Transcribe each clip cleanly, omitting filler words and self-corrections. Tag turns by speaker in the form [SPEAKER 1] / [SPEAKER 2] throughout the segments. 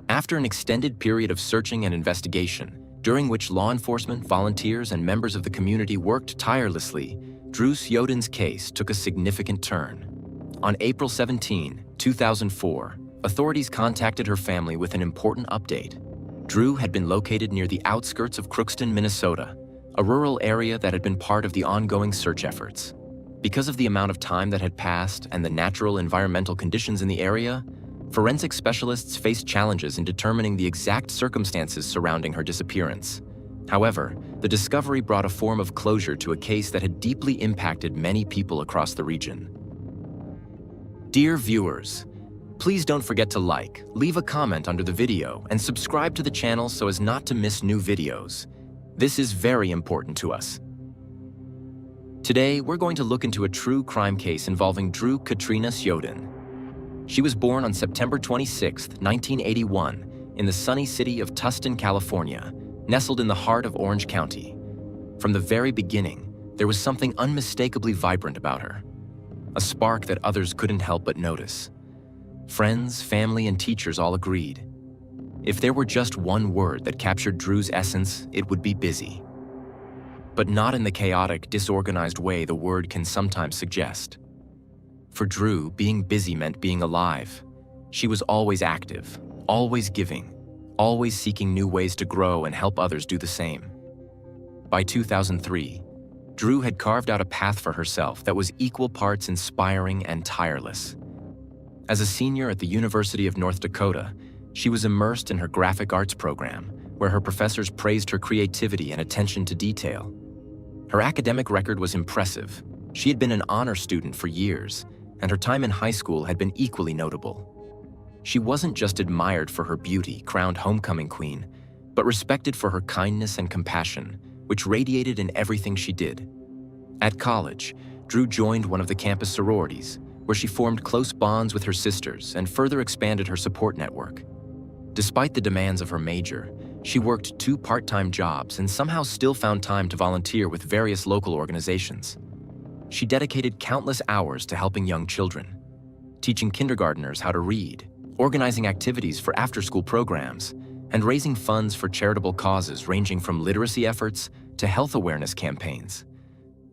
[SPEAKER 1] After an extended period of searching and investigation, during which law enforcement, volunteers, and members of the community worked tirelessly, Drew Sjoden's case took a significant turn. On April 17, 2004, authorities contacted her family with an important update. Drew had been located near the outskirts of Crookston, Minnesota, a rural area that had been part of the ongoing search efforts. Because of the amount of time that had passed and the natural environmental conditions in the area, forensic specialists faced challenges in determining the exact circumstances surrounding her disappearance. However, the discovery brought a form of closure to a case that had deeply impacted many people across the region. Dear viewers, please don't forget to like, leave a comment under the video, and subscribe to the channel so as not to miss new videos. This is very important to us. Today, we're going to look into a true crime case involving Drew Katrina Sjoden. She was born on September 26, 1981, in the sunny city of Tustin, California, nestled in the heart of Orange County. From the very beginning, there was something unmistakably vibrant about her, a spark that others couldn't help but notice. Friends, family, and teachers all agreed. If there were just one word that captured Drew's essence, it would be busy. But not in the chaotic, disorganized way the word can sometimes suggest. For Drew, being busy meant being alive. She was always active, always giving, always seeking new ways to grow and help others do the same. By 2003, Drew had carved out a path for herself that was equal parts inspiring and tireless. As a senior at the University of North Dakota, she was immersed in her graphic arts program, where her professors praised her creativity and attention to detail. Her academic record was impressive. She had been an honor student for years, and her time in high school had been equally notable. She wasn't just admired for her beauty, crowned homecoming queen, but respected for her kindness and compassion, which radiated in everything she did. At college, Drew joined one of the campus sororities, where she formed close bonds with her sisters and further expanded her support network. Despite the demands of her major, she worked 2 part-time jobs and somehow still found time to volunteer with various local organizations. She dedicated countless hours to helping young children, teaching kindergarteners how to read, organizing activities for after-school programs, and raising funds for charitable causes ranging from literacy efforts to health awareness campaigns.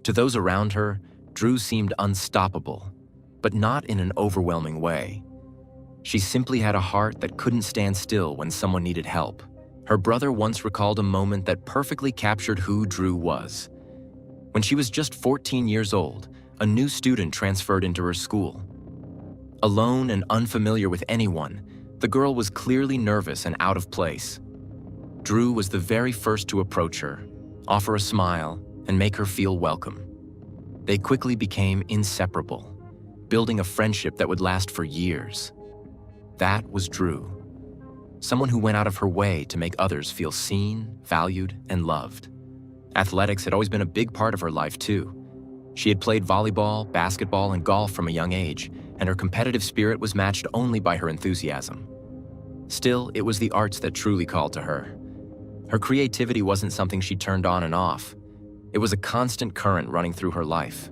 [SPEAKER 1] To those around her, Drew seemed unstoppable, but not in an overwhelming way. She simply had a heart that couldn't stand still when someone needed help. Her brother once recalled a moment that perfectly captured who Drew was. When she was just 14 years old, a new student transferred into her school. Alone and unfamiliar with anyone, the girl was clearly nervous and out of place. Drew was the very first to approach her, offer a smile, and make her feel welcome. They quickly became inseparable, building a friendship that would last for years. That was Drew, someone who went out of her way to make others feel seen, valued, and loved. Athletics had always been a big part of her life too. She had played volleyball, basketball, and golf from a young age, and her competitive spirit was matched only by her enthusiasm. Still, it was the arts that truly called to her. Her creativity wasn't something she turned on and off. It was a constant current running through her life.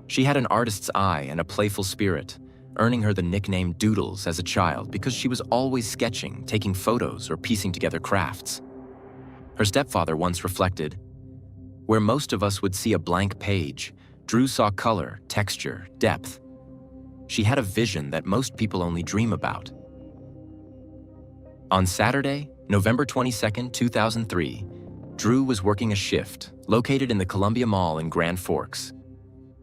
[SPEAKER 1] She had an artist's eye and a playful spirit, earning her the nickname Doodles as a child because she was always sketching, taking photos, or piecing together crafts. Her stepfather once reflected, "Where most of us would see a blank page, Drew saw color, texture, depth. She had a vision that most people only dream about." On Saturday, November 22, 2003, Drew was working a shift located in the Columbia Mall in Grand Forks.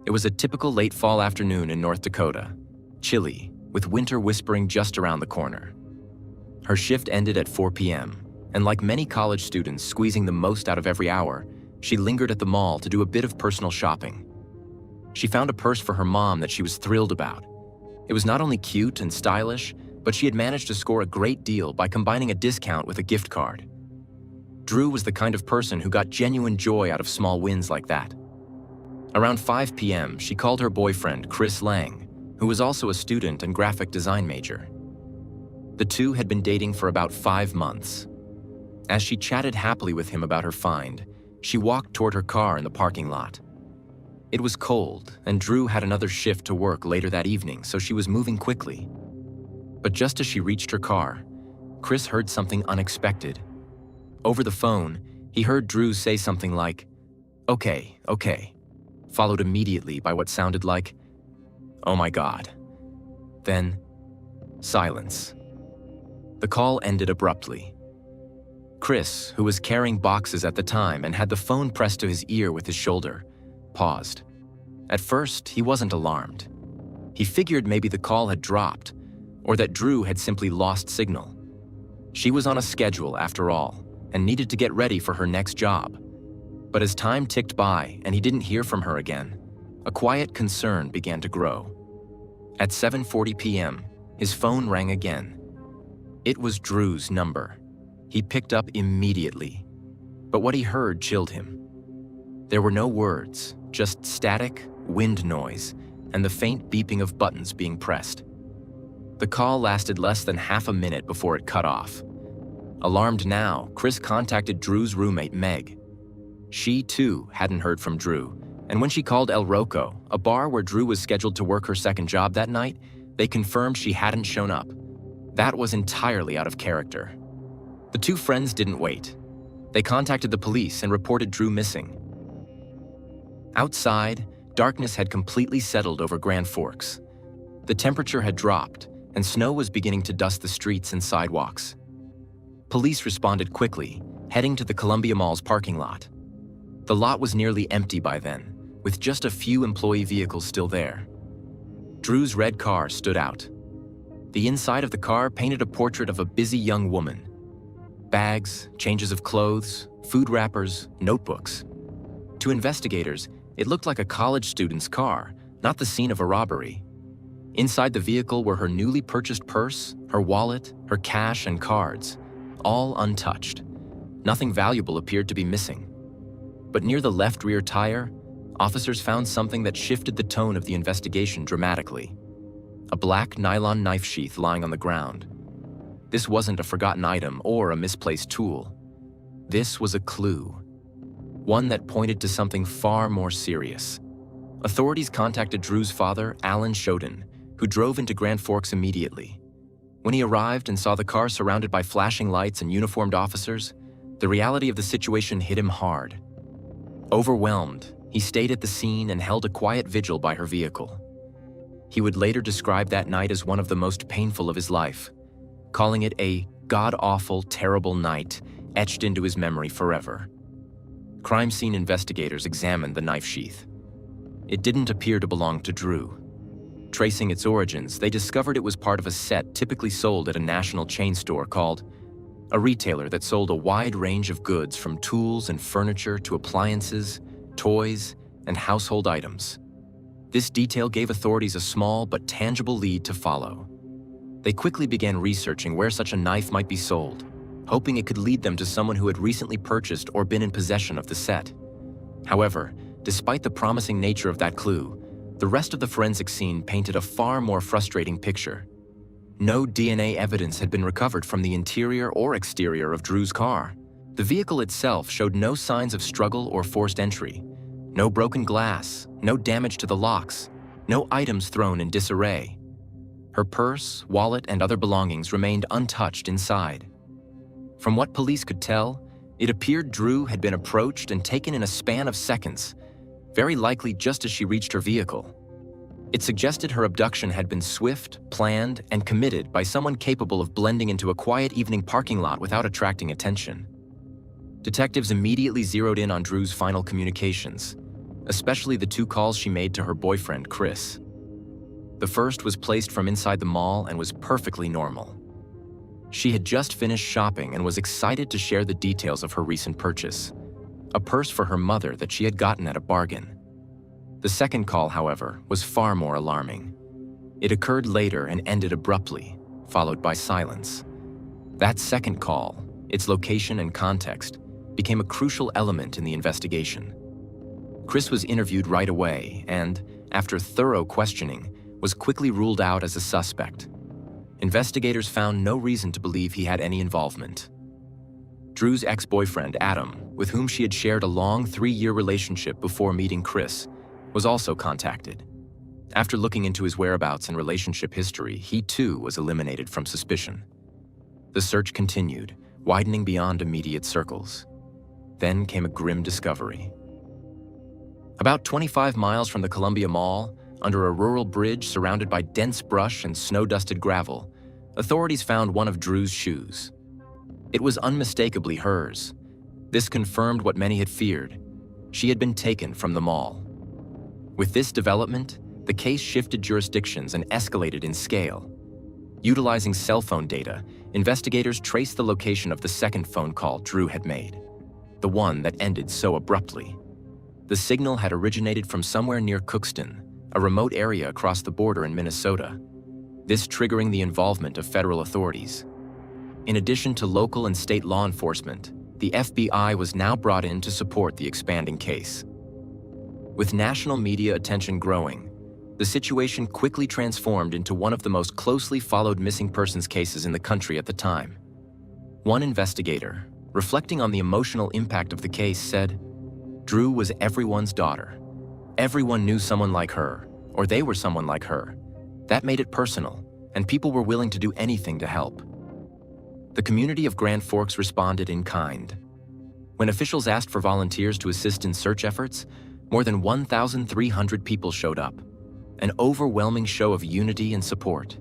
[SPEAKER 1] It was a typical late fall afternoon in North Dakota, chilly, with winter whispering just around the corner. Her shift ended at 4 p.m., and like many college students squeezing the most out of every hour, she lingered at the mall to do a bit of personal shopping. She found a purse for her mom that she was thrilled about. It was not only cute and stylish, but she had managed to score a great deal by combining a discount with a gift card. Drew was the kind of person who got genuine joy out of small wins like that. Around 5 p.m., she called her boyfriend, Chris Lang, who was also a student and graphic design major. The two had been dating for about 5 months. As she chatted happily with him about her find, she walked toward her car in the parking lot. It was cold, and Drew had another shift to work later that evening, so she was moving quickly. But just as she reached her car, Chris heard something unexpected. Over the phone, he heard Drew say something like, "Okay, okay," followed immediately by what sounded like, "Oh my God." Then, silence. The call ended abruptly. Chris, who was carrying boxes at the time and had the phone pressed to his ear with his shoulder, paused. At first, he wasn't alarmed. He figured maybe the call had dropped, or that Drew had simply lost signal. She was on a schedule, after all, and needed to get ready for her next job. But as time ticked by and he didn't hear from her again, a quiet concern began to grow. At 7:40 p.m., his phone rang again. It was Drew's number. He picked up immediately, but what he heard chilled him. There were no words, just static, wind noise, and the faint beeping of buttons being pressed. The call lasted less than half a minute before it cut off. Alarmed now, Chris contacted Drew's roommate, Meg. She, too, hadn't heard from Drew, and when she called El Roco, a bar where Drew was scheduled to work her second job that night, they confirmed she hadn't shown up. That was entirely out of character. The two friends didn't wait. They contacted the police and reported Drew missing. Outside, darkness had completely settled over Grand Forks. The temperature had dropped, and snow was beginning to dust the streets and sidewalks. Police responded quickly, heading to the Columbia Mall's parking lot. The lot was nearly empty by then, with just a few employee vehicles still there. Drew's red car stood out. The inside of the car painted a portrait of a busy young woman. Bags, changes of clothes, food wrappers, notebooks. To investigators, it looked like a college student's car, not the scene of a robbery. Inside the vehicle were her newly purchased purse, her wallet, her cash, and cards, all untouched. Nothing valuable appeared to be missing. But near the left rear tire, officers found something that shifted the tone of the investigation dramatically. A black nylon knife sheath lying on the ground. This wasn't a forgotten item or a misplaced tool. This was a clue. One that pointed to something far more serious. Authorities contacted Drew's father, Alan Shoden, who drove into Grand Forks immediately. When he arrived and saw the car surrounded by flashing lights and uniformed officers, the reality of the situation hit him hard. Overwhelmed, he stayed at the scene and held a quiet vigil by her vehicle. He would later describe that night as one of the most painful of his life, calling it a god-awful, terrible night etched into his memory forever. Crime scene investigators examined the knife sheath. It didn't appear to belong to Drew. Tracing its origins, they discovered it was part of a set typically sold at a national chain store called a retailer that sold a wide range of goods from tools and furniture to appliances, toys, and household items. This detail gave authorities a small but tangible lead to follow. They quickly began researching where such a knife might be sold, hoping it could lead them to someone who had recently purchased or been in possession of the set. However, despite the promising nature of that clue, the rest of the forensic scene painted a far more frustrating picture. No DNA evidence had been recovered from the interior or exterior of Drew's car. The vehicle itself showed no signs of struggle or forced entry. No broken glass, no damage to the locks, no items thrown in disarray. Her purse, wallet, and other belongings remained untouched inside. From what police could tell, it appeared Drew had been approached and taken in a span of seconds, very likely just as she reached her vehicle. It suggested her abduction had been swift, planned, and committed by someone capable of blending into a quiet evening parking lot without attracting attention. Detectives immediately zeroed in on Drew's final communications, especially the two calls she made to her boyfriend, Chris. The first was placed from inside the mall and was perfectly normal. She had just finished shopping and was excited to share the details of her recent purchase, a purse for her mother that she had gotten at a bargain. The second call, however, was far more alarming. It occurred later and ended abruptly, followed by silence. That second call, its location and context, became a crucial element in the investigation. Chris was interviewed right away and, after thorough questioning, was quickly ruled out as a suspect. Investigators found no reason to believe he had any involvement. Drew's ex-boyfriend, Adam, with whom she had shared a long 3-year relationship before meeting Chris, was also contacted. After looking into his whereabouts and relationship history, he too was eliminated from suspicion. The search continued, widening beyond immediate circles. Then came a grim discovery. About 25 miles from the Columbia Mall, under a rural bridge surrounded by dense brush and snow-dusted gravel, authorities found one of Drew's shoes. It was unmistakably hers. This confirmed what many had feared. She had been taken from the mall. With this development, the case shifted jurisdictions and escalated in scale. Utilizing cell phone data, investigators traced the location of the second phone call Drew had made, the one that ended so abruptly. The signal had originated from somewhere near Cookston, a remote area across the border in Minnesota, this triggering the involvement of federal authorities. In addition to local and state law enforcement, the FBI was now brought in to support the expanding case. With national media attention growing, the situation quickly transformed into one of the most closely followed missing persons cases in the country at the time. One investigator, reflecting on the emotional impact of the case, said, "Drew was everyone's daughter. Everyone knew someone like her, or they were someone like her. That made it personal, and people were willing to do anything to help." The community of Grand Forks responded in kind. When officials asked for volunteers to assist in search efforts, more than 1,300 people showed up, an overwhelming show of unity and support.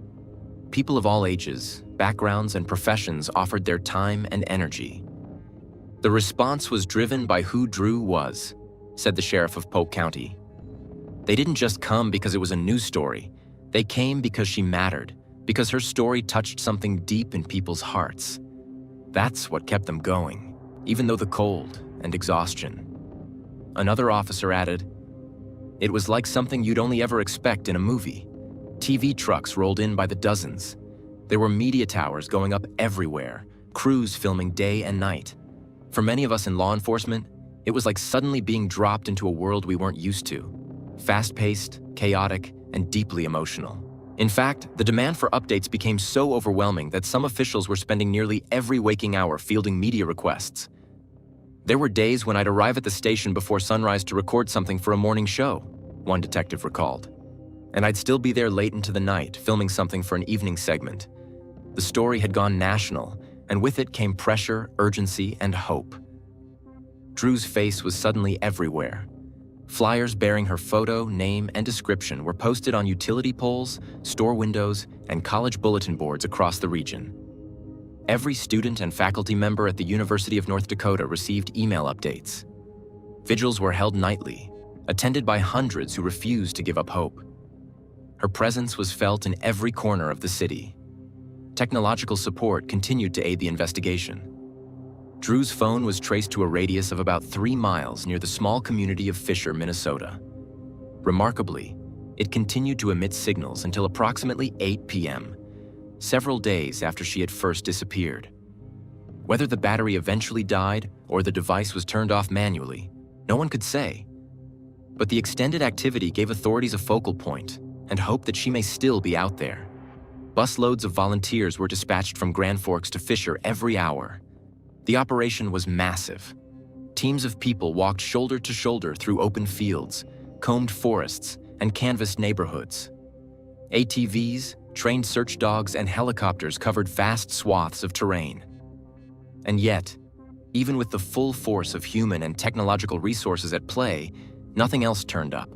[SPEAKER 1] People of all ages, backgrounds, and professions offered their time and energy. The response was driven by who Drew was, said the sheriff of Polk County. They didn't just come because it was a news story. They came because she mattered, because her story touched something deep in people's hearts. That's what kept them going, even though the cold and exhaustion. Another officer added, "It was like something you'd only ever expect in a movie. TV trucks rolled in by the dozens. There were media towers going up everywhere, crews filming day and night. For many of us in law enforcement, it was like suddenly being dropped into a world we weren't used to. Fast-paced, chaotic, and deeply emotional. In fact, the demand for updates became so overwhelming that some officials were spending nearly every waking hour fielding media requests. There were days when I'd arrive at the station before sunrise to record something for a morning show," one detective recalled. "And I'd still be there late into the night, filming something for an evening segment." The story had gone national, and with it came pressure, urgency, and hope. Drew's face was suddenly everywhere. Flyers bearing her photo, name, and description were posted on utility poles, store windows, and college bulletin boards across the region. Every student and faculty member at the University of North Dakota received email updates. Vigils were held nightly, attended by hundreds who refused to give up hope. Her presence was felt in every corner of the city. Technological support continued to aid the investigation. Drew's phone was traced to a radius of about 3 miles near the small community of Fisher, Minnesota. Remarkably, it continued to emit signals until approximately 8 p.m., several days after she had first disappeared. Whether the battery eventually died or the device was turned off manually, no one could say. But the extended activity gave authorities a focal point and hope that she may still be out there. Busloads of volunteers were dispatched from Grand Forks to Fisher every hour. The operation was massive. Teams of people walked shoulder to shoulder through open fields, combed forests, and canvassed neighborhoods. ATVs, trained search dogs, and helicopters covered vast swaths of terrain. And yet, even with the full force of human and technological resources at play, nothing else turned up.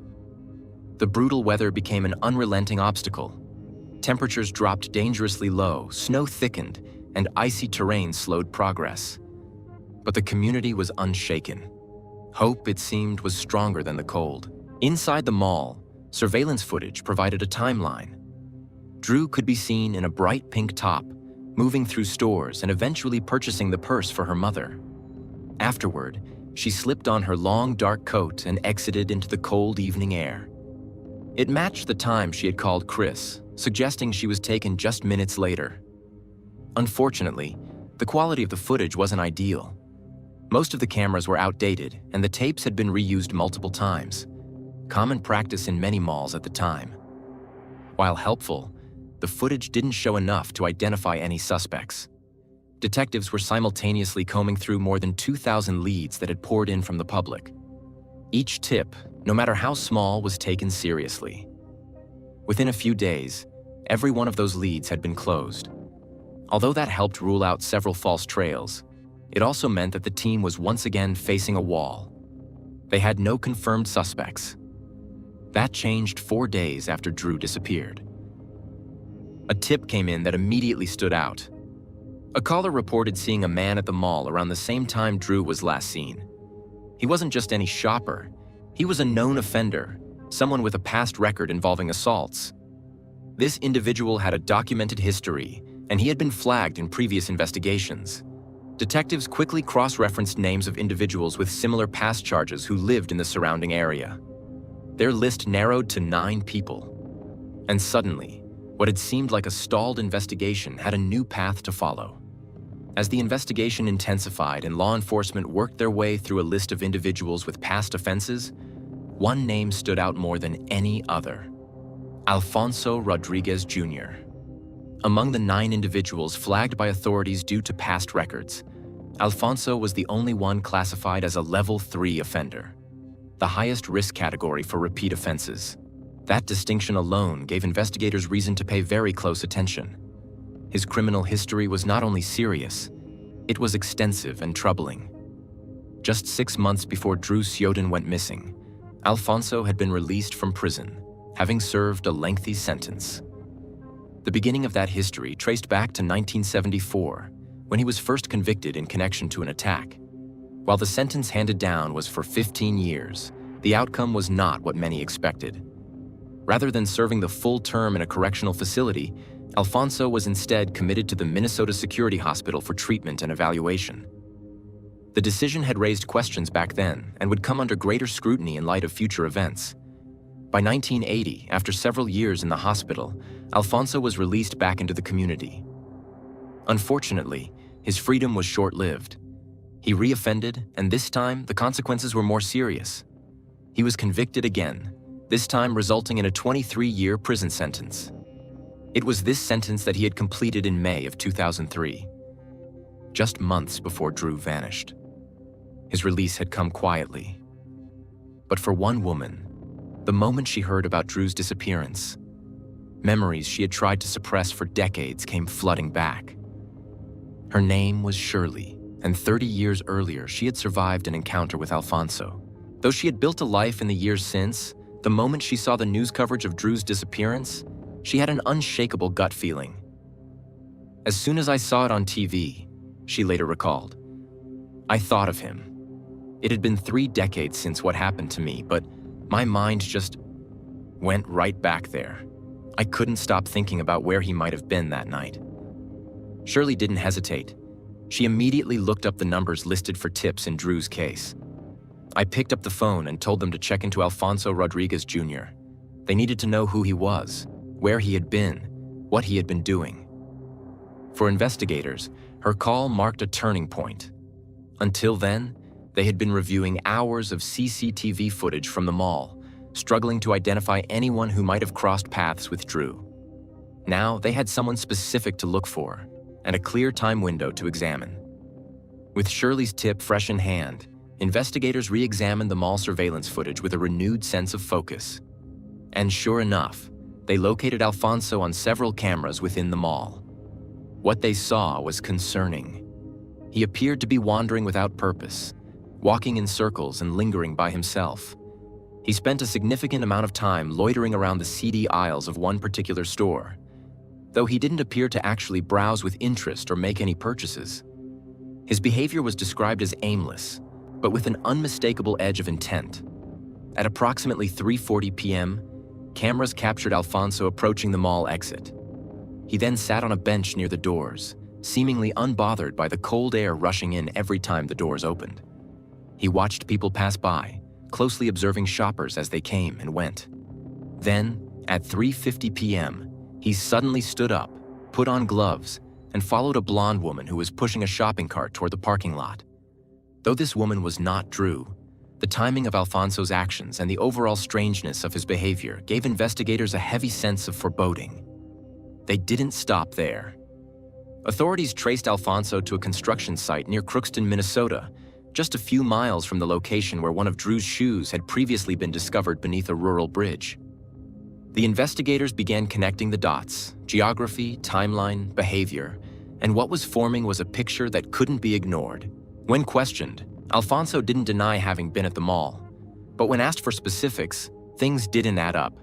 [SPEAKER 1] The brutal weather became an unrelenting obstacle. Temperatures dropped dangerously low, snow thickened, and icy terrain slowed progress. But the community was unshaken. Hope, it seemed, was stronger than the cold. Inside the mall, surveillance footage provided a timeline. Drew could be seen in a bright pink top, moving through stores and eventually purchasing the purse for her mother. Afterward, she slipped on her long dark coat and exited into the cold evening air. It matched the time she had called Chris, suggesting she was taken just minutes later. Unfortunately, the quality of the footage wasn't ideal. Most of the cameras were outdated, and the tapes had been reused multiple times, common practice in many malls at the time. While helpful, the footage didn't show enough to identify any suspects. Detectives were simultaneously combing through more than 2,000 leads that had poured in from the public. Each tip, no matter how small, was taken seriously. Within a few days, every one of those leads had been closed. Although that helped rule out several false trails, it also meant that the team was once again facing a wall. They had no confirmed suspects. That changed 4 days after Drew disappeared. A tip came in that immediately stood out. A caller reported seeing a man at the mall around the same time Drew was last seen. He wasn't just any shopper. He was a known offender, someone with a past record involving assaults. This individual had a documented history, and he had been flagged in previous investigations. Detectives quickly cross-referenced names of individuals with similar past charges who lived in the surrounding area. Their list narrowed to 9 people. And suddenly, what had seemed like a stalled investigation had a new path to follow. As the investigation intensified and law enforcement worked their way through a list of individuals with past offenses, one name stood out more than any other: Alfonso Rodriguez Jr. Among the 9 individuals flagged by authorities due to past records, Alfonso was the only one classified as a Level 3 offender, the highest risk category for repeat offenses. That distinction alone gave investigators reason to pay very close attention. His criminal history was not only serious, it was extensive and troubling. Just 6 months before Drew Syoden went missing, Alfonso had been released from prison, having served a lengthy sentence. The beginning of that history traced back to 1974, when he was first convicted in connection to an attack. While the sentence handed down was for 15 years, the outcome was not what many expected. Rather than serving the full term in a correctional facility, Alfonso was instead committed to the Minnesota Security Hospital for treatment and evaluation. The decision had raised questions back then and would come under greater scrutiny in light of future events. By 1980, after several years in the hospital, Alfonso was released back into the community. Unfortunately, his freedom was short-lived. He reoffended, and this time the consequences were more serious. He was convicted again, this time resulting in a 23-year prison sentence. It was this sentence that he had completed in May of 2003, just months before Drew vanished. His release had come quietly. But for one woman, the moment she heard about Drew's disappearance, memories she had tried to suppress for decades came flooding back. Her name was Shirley, and 30 years earlier she had survived an encounter with Alfonso. Though she had built a life in the years since, the moment she saw the news coverage of Drew's disappearance, she had an unshakable gut feeling. "As soon as I saw it on TV," she later recalled, "I thought of him. It had been 3 decades since what happened to me, but my mind just went right back there. I couldn't stop thinking about where he might have been that night." Shirley didn't hesitate. She immediately looked up the numbers listed for tips in Drew's case. "I picked up the phone and told them to check into Alfonso Rodriguez Jr. They needed to know who he was, where he had been, what he had been doing." For investigators, her call marked a turning point. Until then, they had been reviewing hours of CCTV footage from the mall, struggling to identify anyone who might have crossed paths with Drew. Now they had someone specific to look for, and a clear time window to examine. With Shirley's tip fresh in hand, investigators re-examined the mall surveillance footage with a renewed sense of focus. And sure enough, they located Alfonso on several cameras within the mall. What they saw was concerning. He appeared to be wandering without purpose, walking in circles and lingering by himself. He spent a significant amount of time loitering around the seedy aisles of one particular store, though he didn't appear to actually browse with interest or make any purchases. His behavior was described as aimless, but with an unmistakable edge of intent. At approximately 3:40 p.m., cameras captured Alfonso approaching the mall exit. He then sat on a bench near the doors, seemingly unbothered by the cold air rushing in every time the doors opened. He watched people pass by, closely observing shoppers as they came and went. Then, at 3:50 p.m., he suddenly stood up, put on gloves, and followed a blonde woman who was pushing a shopping cart toward the parking lot. Though this woman was not Drew, the timing of Alfonso's actions and the overall strangeness of his behavior gave investigators a heavy sense of foreboding. They didn't stop there. Authorities traced Alfonso to a construction site near Crookston, Minnesota, just a few miles from the location where one of Drew's shoes had previously been discovered beneath a rural bridge. The investigators began connecting the dots: geography, timeline, behavior, and what was forming was a picture that couldn't be ignored. When questioned, Alfonso didn't deny having been at the mall, but when asked for specifics, things didn't add up.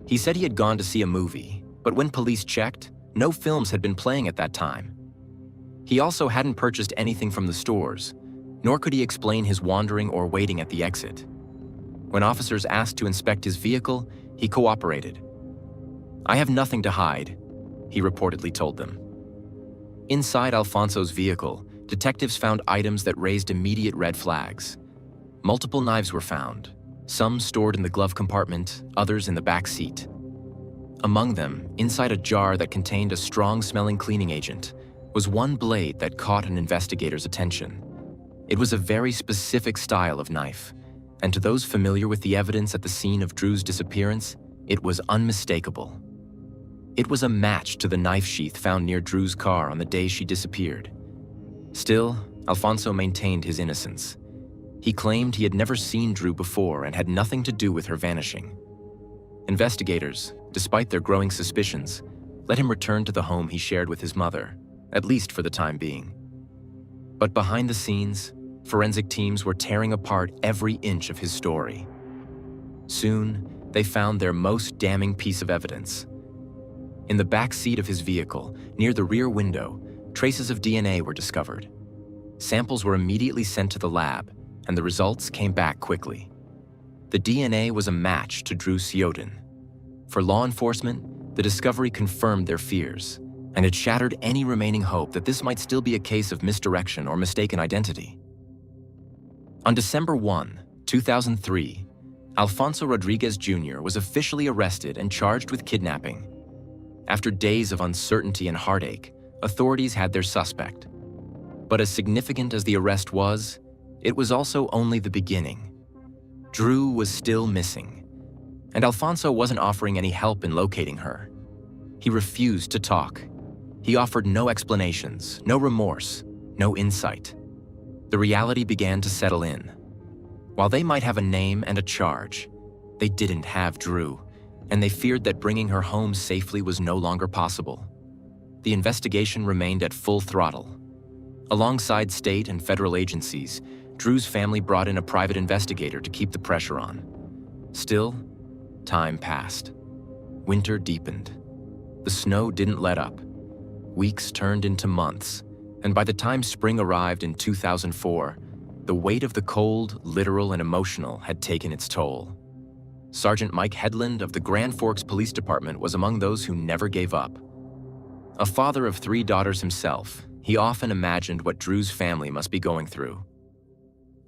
[SPEAKER 1] He said he had gone to see a movie, but when police checked, no films had been playing at that time. He also hadn't purchased anything from the stores, nor could he explain his wandering or waiting at the exit. When officers asked to inspect his vehicle, he cooperated. "I have nothing to hide," he reportedly told them. Inside Alfonso's vehicle, detectives found items that raised immediate red flags. Multiple knives were found, some stored in the glove compartment, others in the back seat. Among them, inside a jar that contained a strong-smelling cleaning agent, was one blade that caught an investigator's attention. It was a very specific style of knife, and to those familiar with the evidence at the scene of Drew's disappearance, it was unmistakable. It was a match to the knife sheath found near Drew's car on the day she disappeared. Still, Alfonso maintained his innocence. He claimed he had never seen Drew before and had nothing to do with her vanishing. Investigators, despite their growing suspicions, let him return to the home he shared with his mother, at least for the time being. But behind the scenes, forensic teams were tearing apart every inch of his story. Soon, they found their most damning piece of evidence. In the back seat of his vehicle, near the rear window, traces of DNA were discovered. Samples were immediately sent to the lab, and the results came back quickly. The DNA was a match to Drew Syoden. For law enforcement, the discovery confirmed their fears, and it shattered any remaining hope that this might still be a case of misdirection or mistaken identity. On December 1, 2003, Alfonso Rodriguez Jr. was officially arrested and charged with kidnapping. After days of uncertainty and heartache, authorities had their suspect. But as significant as the arrest was, it was also only the beginning. Drew was still missing, and Alfonso wasn't offering any help in locating her. He refused to talk. He offered no explanations, no remorse, no insight. The reality began to settle in. While they might have a name and a charge, they didn't have Drew, and they feared that bringing her home safely was no longer possible. The investigation remained at full throttle. Alongside state and federal agencies, Drew's family brought in a private investigator to keep the pressure on. Still, time passed. Winter deepened. The snow didn't let up. Weeks turned into months, and by the time spring arrived in 2004, the weight of the cold, literal, and emotional had taken its toll. Sergeant Mike Headland of the Grand Forks Police Department was among those who never gave up. A father of 3 daughters himself, he often imagined what Drew's family must be going through.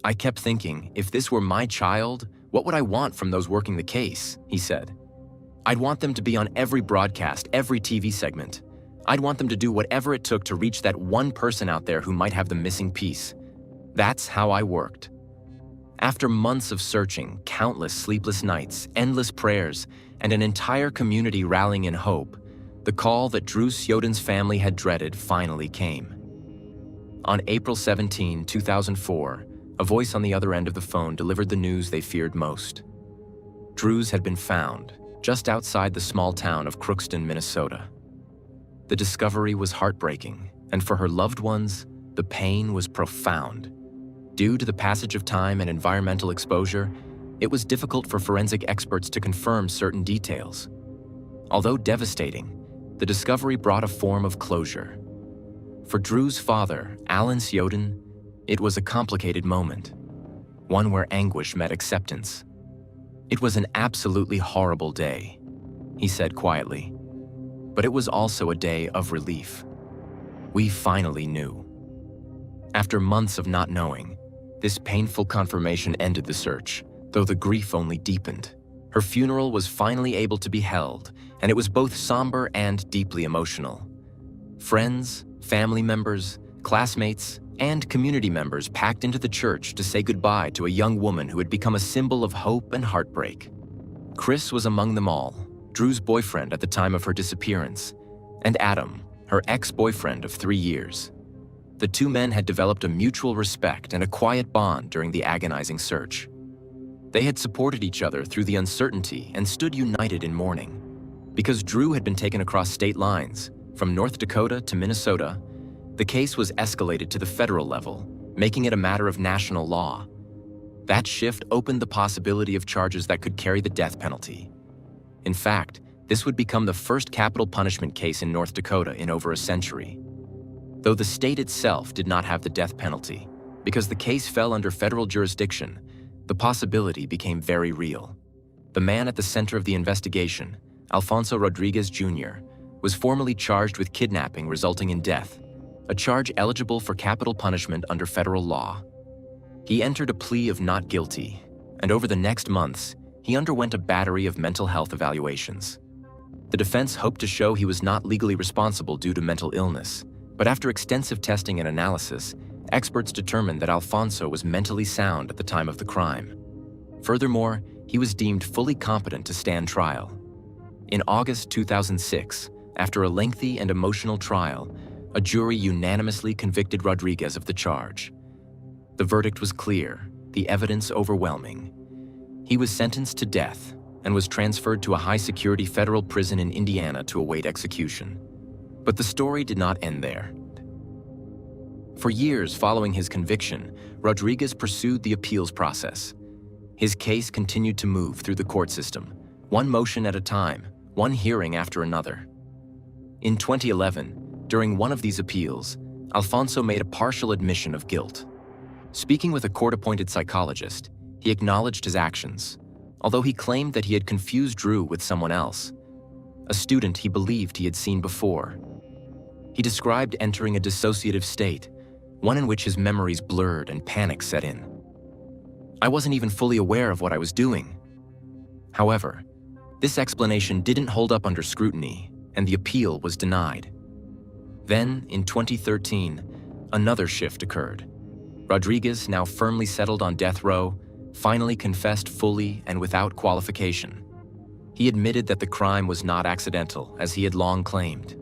[SPEAKER 1] "I kept thinking, if this were my child, what would I want from those working the case?" he said. "I'd want them to be on every broadcast, every TV segment. I'd want them to do whatever it took to reach that one person out there who might have the missing piece. That's how I worked." After months of searching, countless sleepless nights, endless prayers, and an entire community rallying in hope, the call that Drew Syoden's family had dreaded finally came. On April 17, 2004, a voice on the other end of the phone delivered the news they feared most. Drew's had been found, just outside the small town of Crookston, Minnesota. The discovery was heartbreaking, and for her loved ones, the pain was profound. Due to the passage of time and environmental exposure, it was difficult for forensic experts to confirm certain details. Although devastating, the discovery brought a form of closure. For Drew's father, Alan Syoden, it was a complicated moment, one where anguish met acceptance. "It was an absolutely horrible day," he said quietly, but it was also a day of relief. We finally knew. After months of not knowing, this painful confirmation ended the search, though the grief only deepened. Her funeral was finally able to be held, and it was both somber and deeply emotional. Friends, family members, classmates, and community members packed into the church to say goodbye to a young woman who had become a symbol of hope and heartbreak. Chris was among them all, Drew's boyfriend at the time of her disappearance, and Adam, her ex-boyfriend of 3 years. The two men had developed a mutual respect and a quiet bond during the agonizing search. They had supported each other through the uncertainty and stood united in mourning. Because Drew had been taken across state lines, from North Dakota to Minnesota, the case was escalated to the federal level, making it a matter of national law. That shift opened the possibility of charges that could carry the death penalty. In fact, this would become the first capital punishment case in North Dakota in over a century. Though the state itself did not have the death penalty, because the case fell under federal jurisdiction, the possibility became very real. The man at the center of the investigation, Alfonso Rodriguez Jr., was formally charged with kidnapping resulting in death, a charge eligible for capital punishment under federal law. He entered a plea of not guilty, and over the next months, he underwent a battery of mental health evaluations. The defense hoped to show he was not legally responsible due to mental illness, but after extensive testing and analysis, experts determined that Alfonso was mentally sound at the time of the crime. Furthermore, he was deemed fully competent to stand trial. In August 2006, after a lengthy and emotional trial, a jury unanimously convicted Rodriguez of the charge. The verdict was clear, the evidence overwhelming. He was sentenced to death and was transferred to a high-security federal prison in Indiana to await execution. But the story did not end there. For years following his conviction, Rodriguez pursued the appeals process. His case continued to move through the court system, one motion at a time, one hearing after another. In 2011, during one of these appeals, Alfonso made a partial admission of guilt. Speaking with a court-appointed psychologist, he acknowledged his actions, although he claimed that he had confused Drew with someone else, a student he believed he had seen before. He described entering a dissociative state, one in which his memories blurred and panic set in. "I wasn't even fully aware of what I was doing." However, this explanation didn't hold up under scrutiny, and the appeal was denied. Then, in 2013, another shift occurred. Rodriguez, now firmly settled on death row, finally confessed fully and without qualification. He admitted that the crime was not accidental, as he had long claimed.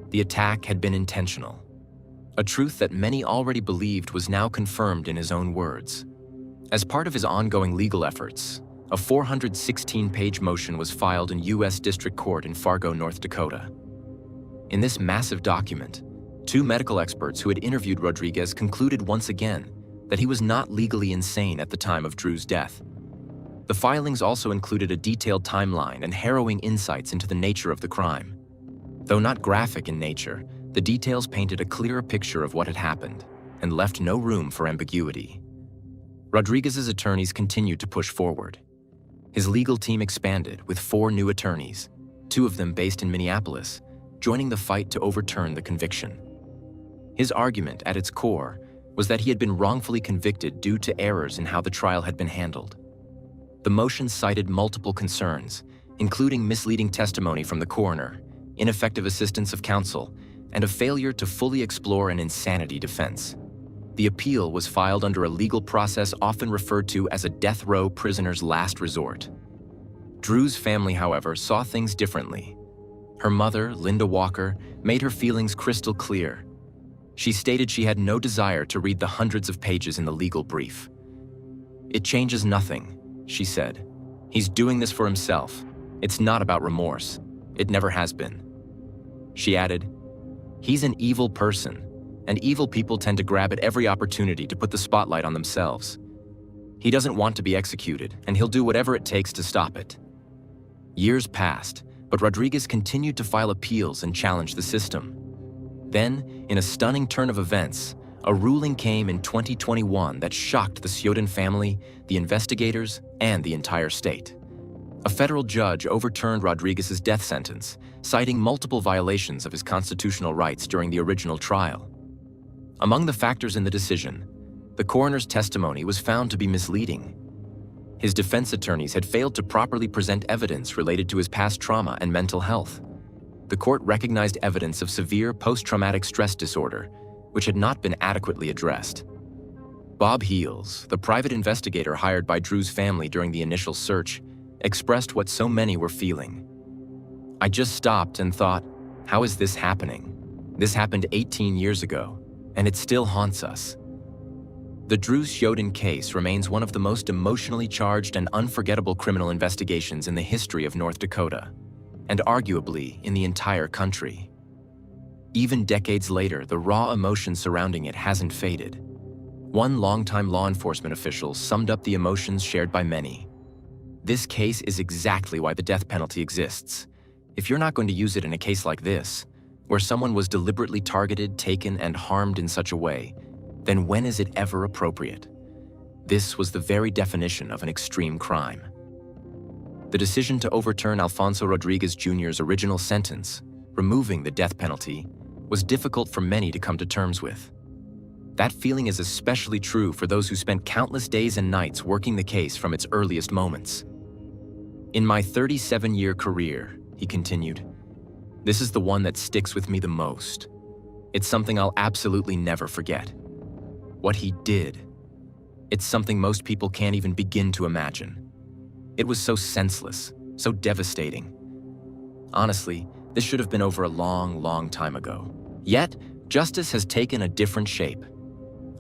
[SPEAKER 1] The attack had been intentional. A truth that many already believed was now confirmed in his own words. As part of his ongoing legal efforts, a 416-page motion was filed in U.S. District Court in Fargo, North Dakota. In this massive document, two medical experts who had interviewed Rodriguez concluded once again that he was not legally insane at the time of Drew's death. The filings also included a detailed timeline and harrowing insights into the nature of the crime. Though not graphic in nature, the details painted a clearer picture of what had happened and left no room for ambiguity. Rodriguez's attorneys continued to push forward. His legal team expanded with 4 new attorneys, 2 of them based in Minneapolis, joining the fight to overturn the conviction. His argument, at its core, was that he had been wrongfully convicted due to errors in how the trial had been handled. The motion cited multiple concerns, including misleading testimony from the coroner, ineffective assistance of counsel, and a failure to fully explore an insanity defense. The appeal was filed under a legal process often referred to as a death row prisoner's last resort. Drew's family, however, saw things differently. Her mother, Linda Walker, made her feelings crystal clear. She stated she had no desire to read the hundreds of pages in the legal brief. "It changes nothing," she said. "He's doing this for himself. It's not about remorse. It never has been." She added, "He's an evil person, and evil people tend to grab at every opportunity to put the spotlight on themselves. He doesn't want to be executed, and he'll do whatever it takes to stop it." Years passed, but Rodriguez continued to file appeals and challenge the system. Then, in a stunning turn of events, a ruling came in 2021 that shocked the Sjoden family, the investigators, and the entire state. A federal judge overturned Rodriguez's death sentence, citing multiple violations of his constitutional rights during the original trial. Among the factors in the decision, the coroner's testimony was found to be misleading. His defense attorneys had failed to properly present evidence related to his past trauma and mental health. The court recognized evidence of severe post-traumatic stress disorder, which had not been adequately addressed. Bob Heels, the private investigator hired by Drew's family during the initial search, expressed what so many were feeling. "I just stopped and thought, how is this happening? This happened 18 years ago, and it still haunts us." The Drews Yoden case remains one of the most emotionally charged and unforgettable criminal investigations in the history of North Dakota, and arguably in the entire country. Even decades later, the raw emotion surrounding it hasn't faded. One longtime law enforcement official summed up the emotions shared by many. "This case is exactly why the death penalty exists. If you're not going to use it in a case like this, where someone was deliberately targeted, taken, and harmed in such a way, then when is it ever appropriate?" This was the very definition of an extreme crime. The decision to overturn Alfonso Rodriguez Jr.'s original sentence, removing the death penalty, was difficult for many to come to terms with. That feeling is especially true for those who spent countless days and nights working the case from its earliest moments. "In my 37-year career," he continued, "this is the one that sticks with me the most. It's something I'll absolutely never forget. What he did, it's something most people can't even begin to imagine. It was so senseless, so devastating. Honestly, this should have been over a long, long time ago. Yet, justice has taken a different shape.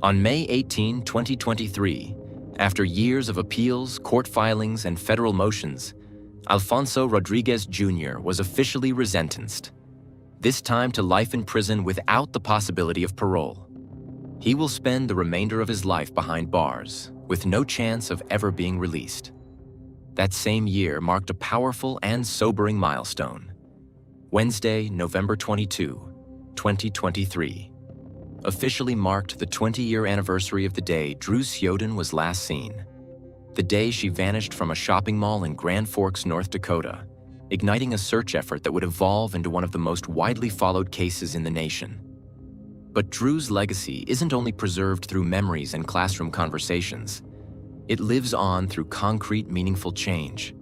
[SPEAKER 1] On May 18, 2023, after years of appeals, court filings, and federal motions, Alfonso Rodriguez Jr. was officially resentenced, this time to life in prison without the possibility of parole. He will spend the remainder of his life behind bars, with no chance of ever being released. That same year marked a powerful and sobering milestone. Wednesday, November 22, 2023, officially marked the 20-year anniversary of the day Drews Yoden was last seen. The day she vanished from a shopping mall in Grand Forks, North Dakota, igniting a search effort that would evolve into one of the most widely followed cases in the nation. But Drews' legacy isn't only preserved through memories and classroom conversations. It lives on through concrete, meaningful change.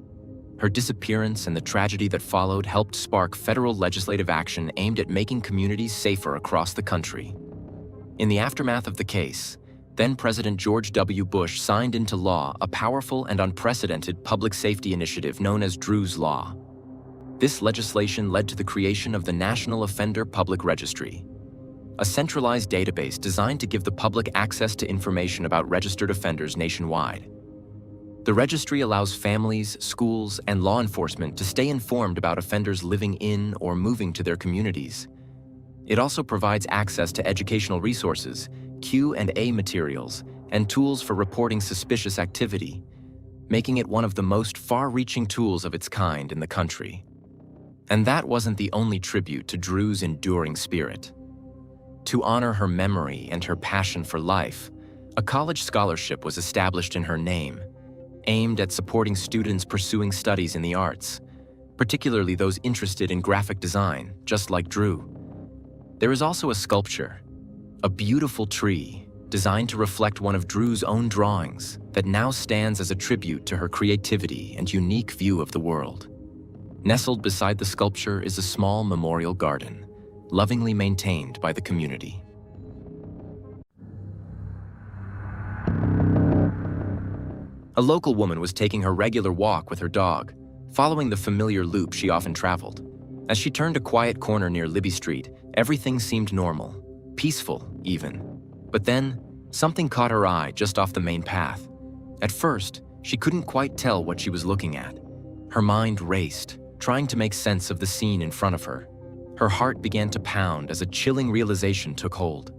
[SPEAKER 1] Her disappearance and the tragedy that followed helped spark federal legislative action aimed at making communities safer across the country. In the aftermath of the case, then-President George W. Bush signed into law a powerful and unprecedented public safety initiative known as Drews Law. This legislation led to the creation of the National Offender Public Registry, a centralized database designed to give the public access to information about registered offenders nationwide. The registry allows families, schools, and law enforcement to stay informed about offenders living in or moving to their communities. It also provides access to educational resources, Q&A materials, and tools for reporting suspicious activity, making it one of the most far-reaching tools of its kind in the country. And that wasn't the only tribute to Drews' enduring spirit. To honor her memory and her passion for life, a college scholarship was established in her name, aimed at supporting students pursuing studies in the arts, particularly those interested in graphic design, just like Drew. There is also a sculpture, a beautiful tree, designed to reflect one of Drew's own drawings that now stands as a tribute to her creativity and unique view of the world. Nestled beside the sculpture is a small memorial garden, lovingly maintained by the community. A local woman was taking her regular walk with her dog, following the familiar loop she often traveled. As she turned a quiet corner near Libby Street, everything seemed normal, peaceful even. But then, something caught her eye just off the main path. At first, she couldn't quite tell what she was looking at. Her mind raced, trying to make sense of the scene in front of her. Her heart began to pound as a chilling realization took hold.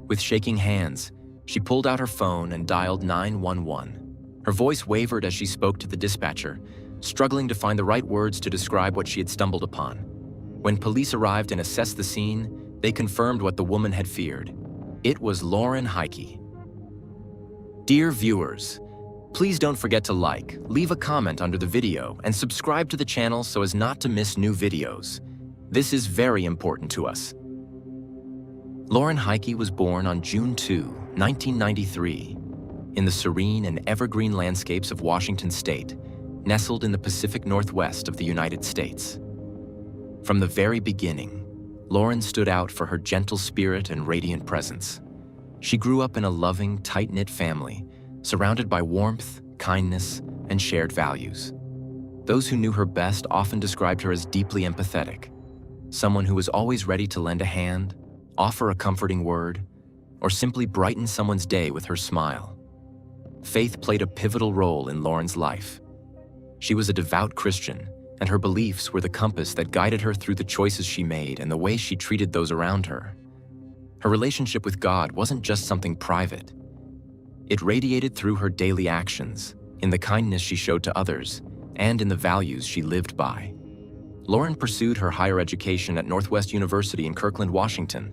[SPEAKER 1] With shaking hands, she pulled out her phone and dialed 911. Her voice wavered as she spoke to the dispatcher, struggling to find the right words to describe what she had stumbled upon. When police arrived and assessed the scene, they confirmed what the woman had feared. It was Lauren Heike. Dear viewers, please don't forget to like, leave a comment under the video, and subscribe to the channel so as not to miss new videos. This is very important to us. Lauren Heike was born on June 2, 1993, in the serene and evergreen landscapes of Washington State, nestled in the Pacific Northwest of the United States. From the very beginning, Lauren stood out for her gentle spirit and radiant presence. She grew up in a loving, tight-knit family, surrounded by warmth, kindness, and shared values. Those who knew her best often described her as deeply empathetic, someone who was always ready to lend a hand, offer a comforting word, or simply brighten someone's day with her smile. Faith played a pivotal role in Lauren's life. She was a devout Christian, and her beliefs were the compass that guided her through the choices she made and the way she treated those around her. Her relationship with God wasn't just something private. It radiated through her daily actions, in the kindness she showed to others, and in the values she lived by. Lauren pursued her higher education at Northwest University in Kirkland, Washington,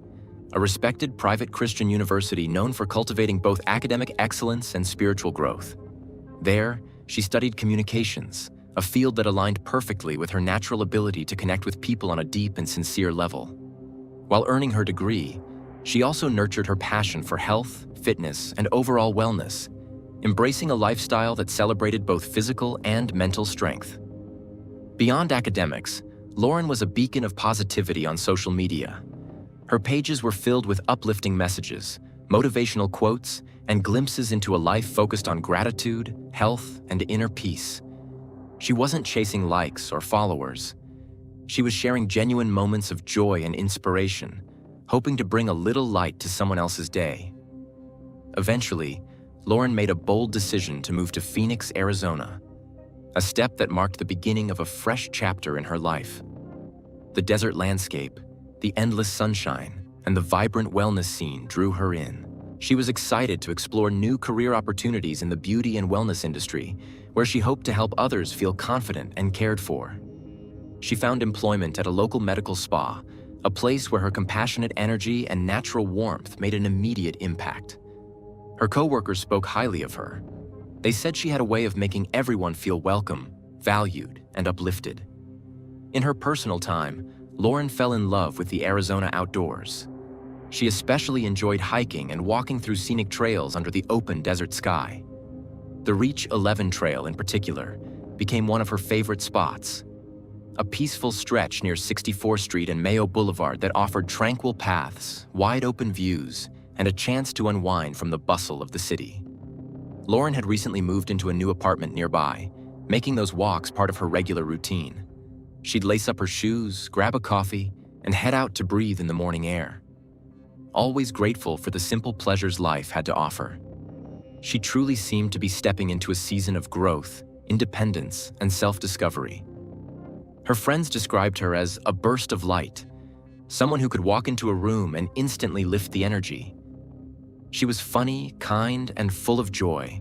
[SPEAKER 1] a respected private Christian university known for cultivating both academic excellence and spiritual growth. There, she studied communications, a field that aligned perfectly with her natural ability to connect with people on a deep and sincere level. While earning her degree, she also nurtured her passion for health, fitness, and overall wellness, embracing a lifestyle that celebrated both physical and mental strength. Beyond academics, Lauren was a beacon of positivity on social media. Her pages were filled with uplifting messages, motivational quotes, and glimpses into a life focused on gratitude, health, and inner peace. She wasn't chasing likes or followers. She was sharing genuine moments of joy and inspiration, hoping to bring a little light to someone else's day. Eventually, Lauren made a bold decision to move to Phoenix, Arizona, a step that marked the beginning of a fresh chapter in her life. The desert landscape, the endless sunshine, and the vibrant wellness scene drew her in. She was excited to explore new career opportunities in the beauty and wellness industry, where she hoped to help others feel confident and cared for. She found employment at a local medical spa, a place where her compassionate energy and natural warmth made an immediate impact. Her coworkers spoke highly of her. They said she had a way of making everyone feel welcome, valued, and uplifted. In her personal time, Lauren fell in love with the Arizona outdoors. She especially enjoyed hiking and walking through scenic trails under the open desert sky. The Reach 11 Trail, in particular, became one of her favorite spots. A peaceful stretch near 64th Street and Mayo Boulevard that offered tranquil paths, wide-open views, and a chance to unwind from the bustle of the city. Lauren had recently moved into a new apartment nearby, making those walks part of her regular routine. She'd lace up her shoes, grab a coffee, and head out to breathe in the morning air. Always grateful for the simple pleasures life had to offer. She truly seemed to be stepping into a season of growth, independence, and self-discovery. Her friends described her as a burst of light, someone who could walk into a room and instantly lift the energy. She was funny, kind, and full of joy,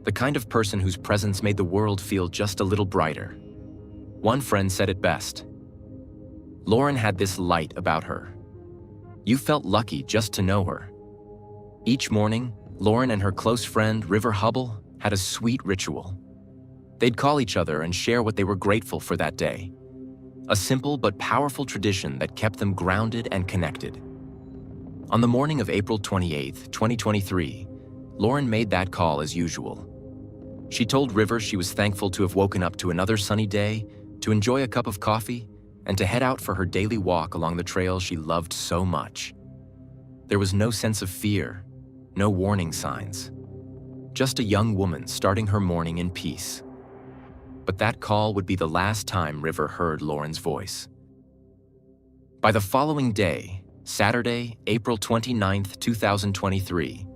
[SPEAKER 1] the kind of person whose presence made the world feel just a little brighter. One friend said it best. Lauren had this light about her. You felt lucky just to know her. Each morning, Lauren and her close friend, River Hubble, had a sweet ritual. They'd call each other and share what they were grateful for that day. A simple but powerful tradition that kept them grounded and connected. On the morning of April 28, 2023, Lauren made that call as usual. She told River she was thankful to have woken up to another sunny day, to enjoy a cup of coffee, and to head out for her daily walk along the trail she loved so much. There was no sense of fear, no warning signs. Just a young woman starting her morning in peace. But that call would be the last time River heard Lauren's voice. By the following day, Saturday, April 29, 2023,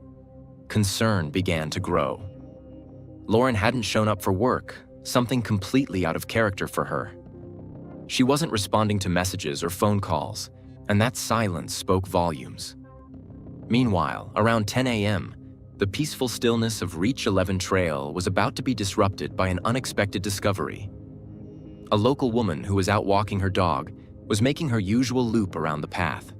[SPEAKER 1] concern began to grow. Lauren hadn't shown up for work, something completely out of character for her. She wasn't responding to messages or phone calls, and that silence spoke volumes. Meanwhile, around 10 a.m., the peaceful stillness of Reach 11 Trail was about to be disrupted by an unexpected discovery. A local woman who was out walking her dog was making her usual loop around the path.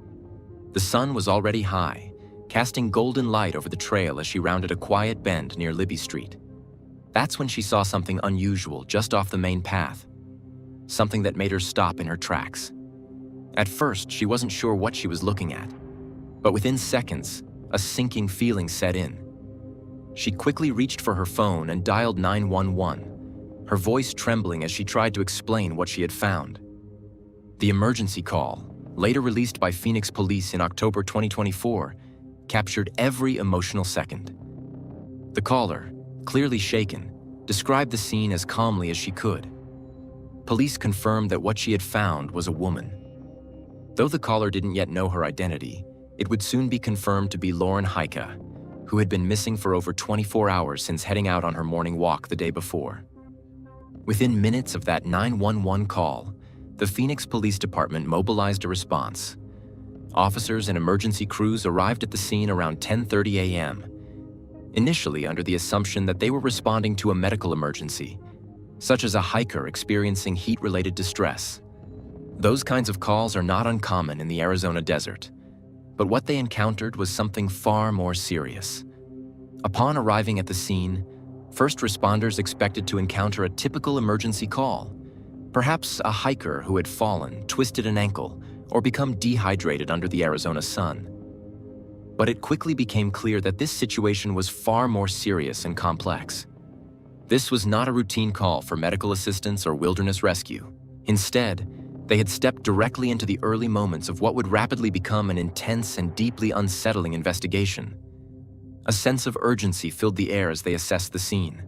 [SPEAKER 1] The sun was already high, casting golden light over the trail as she rounded a quiet bend near Libby Street. That's when she saw something unusual just off the main path. Something that made her stop in her tracks. At first, she wasn't sure what she was looking at, but within seconds, a sinking feeling set in. She quickly reached for her phone and dialed 911, her voice trembling as she tried to explain what she had found. The emergency call, later released by Phoenix police in October 2024, captured every emotional second. The caller, clearly shaken, described the scene as calmly as she could. Police confirmed that what she had found was a woman. Though the caller didn't yet know her identity, It would soon be confirmed to be Lauren Heike, who had been missing for over 24 hours since heading out on her morning walk the day before. Within minutes of that 911 call, the Phoenix Police Department mobilized a response. Officers and emergency crews arrived at the scene around 10:30 a.m., initially under the assumption that they were responding to a medical emergency, such as a hiker experiencing heat-related distress. Those kinds of calls are not uncommon in the Arizona desert, but what they encountered was something far more serious. Upon arriving at the scene, first responders expected to encounter a typical emergency call, perhaps a hiker who had fallen, twisted an ankle, or become dehydrated under the Arizona sun. But it quickly became clear that this situation was far more serious and complex. This was not a routine call for medical assistance or wilderness rescue. Instead, they had stepped directly into the early moments of what would rapidly become an intense and deeply unsettling investigation. A sense of urgency filled the air as they assessed the scene.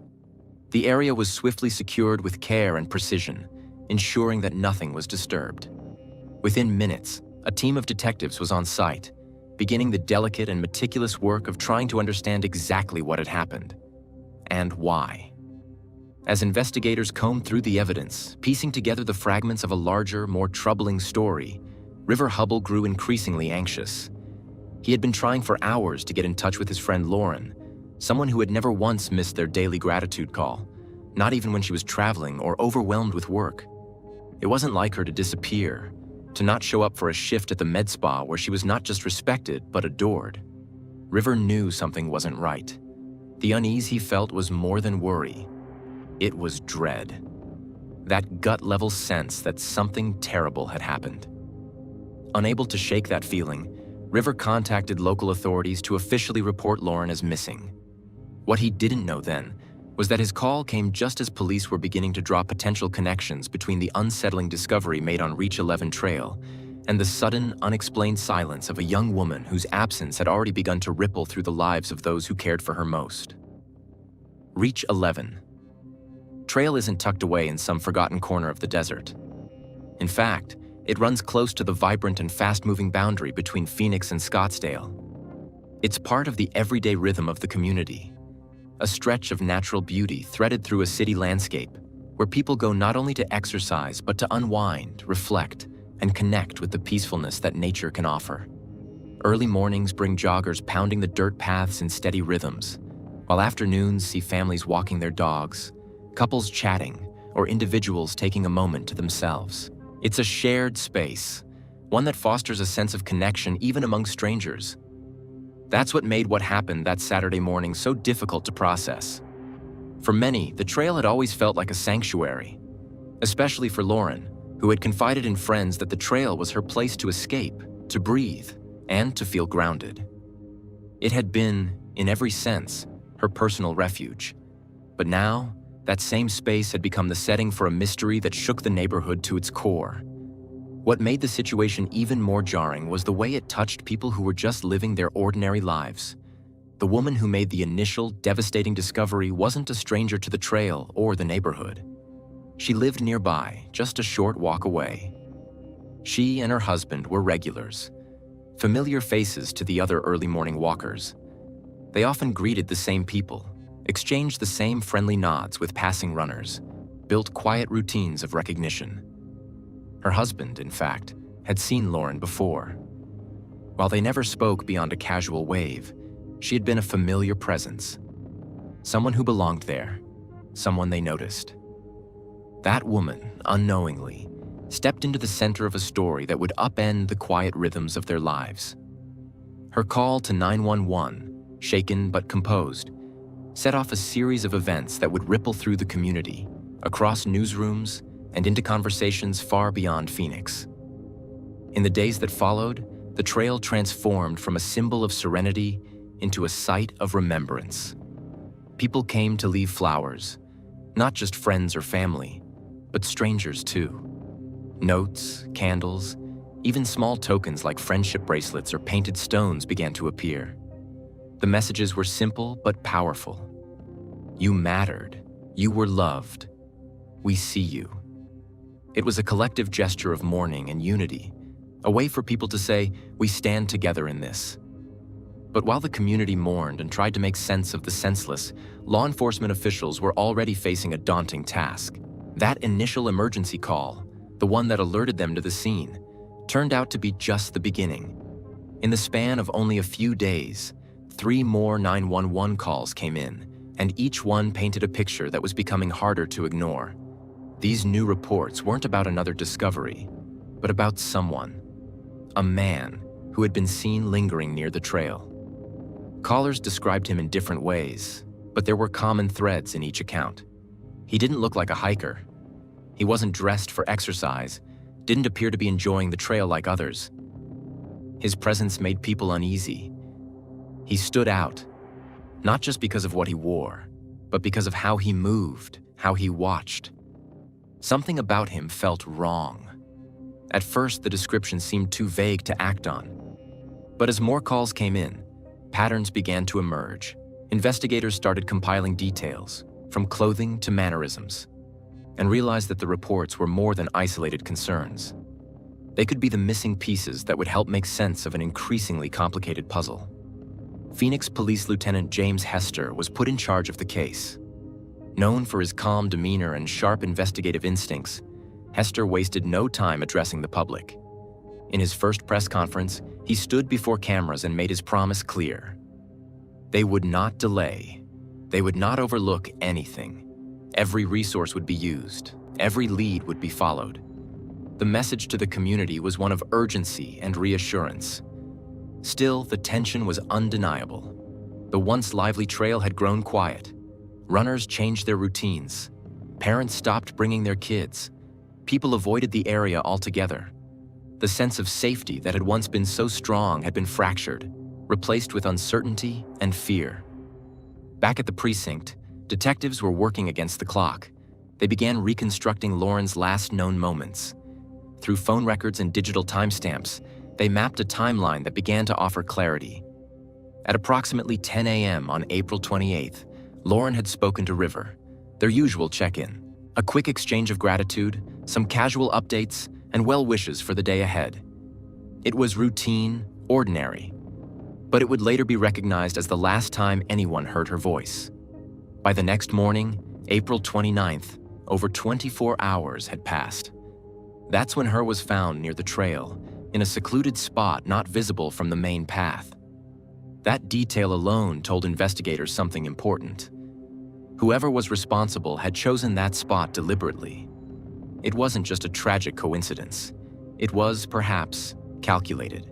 [SPEAKER 1] The area was swiftly secured with care and precision, ensuring that nothing was disturbed. Within minutes, a team of detectives was on site, beginning the delicate and meticulous work of trying to understand exactly what had happened and why. As investigators combed through the evidence, piecing together the fragments of a larger, more troubling story, River Hubble grew increasingly anxious. He had been trying for hours to get in touch with his friend Lauren, someone who had never once missed their daily gratitude call, not even when she was traveling or overwhelmed with work. It wasn't like her to disappear, to not show up for a shift at the med spa where she was not just respected but adored. River knew something wasn't right. The unease he felt was more than worry. It was dread. That gut-level sense that something terrible had happened. Unable to shake that feeling, River contacted local authorities to officially report Lauren as missing. What he didn't know then was that his call came just as police were beginning to draw potential connections between the unsettling discovery made on Reach 11 Trail and the sudden, unexplained silence of a young woman whose absence had already begun to ripple through the lives of those who cared for her most. Reach 11. Trail isn't tucked away in some forgotten corner of the desert. In fact, it runs close to the vibrant and fast-moving boundary between Phoenix and Scottsdale. It's part of the everyday rhythm of the community, a stretch of natural beauty threaded through a city landscape where people go not only to exercise but to unwind, reflect, and connect with the peacefulness that nature can offer. Early mornings bring joggers pounding the dirt paths in steady rhythms, while afternoons see families walking their dogs, couples chatting, or individuals taking a moment to themselves. It's a shared space, one that fosters a sense of connection even among strangers. That's what made what happened that Saturday morning so difficult to process. For many, the trail had always felt like a sanctuary, especially for Lauren, who had confided in friends that the trail was her place to escape, to breathe, and to feel grounded. It had been, in every sense, her personal refuge. But now, that same space had become the setting for a mystery that shook the neighborhood to its core. What made the situation even more jarring was the way it touched people who were just living their ordinary lives. The woman who made the initial, devastating discovery wasn't a stranger to the trail or the neighborhood. She lived nearby, just a short walk away. She and her husband were regulars, familiar faces to the other early morning walkers. They often greeted the same people, exchanged the same friendly nods with passing runners, built quiet routines of recognition. Her husband, in fact, had seen Lauren before. While they never spoke beyond a casual wave, she had been a familiar presence. Someone who belonged there, someone they noticed. That woman, unknowingly, stepped into the center of a story that would upend the quiet rhythms of their lives. Her call to 911, shaken but composed, set off a series of events that would ripple through the community, across newsrooms, and into conversations far beyond Phoenix. In the days that followed, the trail transformed from a symbol of serenity into a site of remembrance. People came to leave flowers, not just friends or family, but strangers too. Notes, candles, even small tokens like friendship bracelets or painted stones began to appear. The messages were simple but powerful. You mattered. You were loved. We see you. It was a collective gesture of mourning and unity, a way for people to say, "We stand together in this." But while the community mourned and tried to make sense of the senseless, law enforcement officials were already facing a daunting task. That initial emergency call, the one that alerted them to the scene, turned out to be just the beginning. In the span of only a few days, 3 more 911 calls came in, and each one painted a picture that was becoming harder to ignore. These new reports weren't about another discovery, but about someone, a man who had been seen lingering near the trail. Callers described him in different ways, but there were common threads in each account. He didn't look like a hiker. He wasn't dressed for exercise, didn't appear to be enjoying the trail like others. His presence made people uneasy. He stood out, not just because of what he wore, but because of how he moved, how he watched. Something about him felt wrong. At first, the description seemed too vague to act on. But as more calls came in, patterns began to emerge. Investigators started compiling details, from clothing to mannerisms, and realized that the reports were more than isolated concerns. They could be the missing pieces that would help make sense of an increasingly complicated puzzle. Phoenix Police Lieutenant James Hester was put in charge of the case. Known for his calm demeanor and sharp investigative instincts, Hester wasted no time addressing the public. In his first press conference, he stood before cameras and made his promise clear. They would not delay. They would not overlook anything. Every resource would be used. Every lead would be followed. The message to the community was one of urgency and reassurance. Still, the tension was undeniable. The once lively trail had grown quiet. Runners changed their routines. Parents stopped bringing their kids. People avoided the area altogether. The sense of safety that had once been so strong had been fractured, replaced with uncertainty and fear. Back at the precinct, detectives were working against the clock. They began reconstructing Lauren's last known moments. Through phone records and digital timestamps, they mapped a timeline that began to offer clarity. At approximately 10 a.m. on April 28th, Lauren had spoken to River, their usual check-in. A quick exchange of gratitude, some casual updates, and well wishes for the day ahead. It was routine, ordinary, but it would later be recognized as the last time anyone heard her voice. By the next morning, April 29th, over 24 hours had passed. That's when her was found near the trail, in a secluded spot not visible from the main path. That detail alone told investigators something important. Whoever was responsible had chosen that spot deliberately. It wasn't just a tragic coincidence. It was, perhaps, calculated.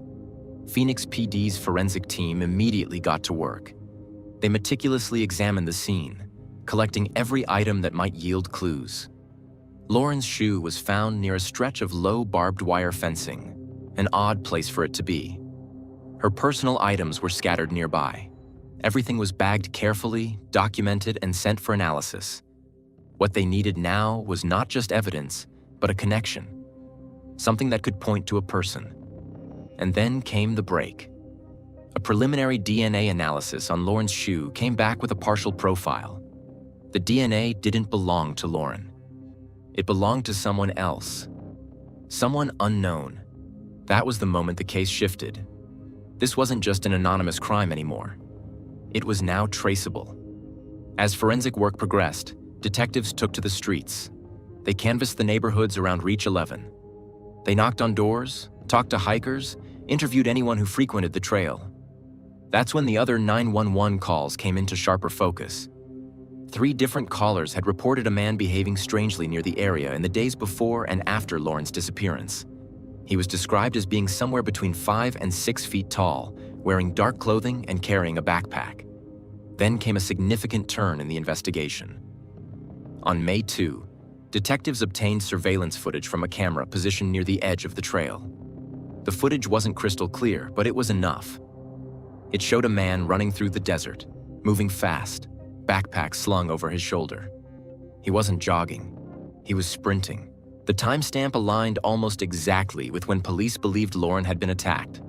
[SPEAKER 1] Phoenix PD's forensic team immediately got to work. They meticulously examined the scene, collecting every item that might yield clues. Lauren's shoe was found near a stretch of low barbed wire fencing, an odd place for it to be. Her personal items were scattered nearby. Everything was bagged carefully, documented, and sent for analysis. What they needed now was not just evidence, but a connection. Something that could point to a person. And then came the break. A preliminary DNA analysis on Lauren's shoe came back with a partial profile. The DNA didn't belong to Lauren. It belonged to someone else. Someone unknown. That was the moment the case shifted. This wasn't just an anonymous crime anymore. It was now traceable. As forensic work progressed, detectives took to the streets. They canvassed the neighborhoods around Reach 11. They knocked on doors, talked to hikers, interviewed anyone who frequented the trail. That's when the other 911 calls came into sharper focus. 3 different callers had reported a man behaving strangely near the area in the days before and after Lauren's disappearance. He was described as being somewhere between 5 and 6 feet tall, wearing dark clothing and carrying a backpack. Then came a significant turn in the investigation. On May 2, detectives obtained surveillance footage from a camera positioned near the edge of the trail. The footage wasn't crystal clear, but it was enough. It showed a man running through the desert, moving fast, backpack slung over his shoulder. He wasn't jogging, he was sprinting. The timestamp aligned almost exactly with when police believed Lauren had been attacked.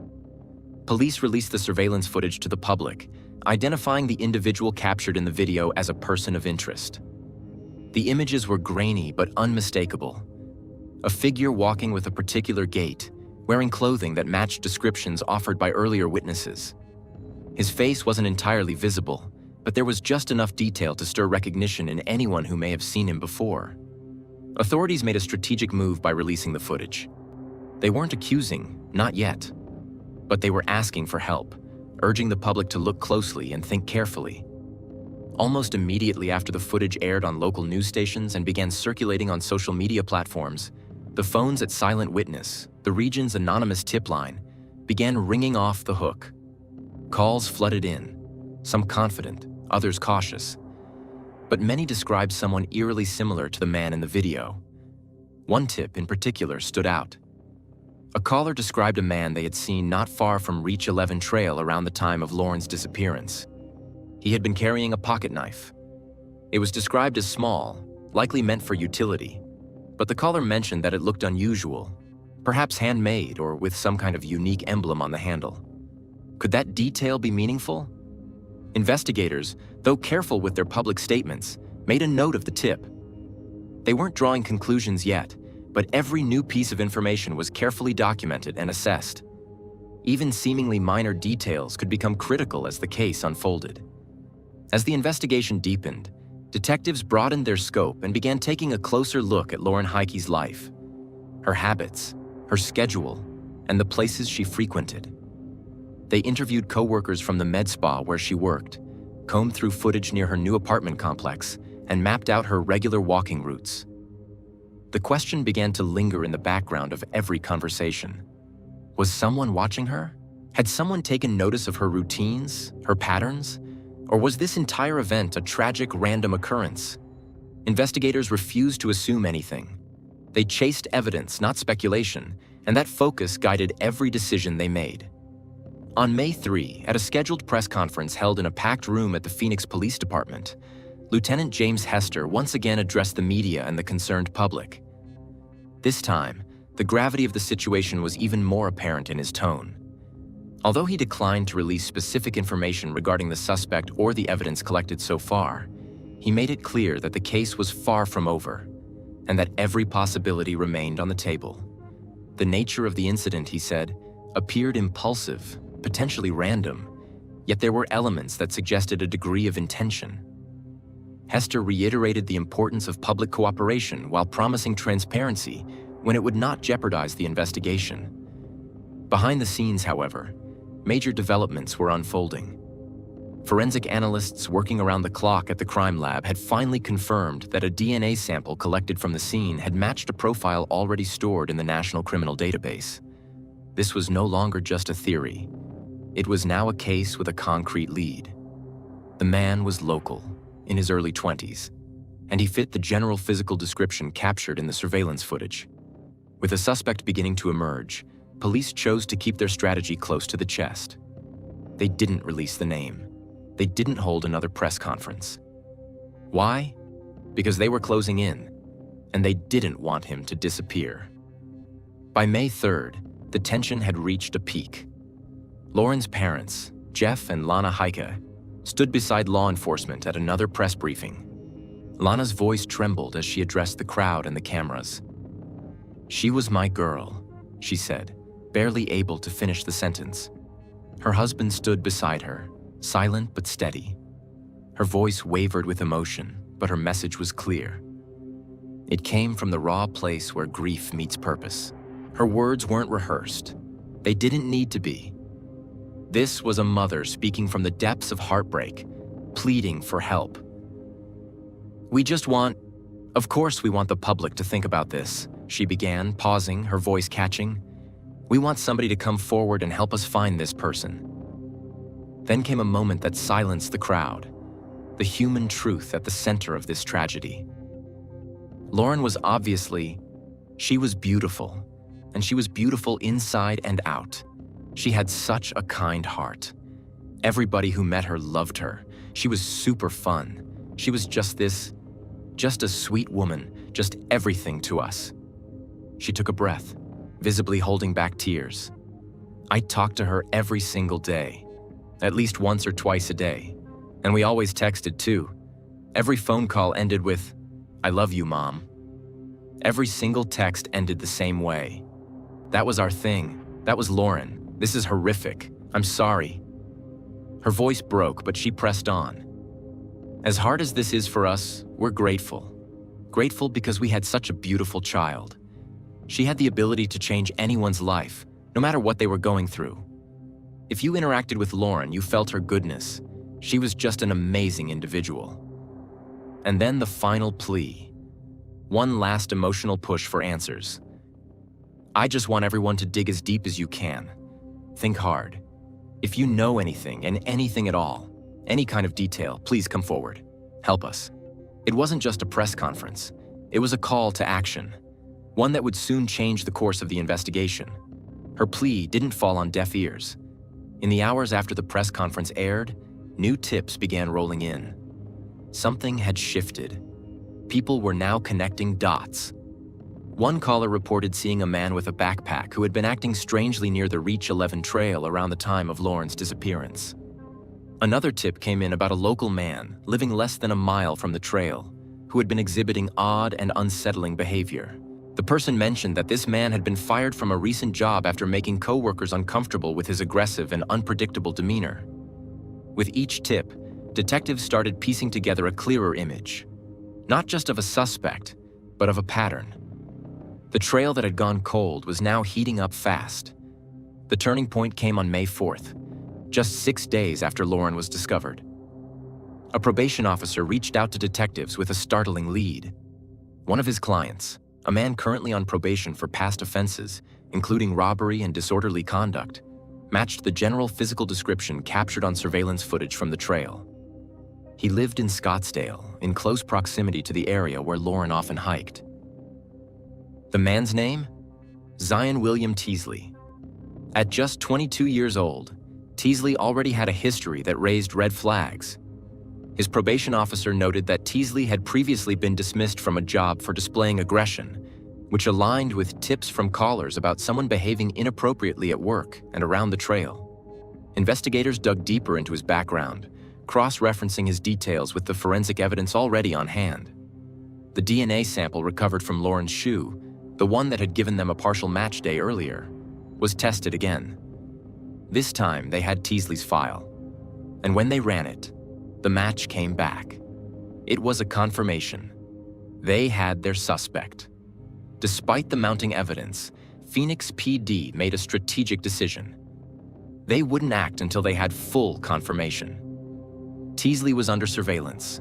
[SPEAKER 1] Police released the surveillance footage to the public, identifying the individual captured in the video as a person of interest. The images were grainy but unmistakable. A figure walking with a particular gait, wearing clothing that matched descriptions offered by earlier witnesses. His face wasn't entirely visible, but there was just enough detail to stir recognition in anyone who may have seen him before. Authorities made a strategic move by releasing the footage. They weren't accusing, not yet, but they were asking for help, urging the public to look closely and think carefully. Almost immediately after the footage aired on local news stations and began circulating on social media platforms, the phones at Silent Witness, the region's anonymous tip line, began ringing off the hook. Calls flooded in, some confident, others cautious, but many described someone eerily similar to the man in the video. One tip in particular stood out. A caller described a man they had seen not far from Reach 11 Trail around the time of Lauren's disappearance. He had been carrying a pocket knife. It was described as small, likely meant for utility, but the caller mentioned that it looked unusual, perhaps handmade or with some kind of unique emblem on the handle. Could that detail be meaningful? Investigators, though careful with their public statements, made a note of the tip. They weren't drawing conclusions yet, but every new piece of information was carefully documented and assessed. Even seemingly minor details could become critical as the case unfolded. As the investigation deepened, detectives broadened their scope and began taking a closer look at Lauren Heike's life, her habits, her schedule, and the places she frequented. They interviewed co-workers from the med spa where she worked, combed through footage near her new apartment complex, and mapped out her regular walking routes. The question began to linger in the background of every conversation. Was someone watching her? Had someone taken notice of her routines, her patterns? Or was this entire event a tragic random occurrence? Investigators refused to assume anything. They chased evidence, not speculation, and that focus guided every decision they made. On May 3, at a scheduled press conference held in a packed room at the Phoenix Police Department, Lieutenant James Hester once again addressed the media and the concerned public. This time, the gravity of the situation was even more apparent in his tone. Although he declined to release specific information regarding the suspect or the evidence collected so far, he made it clear that the case was far from over, and that every possibility remained on the table. The nature of the incident, he said, appeared impulsive, potentially random, yet there were elements that suggested a degree of intention. Hester reiterated the importance of public cooperation while promising transparency when it would not jeopardize the investigation. Behind the scenes, however, major developments were unfolding. Forensic analysts working around the clock at the crime lab had finally confirmed that a DNA sample collected from the scene had matched a profile already stored in the National Criminal Database. This was no longer just a theory. It was now a case with a concrete lead. The man was local, in his early 20s, and he fit the general physical description captured in the surveillance footage. With the suspect beginning to emerge, police chose to keep their strategy close to the chest. They didn't release the name. They didn't hold another press conference. Why? Because they were closing in, and they didn't want him to disappear. By May 3rd, the tension had reached a peak. Lauren's parents, Jeff and Lana Heike, stood beside law enforcement at another press briefing. Lana's voice trembled as she addressed the crowd and the cameras. "She was my girl," she said, barely able to finish the sentence. Her husband stood beside her, silent but steady. Her voice wavered with emotion, but her message was clear. It came from the raw place where grief meets purpose. Her words weren't rehearsed. They didn't need to be. This was a mother speaking from the depths of heartbreak, pleading for help. Of course we want the public to think about this," she began, pausing, her voice catching. "We want somebody to come forward and help us find this person." Then came a moment that silenced the crowd, the human truth at the center of this tragedy. Lauren was she was beautiful, and she was beautiful inside and out. She had such a kind heart. Everybody who met her loved her. She was super fun. She was just a sweet woman, just everything to us. She took a breath, visibly holding back tears. I talked to her every single day, at least once or twice a day, and we always texted too. Every phone call ended with, "I love you, Mom." Every single text ended the same way. "That was our thing. That was Lauren. This is horrific. I'm sorry." Her voice broke, but she pressed on. "As hard as this is for us, we're grateful. Grateful because we had such a beautiful child. She had the ability to change anyone's life, no matter what they were going through. If you interacted with Lauren, you felt her goodness. She was just an amazing individual." And then the final plea. One last emotional push for answers. "I just want everyone to dig as deep as you can. Think hard. If you know anything, and anything at all, any kind of detail, please come forward. Help us." It wasn't just a press conference. It was a call to action, one that would soon change the course of the investigation. Her plea didn't fall on deaf ears. In the hours after the press conference aired, new tips began rolling in. Something had shifted. People were now connecting dots. One caller reported seeing a man with a backpack who had been acting strangely near the Reach 11 trail around the time of Lauren's disappearance. Another tip came in about a local man living less than a mile from the trail who had been exhibiting odd and unsettling behavior. The person mentioned that this man had been fired from a recent job after making co-workers uncomfortable with his aggressive and unpredictable demeanor. With each tip, detectives started piecing together a clearer image, not just of a suspect, but of a pattern. The trail that had gone cold was now heating up fast. The turning point came on May 4th, just 6 days after Lauren was discovered. A probation officer reached out to detectives with a startling lead. One of his clients, a man currently on probation for past offenses, including robbery and disorderly conduct, matched the general physical description captured on surveillance footage from the trail. He lived in Scottsdale, in close proximity to the area where Lauren often hiked. The man's name? Zion William Teasley. At just 22 years old, Teasley already had a history that raised red flags. His probation officer noted that Teasley had previously been dismissed from a job for displaying aggression, which aligned with tips from callers about someone behaving inappropriately at work and around the trail. Investigators dug deeper into his background, cross-referencing his details with the forensic evidence already on hand. The DNA sample recovered from Lauren's shoe, the one that had given them a partial match day earlier, was tested again. This time, they had Teasley's file. And when they ran it, the match came back. It was a confirmation. They had their suspect. Despite the mounting evidence, Phoenix PD made a strategic decision. They wouldn't act until they had full confirmation. Teasley was under surveillance.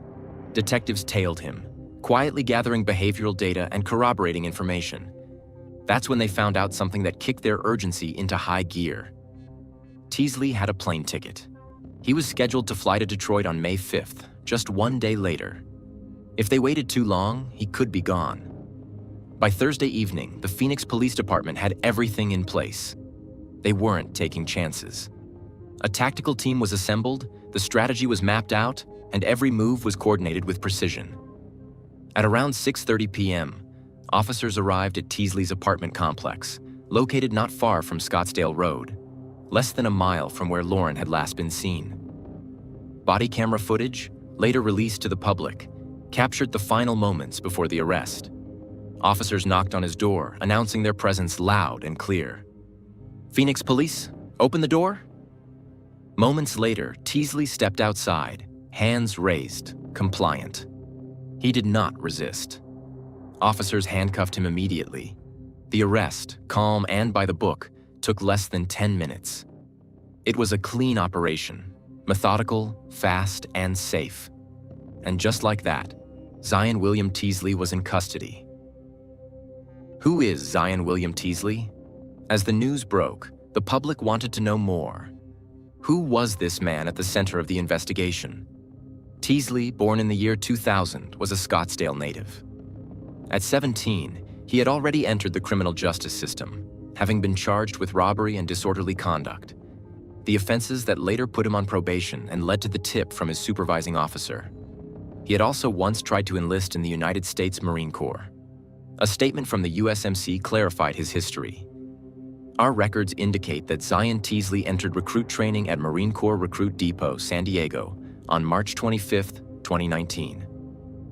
[SPEAKER 1] Detectives tailed him, quietly gathering behavioral data and corroborating information. That's when they found out something that kicked their urgency into high gear. Teasley had a plane ticket. He was scheduled to fly to Detroit on May 5th, just 1 day later. If they waited too long, he could be gone. By Thursday evening, the Phoenix Police Department had everything in place. They weren't taking chances. A tactical team was assembled, the strategy was mapped out, and every move was coordinated with precision. At around 6:30 p.m., officers arrived at Teasley's apartment complex, located not far from Scottsdale Road, less than a mile from where Lauren had last been seen. Body camera footage, later released to the public, captured the final moments before the arrest. Officers knocked on his door, announcing their presence loud and clear. "Phoenix Police, open the door?" Moments later, Teasley stepped outside, hands raised, compliant. He did not resist. Officers handcuffed him immediately. The arrest, calm and by the book, took less than 10 minutes. It was a clean operation, methodical, fast, and safe. And just like that, Zion William Teasley was in custody. Who is Zion William Teasley? As the news broke, the public wanted to know more. Who was this man at the center of the investigation? Teasley, born in the year 2000, was a Scottsdale native. At 17, he had already entered the criminal justice system, having been charged with robbery and disorderly conduct, the offenses that later put him on probation and led to the tip from his supervising officer. He had also once tried to enlist in the United States Marine Corps. A statement from the USMC clarified his history. Our records indicate that Zion Teasley entered recruit training at Marine Corps Recruit Depot, San Diego, on March 25, 2019.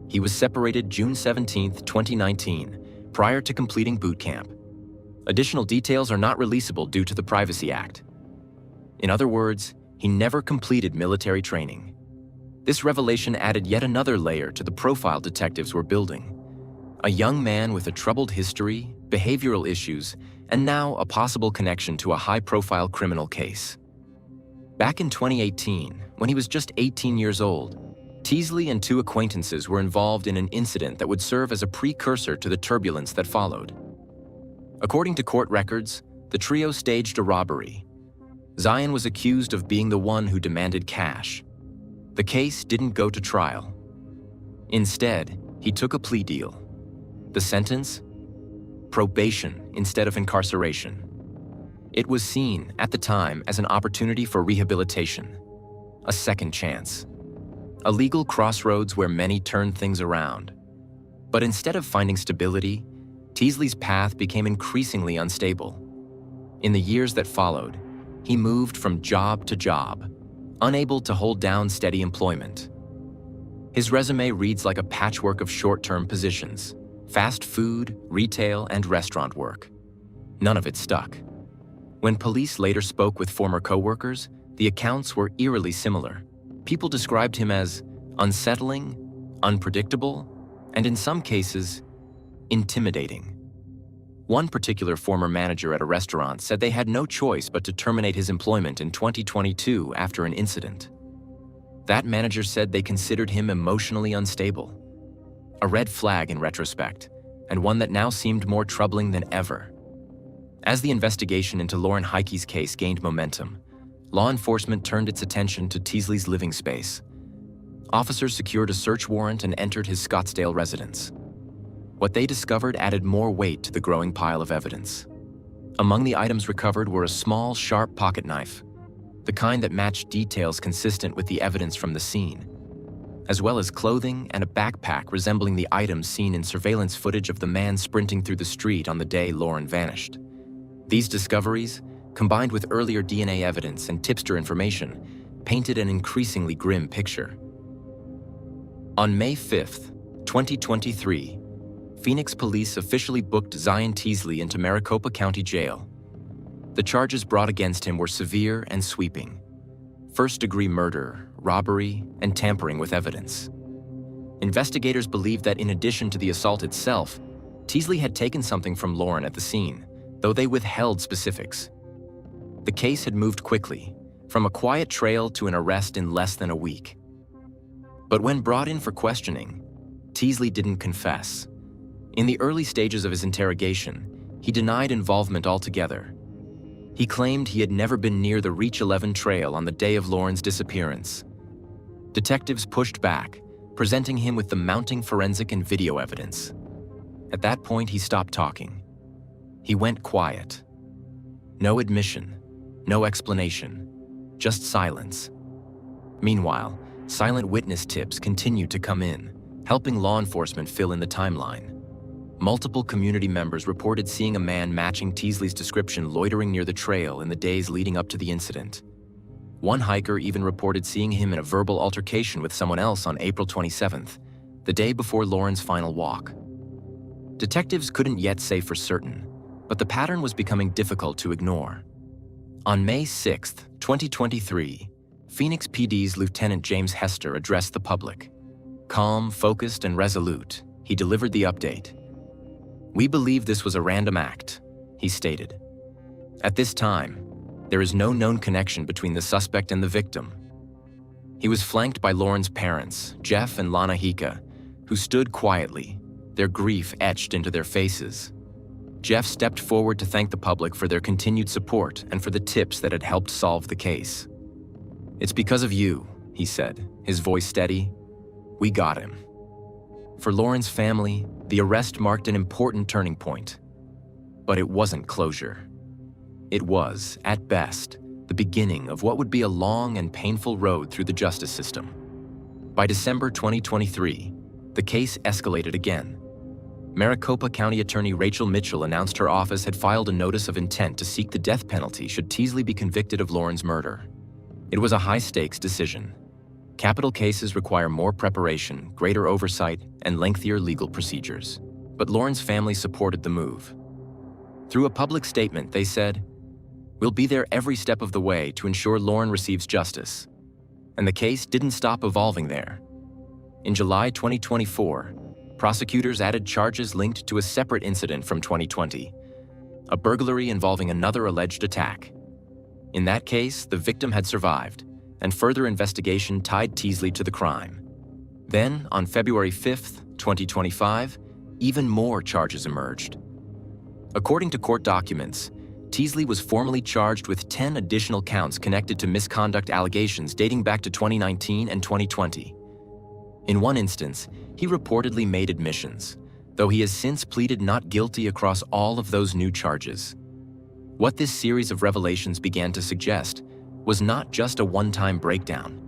[SPEAKER 1] He was separated June 17, 2019, prior to completing boot camp. Additional details are not releasable due to the Privacy Act. In other words, he never completed military training. This revelation added yet another layer to the profile detectives were building. A young man with a troubled history, behavioral issues, and now a possible connection to a high-profile criminal case. Back in 2018, when he was just 18 years old, Teasley and two acquaintances were involved in an incident that would serve as a precursor to the turbulence that followed. According to court records, the trio staged a robbery. Zion was accused of being the one who demanded cash. The case didn't go to trial. Instead, he took a plea deal. The sentence? Probation instead of incarceration. It was seen, at the time, as an opportunity for rehabilitation, a second chance, a legal crossroads where many turned things around. But instead of finding stability, Teasley's path became increasingly unstable. In the years that followed, he moved from job to job, unable to hold down steady employment. His resume reads like a patchwork of short-term positions: fast food, retail, and restaurant work. None of it stuck. When police later spoke with former coworkers, the accounts were eerily similar. People described him as unsettling, unpredictable, and in some cases, intimidating. One particular former manager at a restaurant said they had no choice but to terminate his employment in 2022 after an incident. That manager said they considered him emotionally unstable. A red flag in retrospect, and one that now seemed more troubling than ever. As the investigation into Lauren Heike's case gained momentum, law enforcement turned its attention to Teasley's living space. Officers secured a search warrant and entered his Scottsdale residence. What they discovered added more weight to the growing pile of evidence. Among the items recovered were a small, sharp pocket knife, the kind that matched details consistent with the evidence from the scene, as well as clothing and a backpack resembling the items seen in surveillance footage of the man sprinting through the street on the day Lauren vanished. These discoveries, combined with earlier DNA evidence and tipster information, painted an increasingly grim picture. On May 5th, 2023, Phoenix police officially booked Zion Teasley into Maricopa County Jail. The charges brought against him were severe and sweeping: first-degree murder, robbery, and tampering with evidence. Investigators believed that in addition to the assault itself, Teasley had taken something from Lauren at the scene, though they withheld specifics. The case had moved quickly, from a quiet trail to an arrest in less than a week. But when brought in for questioning, Teasley didn't confess. In the early stages of his interrogation, he denied involvement altogether. He claimed he had never been near the Reach 11 trail on the day of Lauren's disappearance. Detectives pushed back, presenting him with the mounting forensic and video evidence. At that point, he stopped talking. He went quiet. No admission, no explanation, just silence. Meanwhile, silent witness tips continued to come in, helping law enforcement fill in the timeline. Multiple community members reported seeing a man matching Teasley's description loitering near the trail in the days leading up to the incident. One hiker even reported seeing him in a verbal altercation with someone else on April 27th, the day before Lauren's final walk. Detectives couldn't yet say for certain, but the pattern was becoming difficult to ignore. On May 6th, 2023, Phoenix PD's Lieutenant James Hester addressed the public. Calm, focused, and resolute, he delivered the update. "We believe this was a random act," he stated. "At this time, there is no known connection between the suspect and the victim." He was flanked by Lauren's parents, Jeff and Lauren Heike, who stood quietly, their grief etched into their faces. Jeff stepped forward to thank the public for their continued support and for the tips that had helped solve the case. "It's because of you," he said, his voice steady. "We got him." For Lauren's family, the arrest marked an important turning point. But it wasn't closure. It was, at best, the beginning of what would be a long and painful road through the justice system. By December 2023, the case escalated again. Maricopa County Attorney Rachel Mitchell announced her office had filed a notice of intent to seek the death penalty should Teasley be convicted of Lauren's murder. It was a high-stakes decision. Capital cases require more preparation, greater oversight, and lengthier legal procedures. But Lauren's family supported the move. Through a public statement, they said, "We'll be there every step of the way to ensure Lauren receives justice." And the case didn't stop evolving there. In July 2024, prosecutors added charges linked to a separate incident from 2020, a burglary involving another alleged attack. In that case, the victim had survived, and further investigation tied Teasley to the crime. Then, on February 5, 2025, even more charges emerged. According to court documents, Teasley was formally charged with 10 additional counts connected to misconduct allegations dating back to 2019 and 2020. In one instance, he reportedly made admissions, though he has since pleaded not guilty across all of those new charges. What this series of revelations began to suggest was not just a one-time breakdown,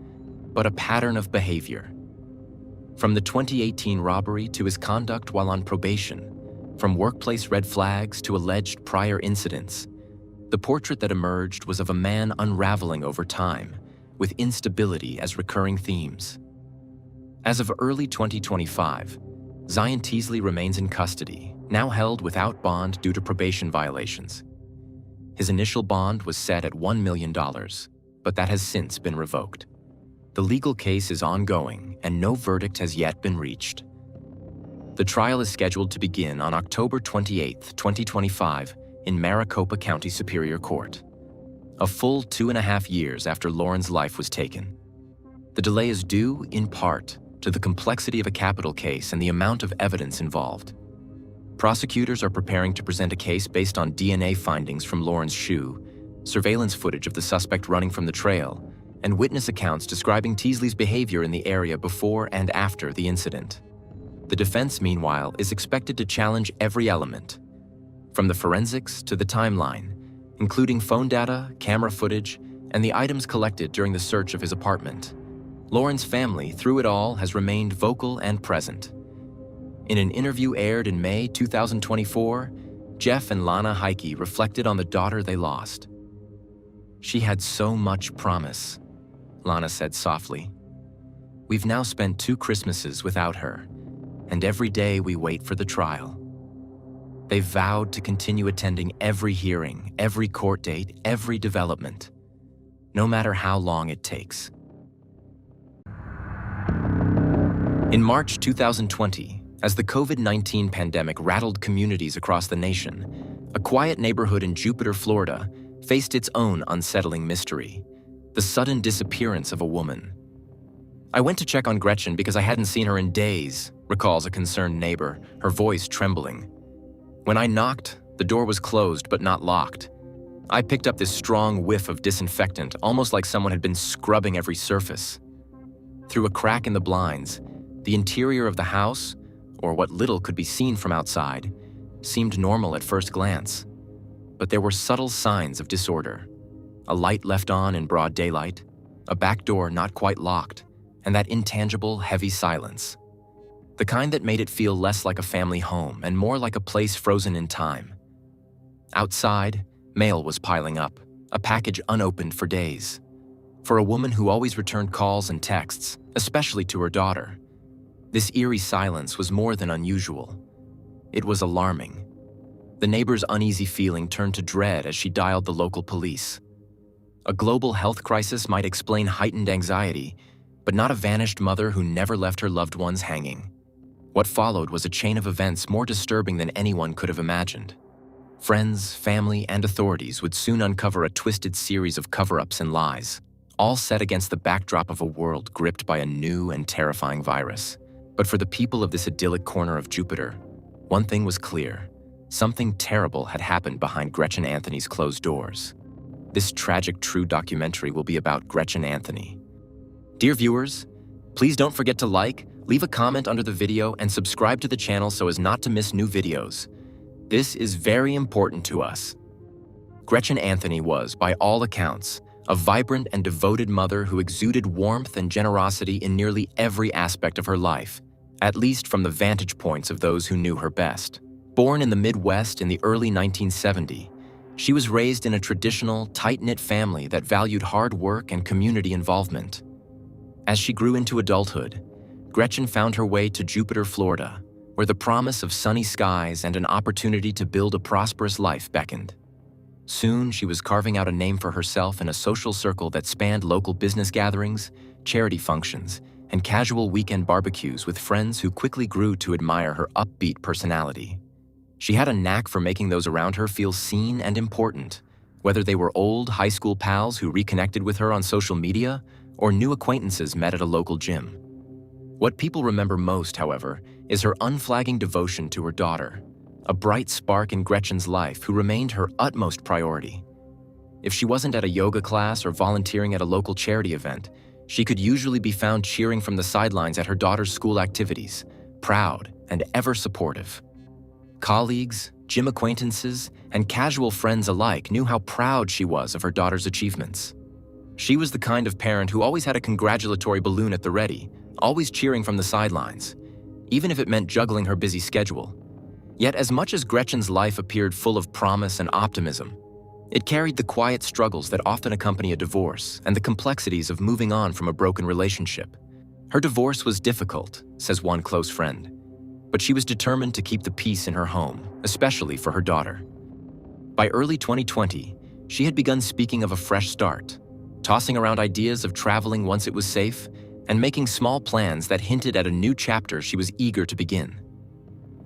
[SPEAKER 1] but a pattern of behavior. From the 2018 robbery to his conduct while on probation, from workplace red flags to alleged prior incidents, the portrait that emerged was of a man unraveling over time, with instability as recurring themes. As of early 2025, Zion Teasley remains in custody, now held without bond due to probation violations. His initial bond was set at $1 million, but that has since been revoked. The legal case is ongoing, and no verdict has yet been reached. The trial is scheduled to begin on October 28, 2025, in Maricopa County Superior Court, a full 2.5 years after Lauren's life was taken. The delay is due, in part, to the complexity of a capital case and the amount of evidence involved. Prosecutors are preparing to present a case based on DNA findings from Lauren's shoe, surveillance footage of the suspect running from the trail, and witness accounts describing Teasley's behavior in the area before and after the incident. The defense, meanwhile, is expected to challenge every element, from the forensics to the timeline, including phone data, camera footage, and the items collected during the search of his apartment. Lauren's family, through it all, has remained vocal and present. In an interview aired in May 2024, Jeff and Lauren Heike reflected on the daughter they lost. "She had so much promise," Lana said softly. "We've now spent 2 Christmases without her, and every day we wait for the trial. They vowed to continue attending every hearing, every court date, every development, no matter how long it takes." In March 2020, as the COVID-19 pandemic rattled communities across the nation, a quiet neighborhood in Jupiter, Florida, faced its own unsettling mystery: the sudden disappearance of a woman. "I went to check on Gretchen because I hadn't seen her in days," recalls a concerned neighbor, her voice trembling. "When I knocked, the door was closed but not locked. I picked up this strong whiff of disinfectant, almost like someone had been scrubbing every surface. Through a crack in the blinds, the interior of the house, or what little could be seen from outside, seemed normal at first glance. But there were subtle signs of disorder: a light left on in broad daylight, a back door not quite locked, and that intangible, heavy silence. The kind that made it feel less like a family home and more like a place frozen in time. Outside, mail was piling up, a package unopened for days. For a woman who always returned calls and texts, especially to her daughter, this eerie silence was more than unusual. It was alarming. The neighbor's uneasy feeling turned to dread as she dialed the local police. A global health crisis might explain heightened anxiety, but not a vanished mother who never left her loved ones hanging. What followed was a chain of events more disturbing than anyone could have imagined. Friends, family, and authorities would soon uncover a twisted series of cover-ups and lies, all set against the backdrop of a world gripped by a new and terrifying virus. But for the people of this idyllic corner of Jupiter, one thing was clear: something terrible had happened behind Gretchen Anthony's closed doors. This tragic true documentary will be about Gretchen Anthony. Dear viewers, please don't forget to like, leave a comment under the video, and subscribe to the channel so as not to miss new videos. This is very important to us. Gretchen Anthony was, by all accounts, a vibrant and devoted mother who exuded warmth and generosity in nearly every aspect of her life, at least from the vantage points of those who knew her best. Born in the Midwest in the early 1970s, she was raised in a traditional, tight-knit family that valued hard work and community involvement. As she grew into adulthood, Gretchen found her way to Jupiter, Florida, where the promise of sunny skies and an opportunity to build a prosperous life beckoned. Soon, she was carving out a name for herself in a social circle that spanned local business gatherings, charity functions, and casual weekend barbecues with friends who quickly grew to admire her upbeat personality. She had a knack for making those around her feel seen and important, whether they were old high school pals who reconnected with her on social media or new acquaintances met at a local gym. What people remember most, however, is her unflagging devotion to her daughter, a bright spark in Gretchen's life who remained her utmost priority. If she wasn't at a yoga class or volunteering at a local charity event, she could usually be found cheering from the sidelines at her daughter's school activities, proud and ever supportive. Colleagues, gym acquaintances, and casual friends alike knew how proud she was of her daughter's achievements. She was the kind of parent who always had a congratulatory balloon at the ready, always cheering from the sidelines, even if it meant juggling her busy schedule. Yet as much as Gretchen's life appeared full of promise and optimism, it carried the quiet struggles that often accompany a divorce and the complexities of moving on from a broken relationship. Her divorce was difficult, says one close friend, but she was determined to keep the peace in her home, especially for her daughter. By early 2020, she had begun speaking of a fresh start, tossing around ideas of traveling once it was safe, and making small plans that hinted at a new chapter she was eager to begin.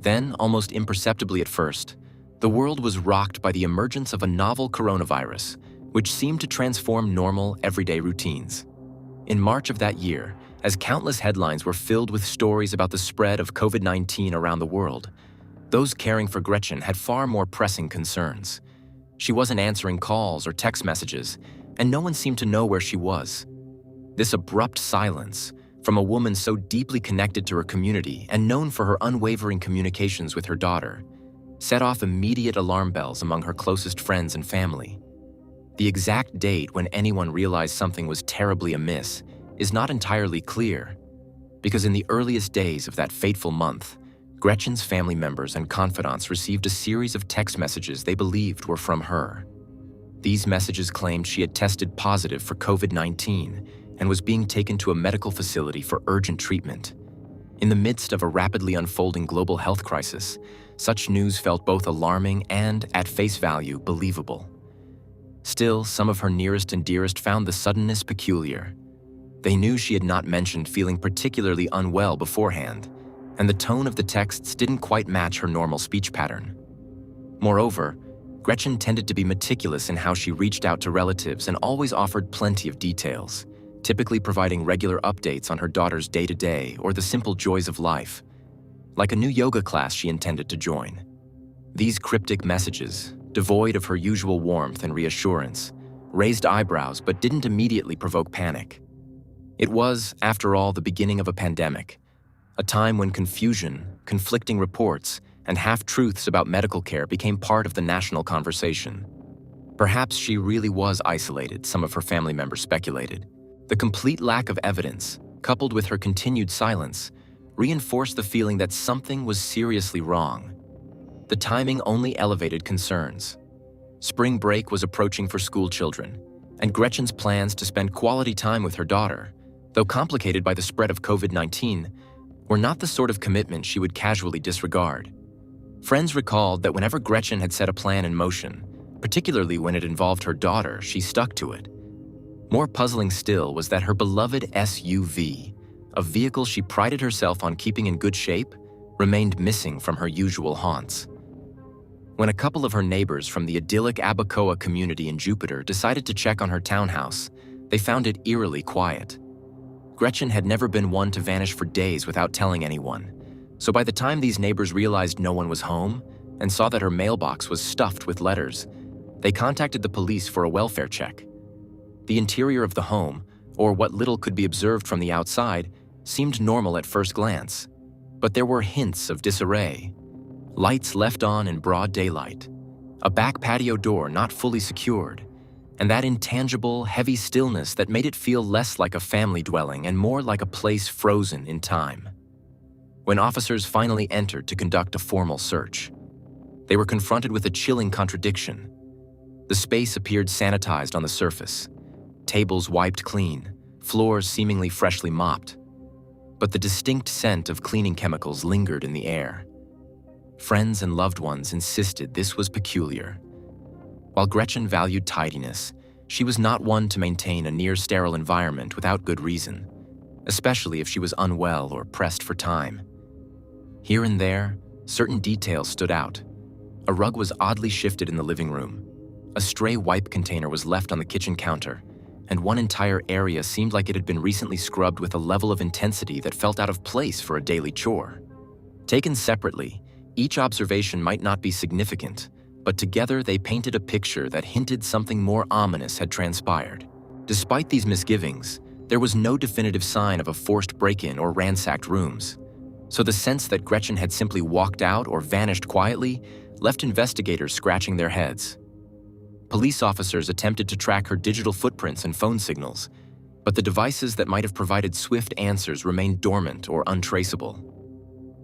[SPEAKER 1] Then, almost imperceptibly at first, the world was rocked by the emergence of a novel coronavirus, which seemed to transform normal, everyday routines. In March of that year, as countless headlines were filled with stories about the spread of COVID-19 around the world, those caring for Gretchen had far more pressing concerns. She wasn't answering calls or text messages, and no one seemed to know where she was. This abrupt silence, from a woman so deeply connected to her community and known for her unwavering communications with her daughter, set off immediate alarm bells among her closest friends and family. The exact date when anyone realized something was terribly amiss is not entirely clear, because in the earliest days of that fateful month, Gretchen's family members and confidants received a series of text messages they believed were from her. These messages claimed she had tested positive for COVID-19 and was being taken to a medical facility for urgent treatment. In the midst of a rapidly unfolding global health crisis, such news felt both alarming and, at face value, believable. Still, some of her nearest and dearest found the suddenness peculiar. They knew she had not mentioned feeling particularly unwell beforehand, and the tone of the texts didn't quite match her normal speech pattern. Moreover, Gretchen tended to be meticulous in how she reached out to relatives and always offered plenty of details, typically providing regular updates on her daughter's day-to-day or the simple joys of life, like a new yoga class she intended to join. These cryptic messages, devoid of her usual warmth and reassurance, raised eyebrows but didn't immediately provoke panic. It was, after all, the beginning of a pandemic, a time when confusion, conflicting reports, and half-truths about medical care became part of the national conversation. Perhaps she really was isolated, some of her family members speculated. The complete lack of evidence, coupled with her continued silence, reinforced the feeling that something was seriously wrong. The timing only elevated concerns. Spring break was approaching for school children, and Gretchen's plans to spend quality time with her daughter, though complicated by the spread of COVID-19, were not the sort of commitment she would casually disregard. Friends recalled that whenever Gretchen had set a plan in motion, particularly when it involved her daughter, she stuck to it. More puzzling still was that her beloved SUV, a vehicle she prided herself on keeping in good shape, remained missing from her usual haunts. When a couple of her neighbors from the idyllic Abacoa community in Jupiter decided to check on her townhouse, they found it eerily quiet. Gretchen had never been one to vanish for days without telling anyone, so by the time these neighbors realized no one was home and saw that her mailbox was stuffed with letters, they contacted the police for a welfare check. The interior of the home, or what little could be observed from the outside, seemed normal at first glance, but there were hints of disarray. Lights left on in broad daylight, a back patio door not fully secured, and that intangible, heavy stillness that made it feel less like a family dwelling and more like a place frozen in time. When officers finally entered to conduct a formal search, they were confronted with a chilling contradiction. The space appeared sanitized on the surface, tables wiped clean, floors seemingly freshly mopped. but the distinct scent of cleaning chemicals lingered in the air. Friends and loved ones insisted this was peculiar. While Gretchen valued tidiness, she was not one to maintain a near-sterile environment without good reason, especially if she was unwell or pressed for time. Here and there, certain details stood out. A rug was oddly shifted in the living room. A stray wipe container was left on the kitchen counter, and one entire area seemed like it had been recently scrubbed with a level of intensity that felt out of place for a daily chore. Taken separately, each observation might not be significant, but together they painted a picture that hinted something more ominous had transpired. Despite these misgivings, there was no definitive sign of a forced break-in or ransacked rooms, so the sense that Gretchen had simply walked out or vanished quietly left investigators scratching their heads. Police officers attempted to track her digital footprints and phone signals, but the devices that might have provided swift answers remained dormant or untraceable.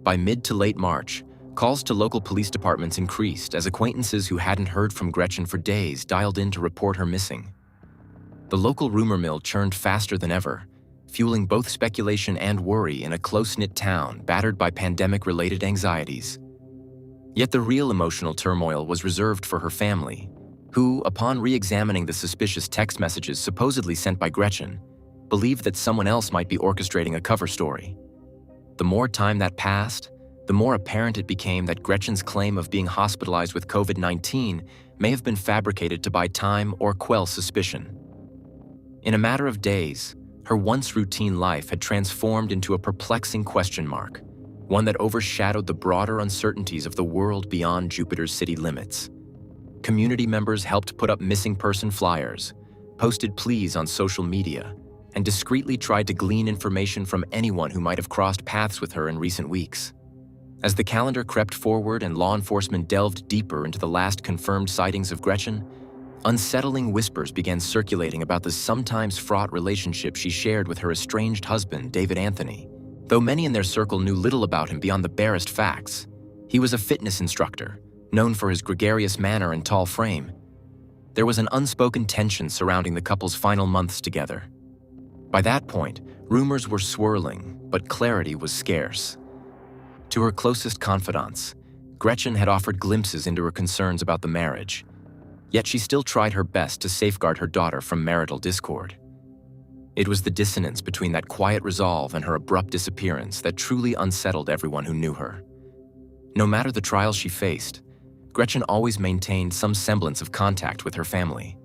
[SPEAKER 1] By mid to late March, calls to local police departments increased as acquaintances who hadn't heard from Gretchen for days dialed in to report her missing. The local rumor mill churned faster than ever, fueling both speculation and worry in a close-knit town battered by pandemic-related anxieties. Yet the real emotional turmoil was reserved for her family, who, upon re-examining the suspicious text messages supposedly sent by Gretchen, believed that someone else might be orchestrating a cover story. The more time that passed, the more apparent it became that Gretchen's claim of being hospitalized with COVID-19 may have been fabricated to buy time or quell suspicion. In a matter of days, her once routine life had transformed into a perplexing question mark, one that overshadowed the broader uncertainties of the world beyond Jupiter's city limits. Community members helped put up missing person flyers, posted pleas on social media, and discreetly tried to glean information from anyone who might have crossed paths with her in recent weeks. As the calendar crept forward and law enforcement delved deeper into the last confirmed sightings of Gretchen, unsettling whispers began circulating about the sometimes fraught relationship she shared with her estranged husband, David Anthony. Though many in their circle knew little about him beyond the barest facts, he was a fitness instructor, known for his gregarious manner and tall frame. There was an unspoken tension surrounding the couple's final months together. By that point, rumors were swirling, but clarity was scarce. To her closest confidants, Gretchen had offered glimpses into her concerns about the marriage, yet she still tried her best to safeguard her daughter from marital discord. It was the dissonance between that quiet resolve and her abrupt disappearance that truly unsettled everyone who knew her. No matter the trials she faced, Gretchen always maintained some semblance of contact with her family.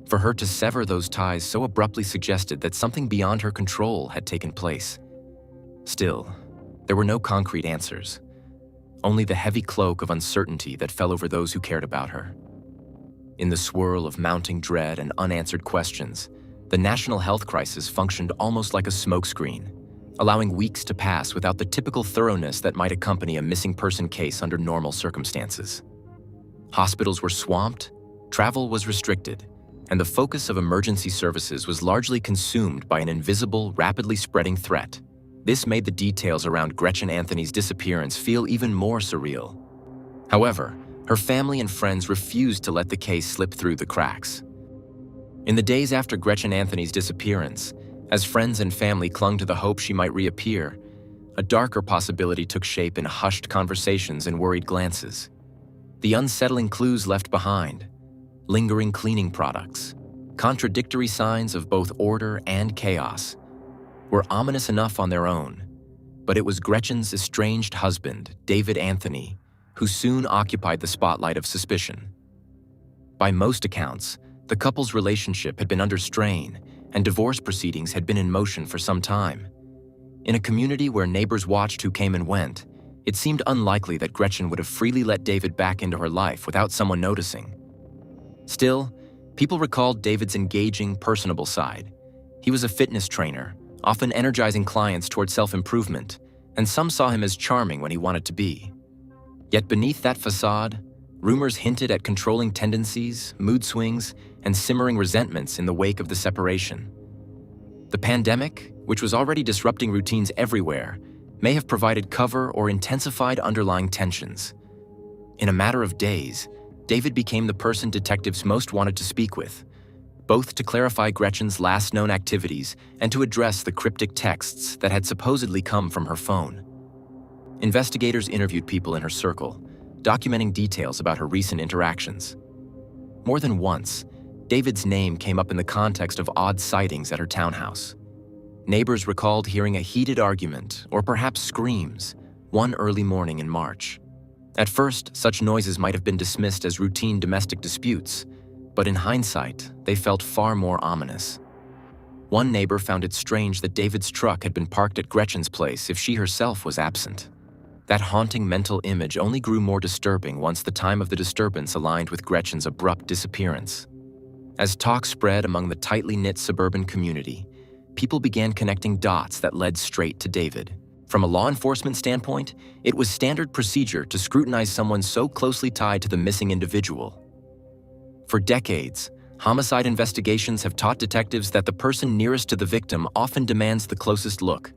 [SPEAKER 1] For her to sever those ties so abruptly suggested that something beyond her control had taken place. Still, there were no concrete answers, only the heavy cloak of uncertainty that fell over those who cared about her. In the swirl of mounting dread and unanswered questions, the national health crisis functioned almost like a smokescreen, allowing weeks to pass without the typical thoroughness that might accompany a missing person case under normal circumstances. Hospitals were swamped, travel was restricted, and the focus of emergency services was largely consumed by an invisible, rapidly spreading threat. This made the details around Gretchen Anthony's disappearance feel even more surreal. However, her family and friends refused to let the case slip through the cracks. In the days after Gretchen Anthony's disappearance, as friends and family clung to the hope she might reappear, a darker possibility took shape in hushed conversations and worried glances. The unsettling clues left behind, lingering cleaning products, contradictory signs of both order and chaos, were ominous enough on their own, but it was Gretchen's estranged husband, David Anthony, who soon occupied the spotlight of suspicion. By most accounts, the couple's relationship had been under strain, and divorce proceedings had been in motion for some time. In a community where neighbors watched who came and went, it seemed unlikely that Gretchen would have freely let David back into her life without someone noticing. Still, people recalled David's engaging, personable side. He was a fitness trainer, often energizing clients toward self-improvement, and some saw him as charming when he wanted to be. Yet beneath that facade, rumors hinted at controlling tendencies, mood swings, and simmering resentments in the wake of the separation. The pandemic, which was already disrupting routines everywhere, may have provided cover or intensified underlying tensions. In a matter of days, David became the person detectives most wanted to speak with, both to clarify Gretchen's last known activities and to address the cryptic texts that had supposedly come from her phone. Investigators interviewed people in her circle, documenting details about her recent interactions. More than once, David's name came up in the context of odd sightings at her townhouse. Neighbors recalled hearing a heated argument, or perhaps screams, one early morning in March. At first, such noises might have been dismissed as routine domestic disputes, but in hindsight, they felt far more ominous. One neighbor found it strange that David's truck had been parked at Gretchen's place if she herself was absent. That haunting mental image only grew more disturbing once the time of the disturbance aligned with Gretchen's abrupt disappearance. As talk spread among the tightly knit suburban community, people began connecting dots that led straight to David. From a law enforcement standpoint, it was standard procedure to scrutinize someone so closely tied to the missing individual. For decades, homicide investigations have taught detectives that the person nearest to the victim often demands the closest look.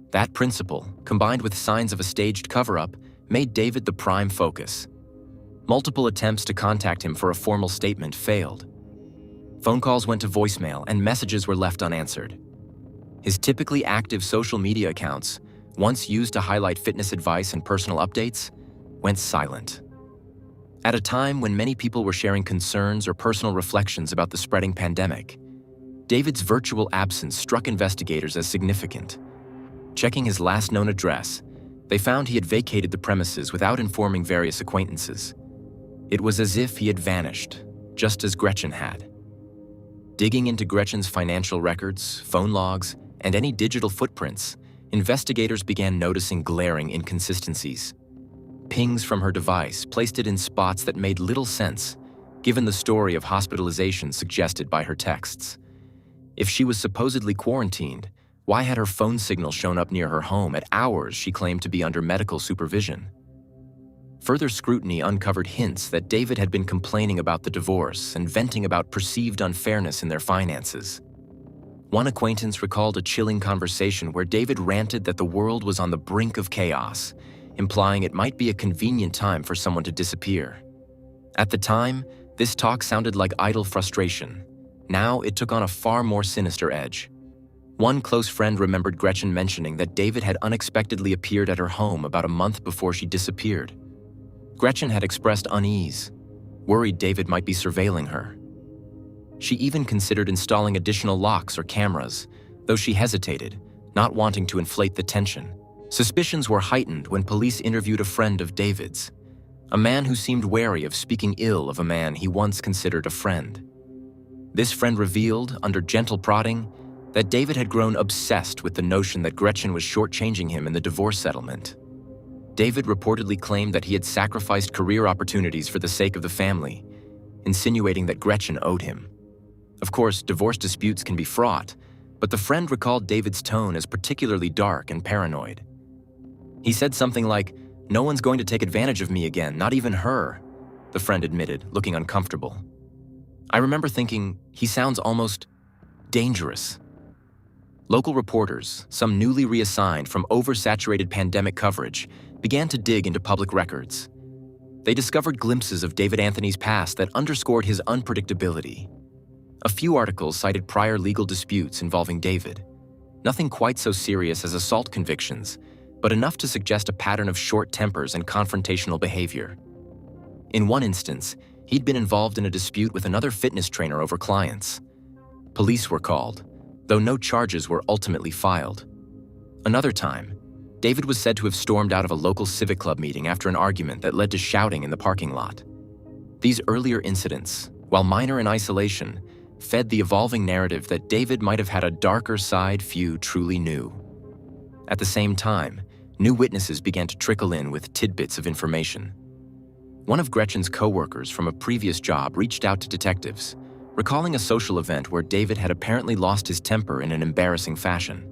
[SPEAKER 1] That principle, combined with signs of a staged cover-up, made David the prime focus. Multiple attempts to contact him for a formal statement failed. Phone calls went to voicemail and messages were left unanswered. His typically active social media accounts, once used to highlight fitness advice and personal updates, went silent. At a time when many people were sharing concerns or personal reflections about the spreading pandemic, David's virtual absence struck investigators as significant. Checking his last known address, they found he had vacated the premises without informing various acquaintances. It was as if he had vanished, just as Gretchen had. Digging into Gretchen's financial records, phone logs, and any digital footprints, investigators began noticing glaring inconsistencies. Pings from her device placed it in spots that made little sense, given the story of hospitalization suggested by her texts. If she was supposedly quarantined, why had her phone signal shown up near her home at hours she claimed to be under medical supervision? Further scrutiny uncovered hints that David had been complaining about the divorce and venting about perceived unfairness in their finances. One acquaintance recalled a chilling conversation where David ranted that the world was on the brink of chaos, implying it might be a convenient time for someone to disappear. At the time, this talk sounded like idle frustration. Now it took on a far more sinister edge. One close friend remembered Gretchen mentioning that David had unexpectedly appeared at her home about a month before she disappeared. Gretchen had expressed unease, worried David might be surveilling her. She even considered installing additional locks or cameras, though she hesitated, not wanting to inflate the tension. Suspicions were heightened when police interviewed a friend of David's, a man who seemed wary of speaking ill of a man he once considered a friend. This friend revealed, under gentle prodding, that David had grown obsessed with the notion that Gretchen was shortchanging him in the divorce settlement. David reportedly claimed that he had sacrificed career opportunities for the sake of the family, insinuating that Gretchen owed him. Of course, divorce disputes can be fraught, but the friend recalled David's tone as particularly dark and paranoid. He said something like, "No one's going to take advantage of me again, not even her," the friend admitted, looking uncomfortable. I remember thinking, he sounds almost dangerous. Local reporters, some newly reassigned from oversaturated pandemic coverage, began to dig into public records. They discovered glimpses of David Anthony's past that underscored his unpredictability. A few articles cited prior legal disputes involving David. Nothing quite so serious as assault convictions, but enough to suggest a pattern of short tempers and confrontational behavior. In one instance, he'd been involved in a dispute with another fitness trainer over clients. Police were called, though no charges were ultimately filed. Another time, David was said to have stormed out of a local civic club meeting after an argument that led to shouting in the parking lot. These earlier incidents, while minor in isolation, fed the evolving narrative that David might have had a darker side few truly knew. At the same time, new witnesses began to trickle in with tidbits of information. One of Gretchen's co-workers from a previous job reached out to detectives, recalling a social event where David had apparently lost his temper in an embarrassing fashion.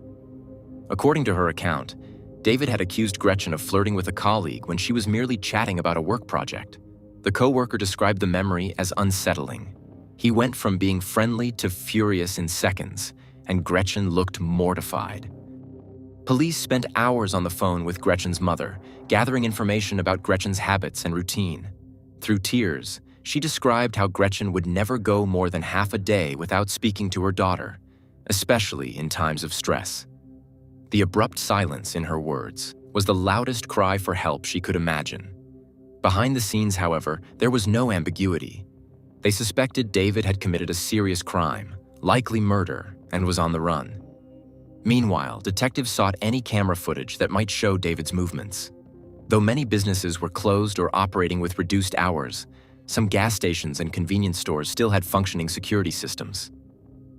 [SPEAKER 1] According to her account, David had accused Gretchen of flirting with a colleague when she was merely chatting about a work project. The co-worker described the memory as unsettling. He went from being friendly to furious in seconds, and Gretchen looked mortified. Police spent hours on the phone with Gretchen's mother, gathering information about Gretchen's habits and routine. Through tears, she described how Gretchen would never go more than half a day without speaking to her daughter, especially in times of stress. The abrupt silence, in her words, was the loudest cry for help she could imagine. Behind the scenes, however, there was no ambiguity. They suspected David had committed a serious crime, likely murder, and was on the run. Meanwhile, detectives sought any camera footage that might show David's movements. Though many businesses were closed or operating with reduced hours, some gas stations and convenience stores still had functioning security systems.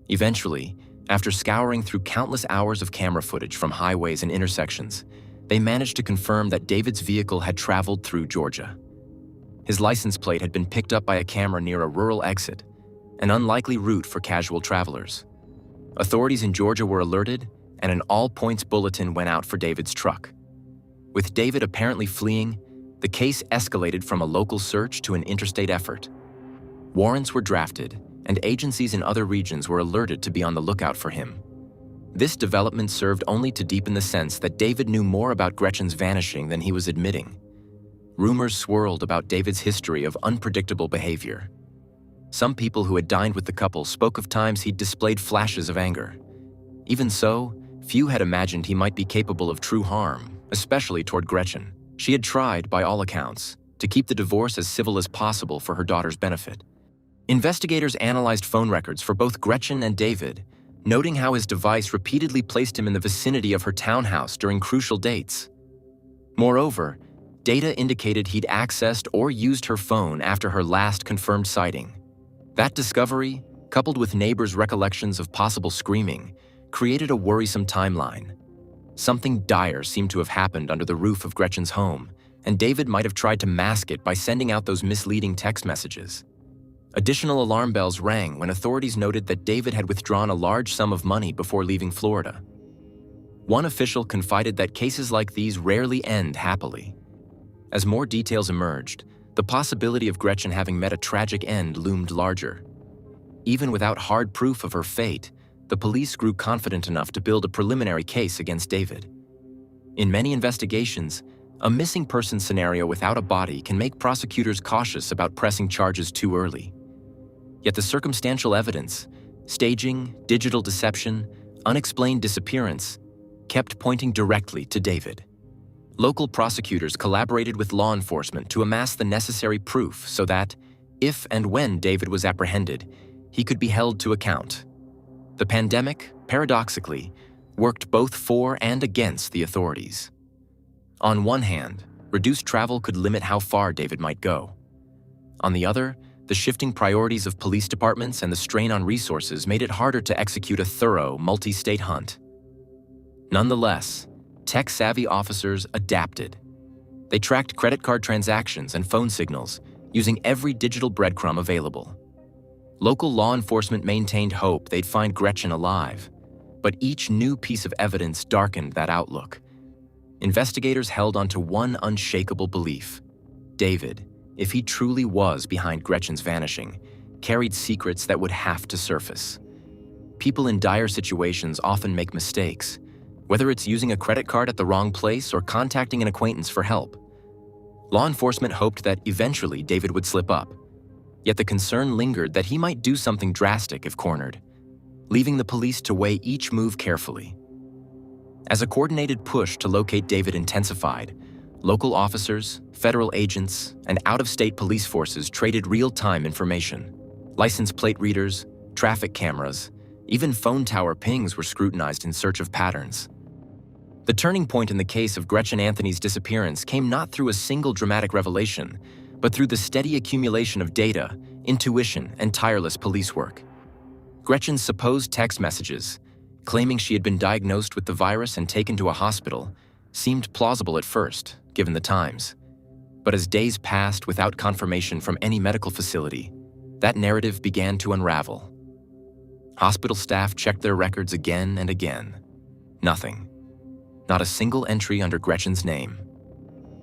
[SPEAKER 1] Eventually, after scouring through countless hours of camera footage from highways and intersections, they managed to confirm that David's vehicle had traveled through Georgia. His license plate had been picked up by a camera near a rural exit, an unlikely route for casual travelers. Authorities in Georgia were alerted, and an all-points bulletin went out for David's truck. With David apparently fleeing, the case escalated from a local search to an interstate effort. Warrants were drafted, and agencies in other regions were alerted to be on the lookout for him. This development served only to deepen the sense that David knew more about Gretchen's vanishing than he was admitting. Rumors swirled about David's history of unpredictable behavior. Some people who had dined with the couple spoke of times he'd displayed flashes of anger. Even so, few had imagined he might be capable of true harm, especially toward Gretchen. She had tried, by all accounts, to keep the divorce as civil as possible for her daughter's benefit. Investigators analyzed phone records for both Gretchen and David, noting how his device repeatedly placed him in the vicinity of her townhouse during crucial dates. Moreover, data indicated he'd accessed or used her phone after her last confirmed sighting. That discovery, coupled with neighbors' recollections of possible screaming, created a worrisome timeline. Something dire seemed to have happened under the roof of Gretchen's home, and David might have tried to mask it by sending out those misleading text messages. Additional alarm bells rang when authorities noted that David had withdrawn a large sum of money before leaving Florida. One official confided that cases like these rarely end happily. As more details emerged, the possibility of Gretchen having met a tragic end loomed larger. Even without hard proof of her fate, the police grew confident enough to build a preliminary case against David. In many investigations, a missing person scenario without a body can make prosecutors cautious about pressing charges too early. Yet the circumstantial evidence, staging, digital deception, unexplained disappearance, kept pointing directly to David. Local prosecutors collaborated with law enforcement to amass the necessary proof so that, if and when David was apprehended, he could be held to account. The pandemic, paradoxically, worked both for and against the authorities. On one hand, reduced travel could limit how far David might go. On the other, the shifting priorities of police departments and the strain on resources made it harder to execute a thorough, multi-state hunt. Nonetheless, tech-savvy officers adapted. They tracked credit card transactions and phone signals, using every digital breadcrumb available. Local law enforcement maintained hope they'd find Gretchen alive, but each new piece of evidence darkened that outlook. Investigators held onto one unshakable belief: David, if he truly was behind Gretchen's vanishing, carried secrets that would have to surface. People in dire situations often make mistakes, whether it's using a credit card at the wrong place or contacting an acquaintance for help. Law enforcement hoped that eventually David would slip up, yet the concern lingered that he might do something drastic if cornered, leaving the police to weigh each move carefully. As a coordinated push to locate David intensified, local officers, federal agents, and out-of-state police forces traded real-time information. License plate readers, traffic cameras, even phone tower pings were scrutinized in search of patterns. The turning point in the case of Gretchen Anthony's disappearance came not through a single dramatic revelation, but through the steady accumulation of data, intuition, and tireless police work. Gretchen's supposed text messages, claiming she had been diagnosed with the virus and taken to a hospital, seemed plausible at first, given the times. But as days passed without confirmation from any medical facility, that narrative began to unravel. Hospital staff checked their records again and again. Nothing. Not a single entry under Gretchen's name.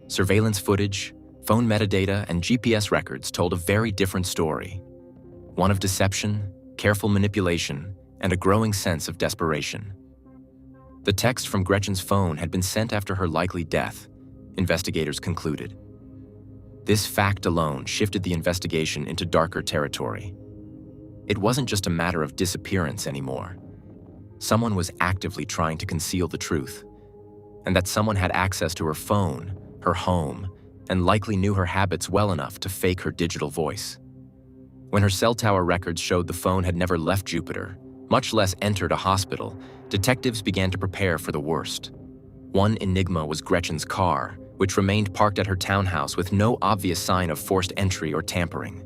[SPEAKER 1] Surveillance footage, phone metadata, and GPS records told a very different story. One of deception, careful manipulation, and a growing sense of desperation. The text from Gretchen's phone had been sent after her likely death, investigators concluded. This fact alone shifted the investigation into darker territory. It wasn't just a matter of disappearance anymore. Someone was actively trying to conceal the truth, and that someone had access to her phone, her home, and likely knew her habits well enough to fake her digital voice. When her cell tower records showed the phone had never left Jupiter, much less entered a hospital, detectives began to prepare for the worst. One enigma was Gretchen's car, which remained parked at her townhouse with no obvious sign of forced entry or tampering.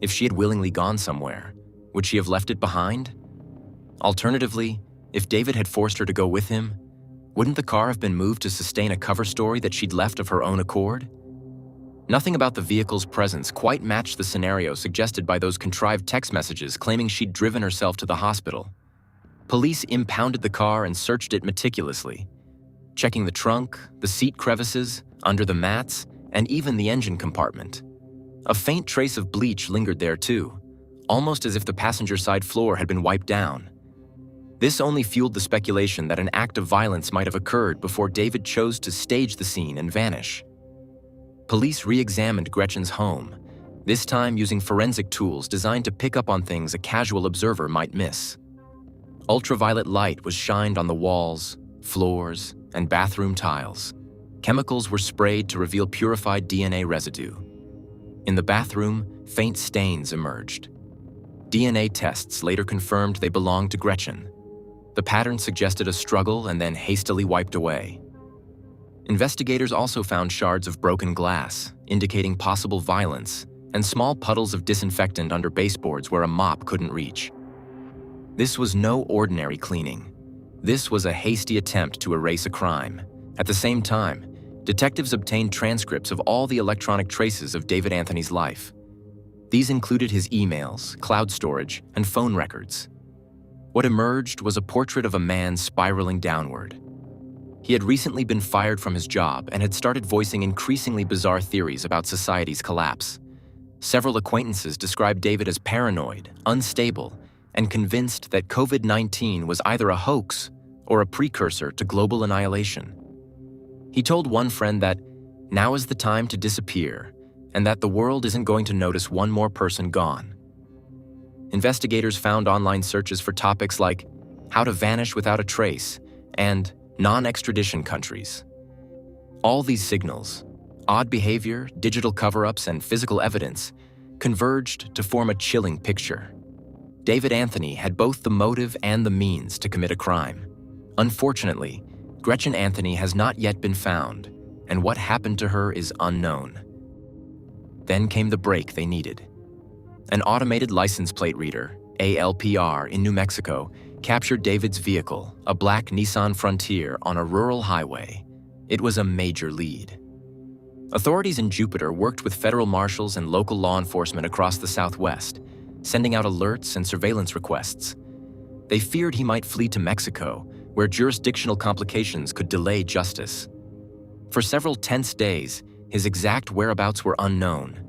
[SPEAKER 1] If she had willingly gone somewhere, would she have left it behind? Alternatively, if David had forced her to go with him, wouldn't the car have been moved to sustain a cover story that she'd left of her own accord? Nothing about the vehicle's presence quite matched the scenario suggested by those contrived text messages claiming she'd driven herself to the hospital. Police impounded the car and searched it meticulously, checking the trunk, the seat crevices, under the mats, and even the engine compartment. A faint trace of bleach lingered there too, almost as if the passenger side floor had been wiped down. This only fueled the speculation that an act of violence might have occurred before David chose to stage the scene and vanish. Police re-examined Gretchen's home, this time using forensic tools designed to pick up on things a casual observer might miss. Ultraviolet light was shined on the walls, floors, and bathroom tiles. Chemicals were sprayed to reveal purified DNA residue. In the bathroom, faint stains emerged. DNA tests later confirmed they belonged to Gretchen. The pattern suggested a struggle and then hastily wiped away. Investigators also found shards of broken glass, indicating possible violence, and small puddles of disinfectant under baseboards where a mop couldn't reach. This was no ordinary cleaning. This was a hasty attempt to erase a crime. At the same time, detectives obtained transcripts of all the electronic traces of David Anthony's life. These included his emails, cloud storage, and phone records. What emerged was a portrait of a man spiraling downward. He had recently been fired from his job and had started voicing increasingly bizarre theories about society's collapse. Several acquaintances described David as paranoid, unstable, and convinced that COVID-19 was either a hoax or a precursor to global annihilation. He told one friend that now is the time to disappear and that the world isn't going to notice one more person gone. Investigators found online searches for topics like how to vanish without a trace and non-extradition countries. All these signals, odd behavior, digital cover-ups, and physical evidence converged to form a chilling picture. David Anthony had both the motive and the means to commit a crime. Unfortunately, Gretchen Anthony has not yet been found, and what happened to her is unknown. Then came the break they needed. An automated license plate reader, ALPR, in New Mexico captured David's vehicle, a black Nissan Frontier, on a rural highway. It was a major lead. Authorities in Jupiter worked with federal marshals and local law enforcement across the Southwest, sending out alerts and surveillance requests. They feared he might flee to Mexico, where jurisdictional complications could delay justice. For several tense days, his exact whereabouts were unknown.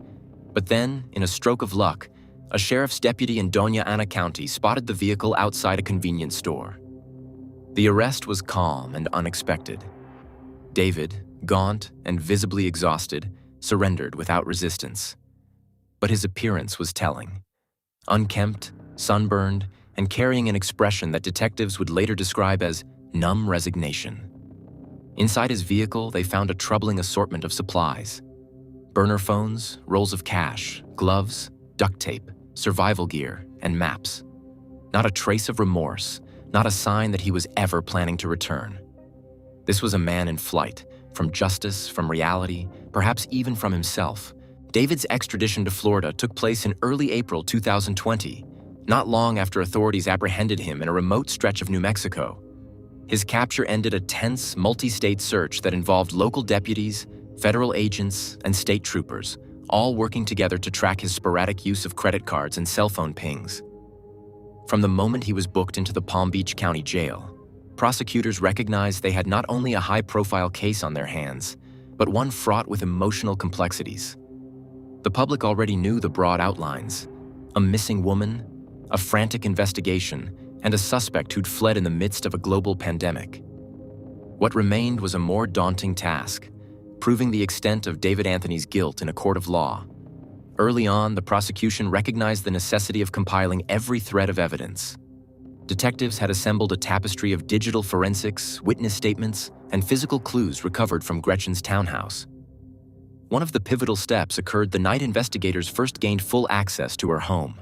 [SPEAKER 1] But then, in a stroke of luck, a sheriff's deputy in Doña Ana County spotted the vehicle outside a convenience store. The arrest was calm and unexpected. David, gaunt and visibly exhausted, surrendered without resistance. But his appearance was telling. Unkempt, sunburned, and carrying an expression that detectives would later describe as numb resignation. Inside his vehicle, they found a troubling assortment of supplies. Burner phones, rolls of cash, gloves, duct tape, survival gear, and maps. Not a trace of remorse, not a sign that he was ever planning to return. This was a man in flight, from justice, from reality, perhaps even from himself. David's extradition to Florida took place in early April 2020, not long after authorities apprehended him in a remote stretch of New Mexico. His capture ended a tense, multi-state search that involved local deputies, federal agents, and state troopers, all working together to track his sporadic use of credit cards and cell phone pings. From the moment he was booked into the Palm Beach County Jail, prosecutors recognized they had not only a high-profile case on their hands, but one fraught with emotional complexities. The public already knew the broad outlines: a missing woman, a frantic investigation, and a suspect who'd fled in the midst of a global pandemic. What remained was a more daunting task: proving the extent of David Anthony's guilt in a court of law. Early on, the prosecution recognized the necessity of compiling every thread of evidence. Detectives had assembled a tapestry of digital forensics, witness statements, and physical clues recovered from Gretchen's townhouse. One of the pivotal steps occurred the night investigators first gained full access to her home.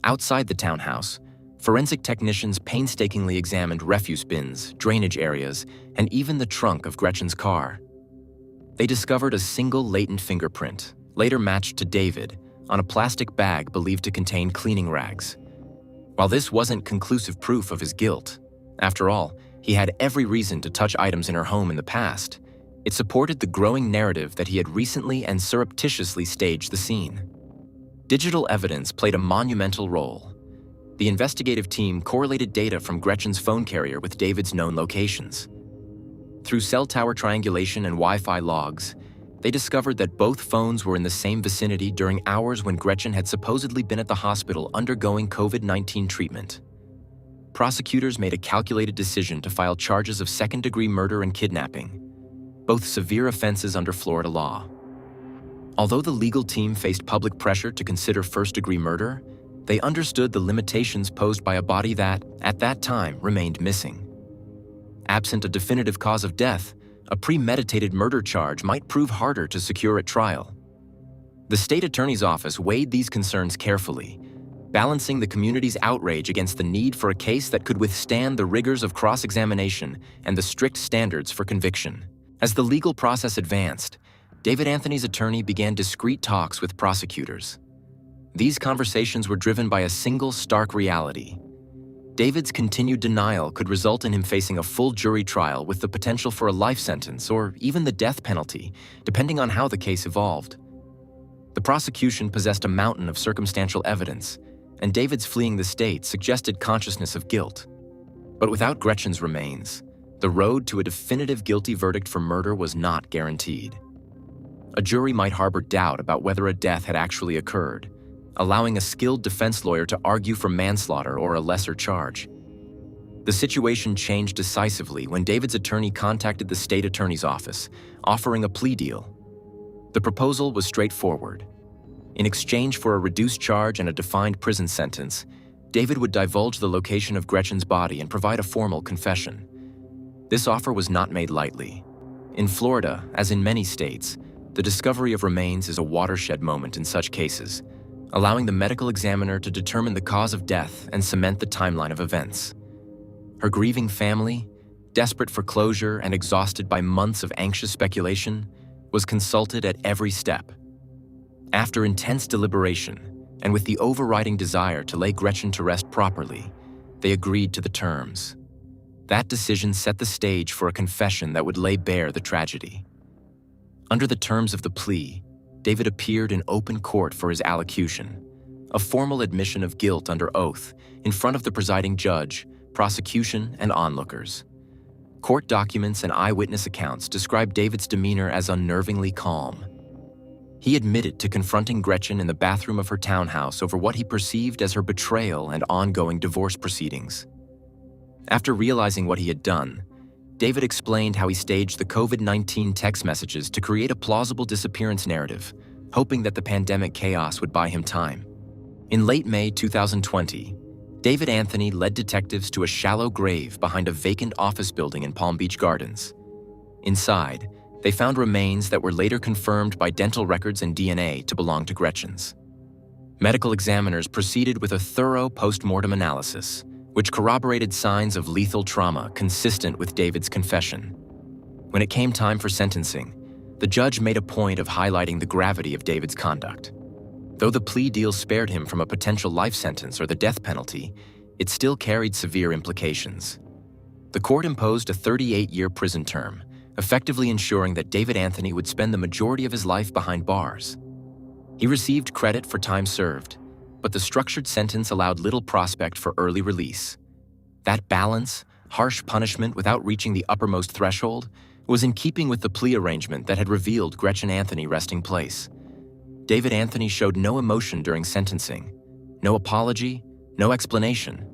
[SPEAKER 1] Outside the townhouse, forensic technicians painstakingly examined refuse bins, drainage areas, and even the trunk of Gretchen's car. They discovered a single latent fingerprint, later matched to David, on a plastic bag believed to contain cleaning rags. While this wasn't conclusive proof of his guilt, after all, he had every reason to touch items in her home in the past, it supported the growing narrative that he had recently and surreptitiously staged the scene. Digital evidence played a monumental role. The investigative team correlated data from Gretchen's phone carrier with David's known locations. Through cell tower triangulation and Wi-Fi logs, they discovered that both phones were in the same vicinity during hours when Gretchen had supposedly been at the hospital undergoing COVID-19 treatment. Prosecutors made a calculated decision to file charges of second-degree murder and kidnapping, both severe offenses under Florida law. Although the legal team faced public pressure to consider first-degree murder, they understood the limitations posed by a body that, at that time, remained missing. Absent a definitive cause of death, a premeditated murder charge might prove harder to secure at trial. The state attorney's office weighed these concerns carefully, balancing the community's outrage against the need for a case that could withstand the rigors of cross-examination and the strict standards for conviction. As the legal process advanced, David Anthony's attorney began discreet talks with prosecutors. These conversations were driven by a single stark reality. David's continued denial could result in him facing a full jury trial with the potential for a life sentence or even the death penalty, depending on how the case evolved. The prosecution possessed a mountain of circumstantial evidence, and David's fleeing the state suggested consciousness of guilt. But without Gretchen's remains, the road to a definitive guilty verdict for murder was not guaranteed. A jury might harbor doubt about whether a death had actually occurred, allowing a skilled defense lawyer to argue for manslaughter or a lesser charge. The situation changed decisively when David's attorney contacted the state attorney's office, offering a plea deal. The proposal was straightforward. In exchange for a reduced charge and a defined prison sentence, David would divulge the location of Gretchen's body and provide a formal confession. This offer was not made lightly. In Florida, as in many states, the discovery of remains is a watershed moment in such cases, allowing the medical examiner to determine the cause of death and cement the timeline of events. Her grieving family, desperate for closure and exhausted by months of anxious speculation, was consulted at every step. After intense deliberation, and with the overriding desire to lay Gretchen to rest properly, they agreed to the terms. That decision set the stage for a confession that would lay bare the tragedy. Under the terms of the plea, David appeared in open court for his allocution, a formal admission of guilt under oath in front of the presiding judge, prosecution, and onlookers. Court documents and eyewitness accounts describe David's demeanor as unnervingly calm. He admitted to confronting Gretchen in the bathroom of her townhouse over what he perceived as her betrayal and ongoing divorce proceedings. After realizing what he had done, David explained how he staged the COVID-19 text messages to create a plausible disappearance narrative, hoping that the pandemic chaos would buy him time. In late May 2020, David Anthony led detectives to a shallow grave behind a vacant office building in Palm Beach Gardens. Inside, they found remains that were later confirmed by dental records and DNA to belong to Gretchen's. Medical examiners proceeded with a thorough post-mortem analysis, which corroborated signs of lethal trauma consistent with David's confession. When it came time for sentencing, the judge made a point of highlighting the gravity of David's conduct. Though the plea deal spared him from a potential life sentence or the death penalty, it still carried severe implications. The court imposed a 38-year prison term, effectively ensuring that David Anthony would spend the majority of his life behind bars. He received credit for time served, but the structured sentence allowed little prospect for early release. That balance, harsh punishment without reaching the uppermost threshold, was in keeping with the plea arrangement that had revealed Gretchen Anthony's resting place. David Anthony showed no emotion during sentencing, no apology, no explanation.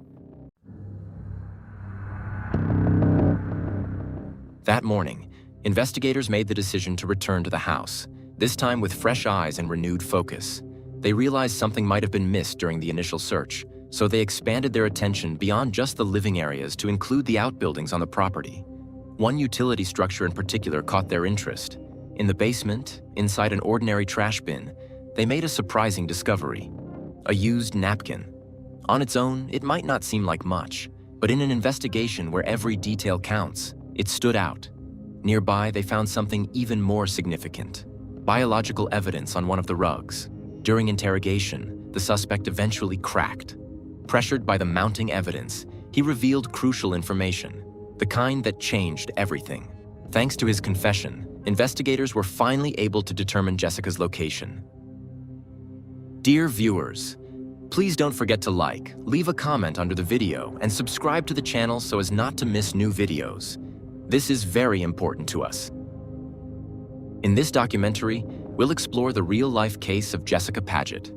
[SPEAKER 1] That morning, Investigators made the decision to return to the house, this time with fresh eyes and renewed focus. They realized something might have been missed during the initial search, so they expanded their attention beyond just the living areas to include the outbuildings on the property. One utility structure in particular caught their interest. In the basement, inside an ordinary trash bin, they made a surprising discovery: a used napkin. On its own, it might not seem like much, but in an investigation where every detail counts, it stood out. Nearby, they found something even more significant: biological evidence on one of the rugs. During interrogation, the suspect eventually cracked. Pressured by the mounting evidence, he revealed crucial information, the kind that changed everything. Thanks to his confession, investigators were finally able to determine Jessica's location. Dear viewers, please don't forget to like, leave a comment under the video, and subscribe to the channel so as not to miss new videos. This is very important to us. In this documentary, we'll explore the real-life case of Jessica Padet.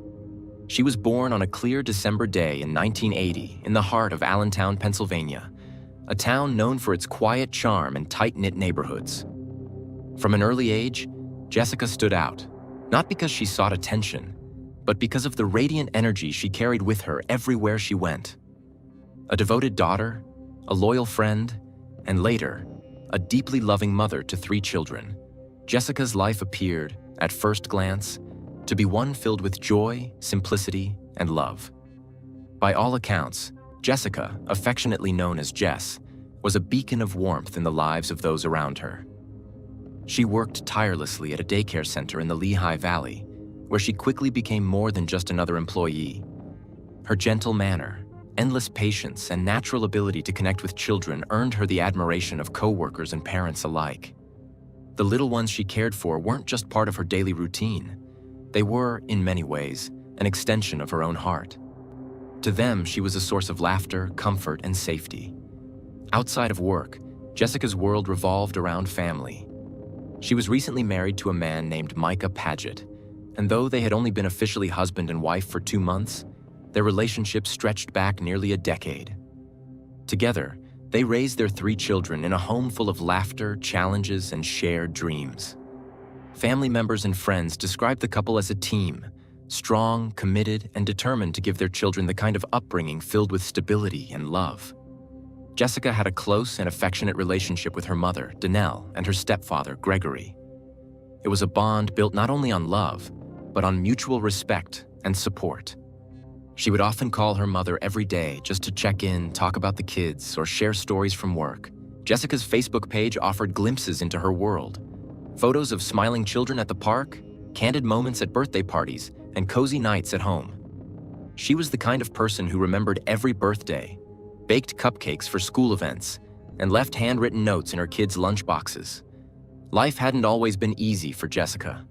[SPEAKER 1] She was born on a clear December day in 1980 in the heart of Allentown, Pennsylvania, a town known for its quiet charm and tight-knit neighborhoods. From an early age, Jessica stood out, not because she sought attention, but because of the radiant energy she carried with her everywhere she went. A devoted daughter, a loyal friend, and later, a deeply loving mother to 3 children, Jessica's life appeared, at first glance, to be one filled with joy, simplicity, and love. By all accounts, Jessica, affectionately known as Jess, was a beacon of warmth in the lives of those around her. She worked tirelessly at a daycare center in the Lehigh Valley, where she quickly became more than just another employee. Her gentle manner, endless patience, and natural ability to connect with children earned her the admiration of coworkers and parents alike. The little ones she cared for weren't just part of her daily routine. They were, in many ways, an extension of her own heart. To them, she was a source of laughter, comfort, and safety. Outside of work, Jessica's world revolved around family. She was recently married to a man named Micah Paget, and though they had only been officially husband and wife for 2 months, their relationship stretched back nearly a decade. Together, they raised their 3 children in a home full of laughter, challenges, and shared dreams. Family members and friends described the couple as a team, strong, committed, and determined to give their children the kind of upbringing filled with stability and love. Jessica had a close and affectionate relationship with her mother, Danelle, and her stepfather, Gregory. It was a bond built not only on love, but on mutual respect and support. She would often call her mother every day just to check in, talk about the kids, or share stories from work. Jessica's Facebook page offered glimpses into her world. Photos of smiling children at the park, candid moments at birthday parties, and cozy nights at home. She was the kind of person who remembered every birthday, baked cupcakes for school events, and left handwritten notes in her kids' lunchboxes. Life hadn't always been easy for Jessica.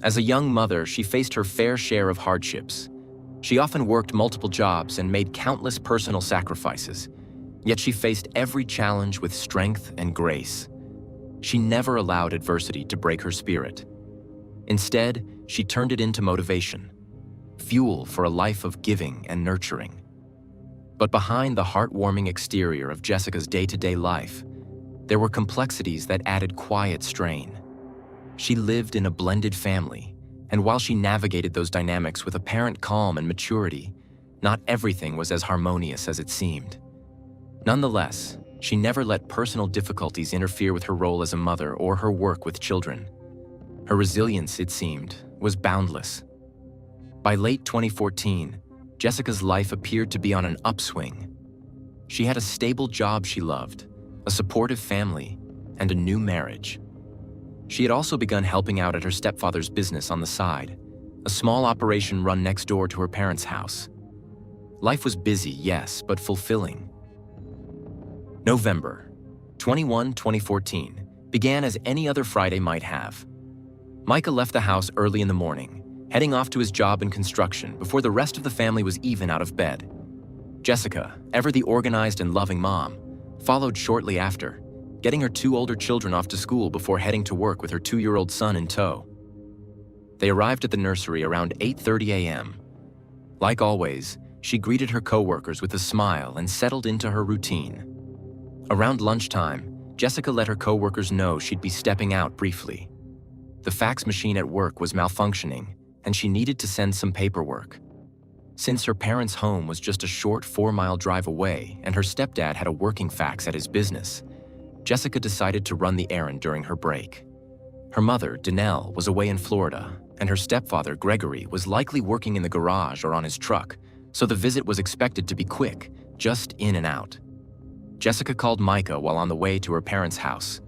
[SPEAKER 1] As a young mother, she faced her fair share of hardships. She often worked multiple jobs and made countless personal sacrifices, yet she faced every challenge with strength and grace. She never allowed adversity to break her spirit. Instead, she turned it into motivation, fuel for a life of giving and nurturing. But behind the heartwarming exterior of Jessica's day-to-day life, there were complexities that added quiet strain. She lived in a blended family, and while she navigated those dynamics with apparent calm and maturity, not everything was as harmonious as it seemed. Nonetheless, she never let personal difficulties interfere with her role as a mother or her work with children. Her resilience, it seemed, was boundless. By late 2014, Jessica's life appeared to be on an upswing. She had a stable job she loved, a supportive family, and a new marriage. She had also begun helping out at her stepfather's business on the side, a small operation run next door to her parents' house. Life was busy, yes, but fulfilling. November 21, 2014 began as any other Friday might have. Micah left the house early in the morning, heading off to his job in construction before the rest of the family was even out of bed. Jessica, ever the organized and loving mom, followed shortly after, getting her 2 older children off to school before heading to work with her 2-year-old son in tow. They arrived at the nursery around 8:30 a.m. Like always, she greeted her coworkers with a smile and settled into her routine. Around lunchtime, Jessica let her co-workers know she'd be stepping out briefly. The fax machine at work was malfunctioning, and she needed to send some paperwork. Since her parents' home was just a short 4-mile drive away and her stepdad had a working fax at his business, Jessica decided to run the errand during her break. Her mother, Danelle, was away in Florida, and her stepfather, Gregory, was likely working in the garage or on his truck, so the visit was expected to be quick, just in and out. Jessica called Micah while on the way to her parents' house.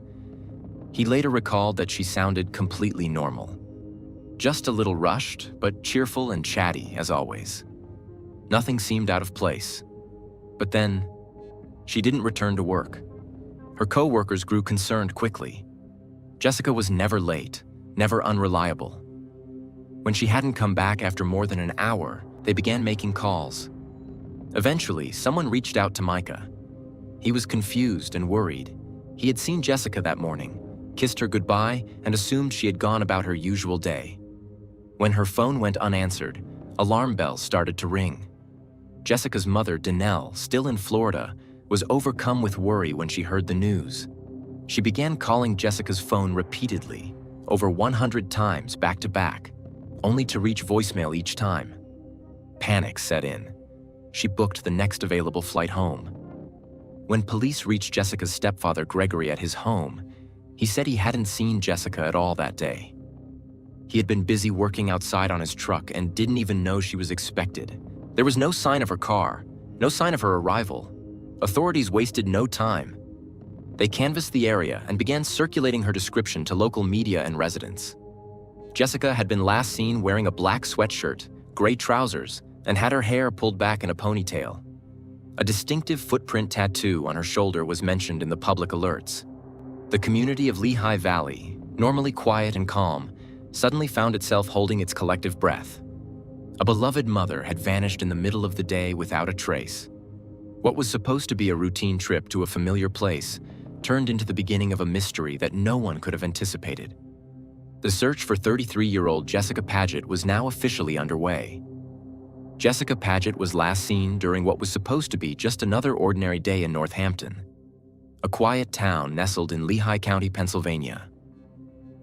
[SPEAKER 1] He later recalled that she sounded completely normal. Just a little rushed, but cheerful and chatty as always. Nothing seemed out of place. But then, she didn't return to work. Her co-workers grew concerned quickly. Jessica was never late, never unreliable. When she hadn't come back after more than an hour, they began making calls. Eventually, someone reached out to Micah. He was confused and worried. He had seen Jessica that morning, kissed her goodbye, and assumed she had gone about her usual day. When her phone went unanswered, alarm bells started to ring. Jessica's mother, Danelle, still in Florida, was overcome with worry when she heard the news. She began calling Jessica's phone repeatedly, over 100 times back to back, only to reach voicemail each time. Panic set in. She booked the next available flight home. When police reached Jessica's stepfather, Gregory, at his home, he said he hadn't seen Jessica at all that day. He had been busy working outside on his truck and didn't even know she was expected. There was no sign of her car, no sign of her arrival. Authorities wasted no time. They canvassed the area and began circulating her description to local media and residents. Jessica had been last seen wearing a black sweatshirt, gray trousers, and had her hair pulled back in a ponytail. A distinctive footprint tattoo on her shoulder was mentioned in the public alerts. The community of Lehigh Valley, normally quiet and calm, suddenly found itself holding its collective breath. A beloved mother had vanished in the middle of the day without a trace. What was supposed to be a routine trip to a familiar place turned into the beginning of a mystery that no one could have anticipated. The search for 33-year-old Jessica Padet was now officially underway. Jessica Padet was last seen during what was supposed to be just another ordinary day in Northampton, a quiet town nestled in Lehigh County, Pennsylvania.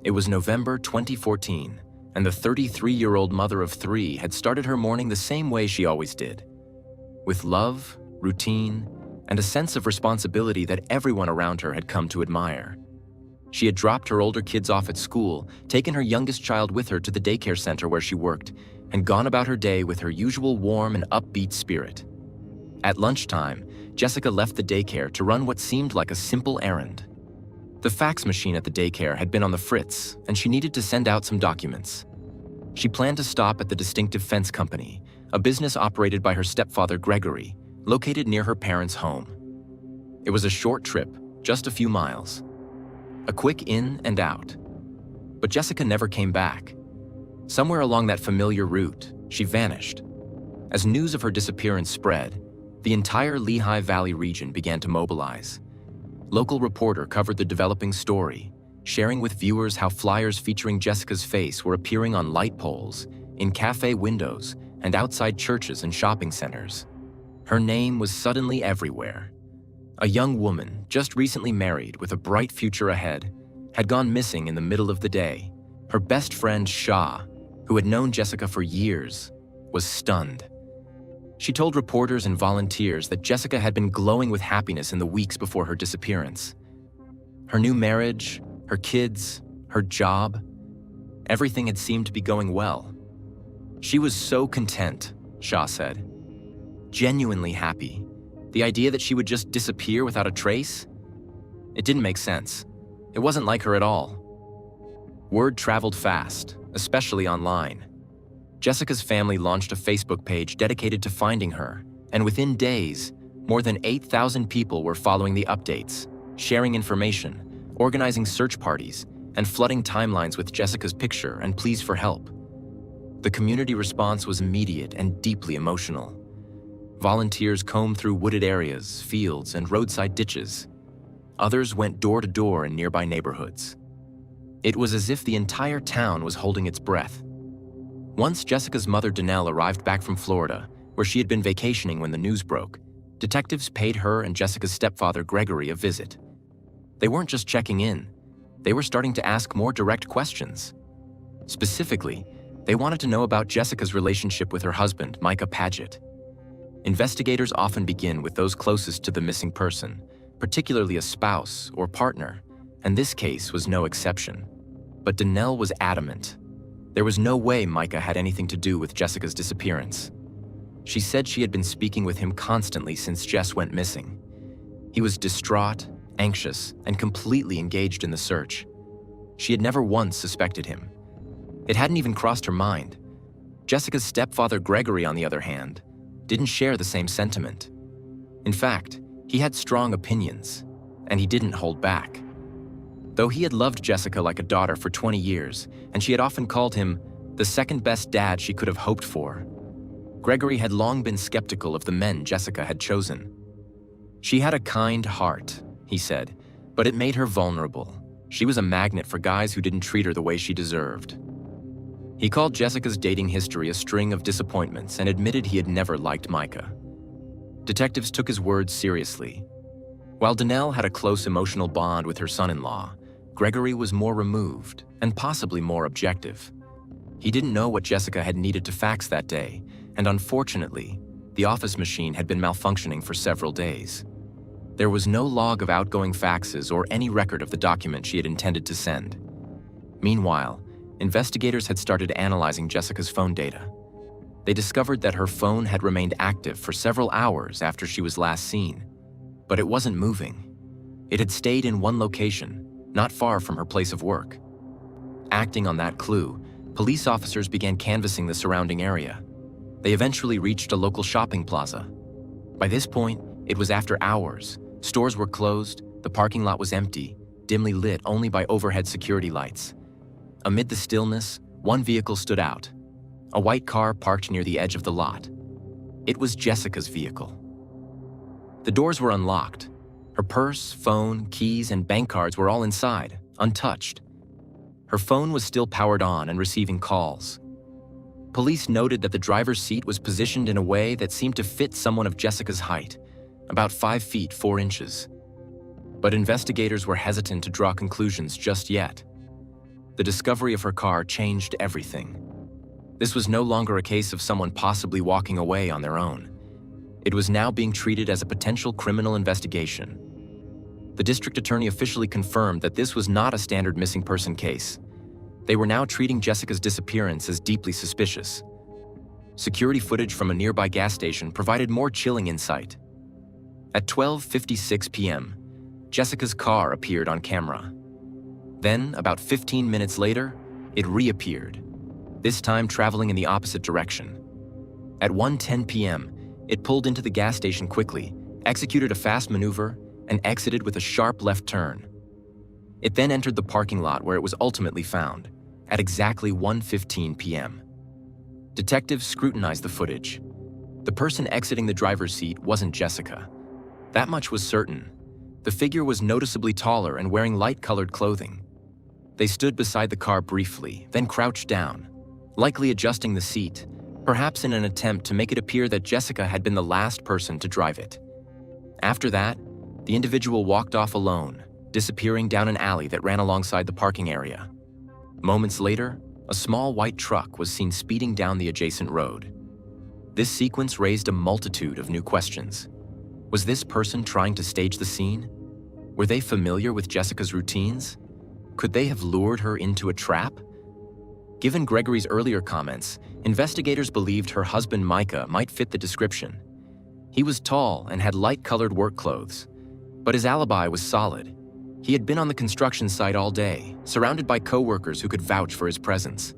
[SPEAKER 1] It was November 2014, and the 33-year-old mother of 3 had started her morning the same way she always did, with love, routine, and a sense of responsibility that everyone around her had come to admire. She had dropped her older kids off at school, taken her youngest child with her to the daycare center where she worked, and gone about her day with her usual warm and upbeat spirit. At lunchtime, Jessica left the daycare to run what seemed like a simple errand. The fax machine at the daycare had been on the fritz, and she needed to send out some documents. She planned to stop at the Distinctive Fence Company, a business operated by her stepfather, Gregory, located near her parents' home. It was a short trip, just a few miles. A quick in and out. But Jessica never came back. Somewhere along that familiar route, she vanished. As news of her disappearance spread, the entire Lehigh Valley region began to mobilize. Local reporter covered the developing story, sharing with viewers how flyers featuring Jessica's face were appearing on light poles, in cafe windows, and outside churches and shopping centers. Her name was suddenly everywhere. A young woman, just recently married with a bright future ahead, had gone missing in the middle of the day. Her best friend, Shah, who had known Jessica for years, was stunned. She told reporters and volunteers that Jessica had been glowing with happiness in the weeks before her disappearance. Her new marriage, her kids, her job, everything had seemed to be going well. She was so content, Shah said. Genuinely happy. The idea that she would just disappear without a trace? It didn't make sense. It wasn't like her at all. Word traveled fast, especially online. Jessica's family launched a Facebook page dedicated to finding her, and within days, more than 8,000 people were following the updates, sharing information, organizing search parties, and flooding timelines with Jessica's picture and pleas for help. The community response was immediate and deeply emotional. Volunteers combed through wooded areas, fields, and roadside ditches. Others went door to door in nearby neighborhoods. It was as if the entire town was holding its breath. Once Jessica's mother, Danelle, arrived back from Florida, where she had been vacationing when the news broke, detectives paid her and Jessica's stepfather, Gregory, a visit. They weren't just checking in, they were starting to ask more direct questions. Specifically, they wanted to know about Jessica's relationship with her husband, Micah Paget. Investigators often begin with those closest to the missing person, particularly a spouse or partner, and this case was no exception. But Donnell was adamant. There was no way Micah had anything to do with Jessica's disappearance. She said she had been speaking with him constantly since Jess went missing. He was distraught, anxious, and completely engaged in the search. She had never once suspected him. It hadn't even crossed her mind. Jessica's stepfather, Gregory, on the other hand, didn't share the same sentiment. In fact, he had strong opinions, and he didn't hold back. Though he had loved Jessica like a daughter for 20 years, and she had often called him the second best dad she could have hoped for, Gregory had long been skeptical of the men Jessica had chosen. She had a kind heart, he said, but it made her vulnerable. She was a magnet for guys who didn't treat her the way she deserved. He called Jessica's dating history a string of disappointments and admitted he had never liked Micah. Detectives took his words seriously. While Donnell had a close emotional bond with her son-in-law, Gregory was more removed and possibly more objective. He didn't know what Jessica had needed to fax that day, and unfortunately, the office machine had been malfunctioning for several days. There was no log of outgoing faxes or any record of the document she had intended to send. Meanwhile, investigators had started analyzing Jessica's phone data. They discovered that her phone had remained active for several hours after she was last seen, but it wasn't moving. It had stayed in one location, not far from her place of work. Acting on that clue, police officers began canvassing the surrounding area. They eventually reached a local shopping plaza. By this point, it was after hours. Stores were closed, the parking lot was empty, dimly lit only by overhead security lights. Amid the stillness, one vehicle stood out. A white car parked near the edge of the lot. It was Jessica's vehicle. The doors were unlocked. Her purse, phone, keys, and bank cards were all inside, untouched. Her phone was still powered on and receiving calls. Police noted that the driver's seat was positioned in a way that seemed to fit someone of Jessica's height, about 5 feet 4 inches. But investigators were hesitant to draw conclusions just yet. The discovery of her car changed everything. This was no longer a case of someone possibly walking away on their own. It was now being treated as a potential criminal investigation. The district attorney officially confirmed that this was not a standard missing person case. They were now treating Jessica's disappearance as deeply suspicious. Security footage from a nearby gas station provided more chilling insight. At 12:56 p.m., Jessica's car appeared on camera. Then, about 15 minutes later, it reappeared, this time traveling in the opposite direction. At 1:10 p.m., it pulled into the gas station quickly, executed a fast maneuver, and exited with a sharp left turn. It then entered the parking lot where it was ultimately found, at exactly 1:15 p.m. Detectives scrutinized the footage. The person exiting the driver's seat wasn't Jessica. That much was certain. The figure was noticeably taller and wearing light-colored clothing. They stood beside the car briefly, then crouched down, likely adjusting the seat, perhaps in an attempt to make it appear that Jessica had been the last person to drive it. After that, the individual walked off alone, disappearing down an alley that ran alongside the parking area. Moments later, a small white truck was seen speeding down the adjacent road. This sequence raised a multitude of new questions. Was this person trying to stage the scene? Were they familiar with Jessica's routines? Could they have lured her into a trap? Given Gregory's earlier comments, investigators believed her husband Micah might fit the description. He was tall and had light-colored work clothes, but his alibi was solid. He had been on the construction site all day, surrounded by co-workers who could vouch for his presence.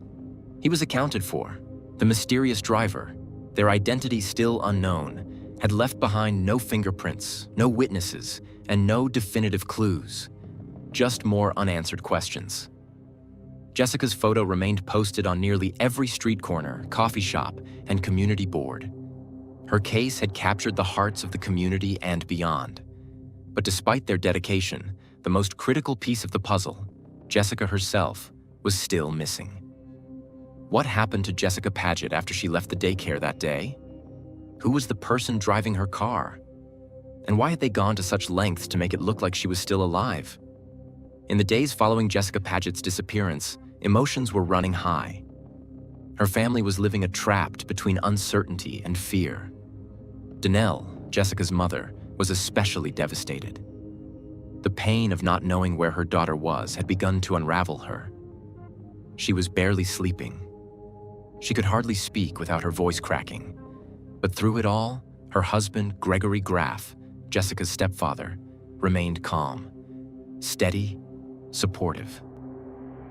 [SPEAKER 1] He was accounted for. The mysterious driver, their identity still unknown, had left behind no fingerprints, no witnesses, and no definitive clues. Just more unanswered questions. Jessica's photo remained posted on nearly every street corner, coffee shop, and community board. Her case had captured the hearts of the community and beyond. But despite their dedication, the most critical piece of the puzzle, Jessica herself, was still missing. What happened to Jessica Paget after she left the daycare that day? Who was the person driving her car? And why had they gone to such lengths to make it look like she was still alive? In the days following Jessica Padet's disappearance, emotions were running high. Her family was living trapped between uncertainty and fear. Danelle, Jessica's mother, was especially devastated. The pain of not knowing where her daughter was had begun to unravel her. She was barely sleeping. She could hardly speak without her voice cracking. But through it all, her husband, Gregory Graff, Jessica's stepfather, remained calm, steady, supportive.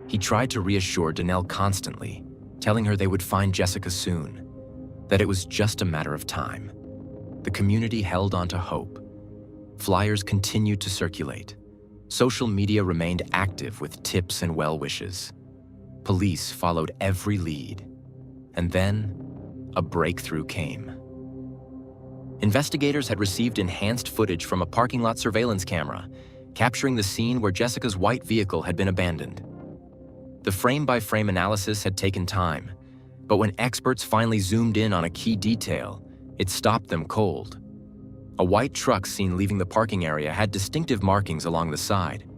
[SPEAKER 1] He tried to reassure Danelle constantly, telling her they would find Jessica soon, that it was just a matter of time. The community held on to hope. Flyers continued to circulate. Social media remained active with tips and well wishes. Police followed every lead. And then, a breakthrough came. Investigators had received enhanced footage from a parking lot surveillance camera, capturing the scene where Jessica's white vehicle had been abandoned. The frame-by-frame analysis had taken time, but when experts finally zoomed in on a key detail, it stopped them cold. A white truck seen leaving the parking area had distinctive markings along the side.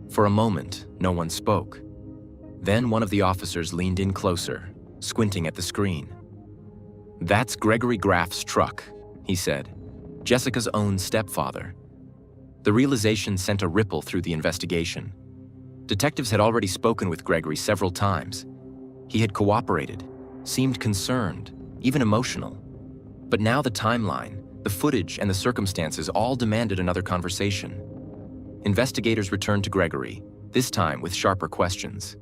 [SPEAKER 1] For a moment, no one spoke. Then one of the officers leaned in closer, squinting at the screen. "That's Gregory Graff's truck," he said, Jessica's own stepfather. The realization sent a ripple through the investigation. Detectives had already spoken with Gregory several times. He had cooperated, seemed concerned, even emotional. But now the timeline, the footage, and the circumstances all demanded another conversation. Investigators returned to Gregory, this time with sharper questions.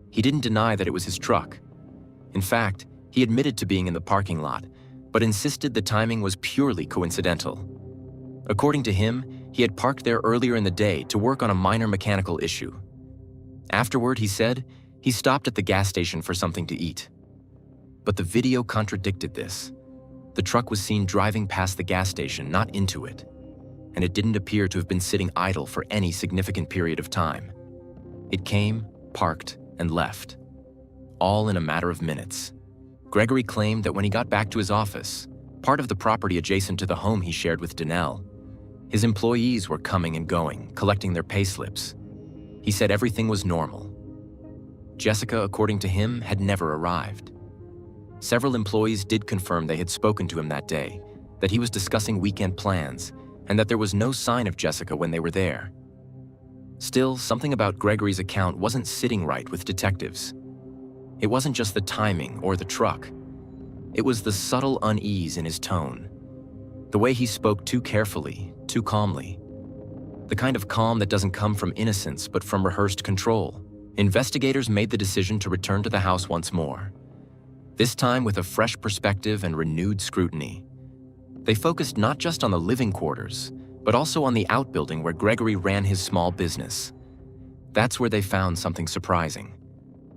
[SPEAKER 1] He didn't deny that it was his truck. In fact, he admitted to being in the parking lot, but insisted the timing was purely coincidental. According to him, he had parked there earlier in the day to work on a minor mechanical issue. Afterward, he said, he stopped at the gas station for something to eat. But the video contradicted this. The truck was seen driving past the gas station, not into it, and it didn't appear to have been sitting idle for any significant period of time. It came, parked, and left, all in a matter of minutes. Gregory claimed that when he got back to his office, part of the property adjacent to the home he shared with Danelle, his employees were coming and going, collecting their pay slips. He said everything was normal. Jessica, according to him, had never arrived. Several employees did confirm they had spoken to him that day, that he was discussing weekend plans, and that there was no sign of Jessica when they were there. Still, something about Gregory's account wasn't sitting right with detectives. It wasn't just the timing or the truck. It was the subtle unease in his tone. The way he spoke too carefully, too calmly. The kind of calm that doesn't come from innocence but from rehearsed control. Investigators made the decision to return to the house once more. This time with a fresh perspective and renewed scrutiny. They focused not just on the living quarters, but also on the outbuilding where Gregory ran his small business. That's where they found something surprising.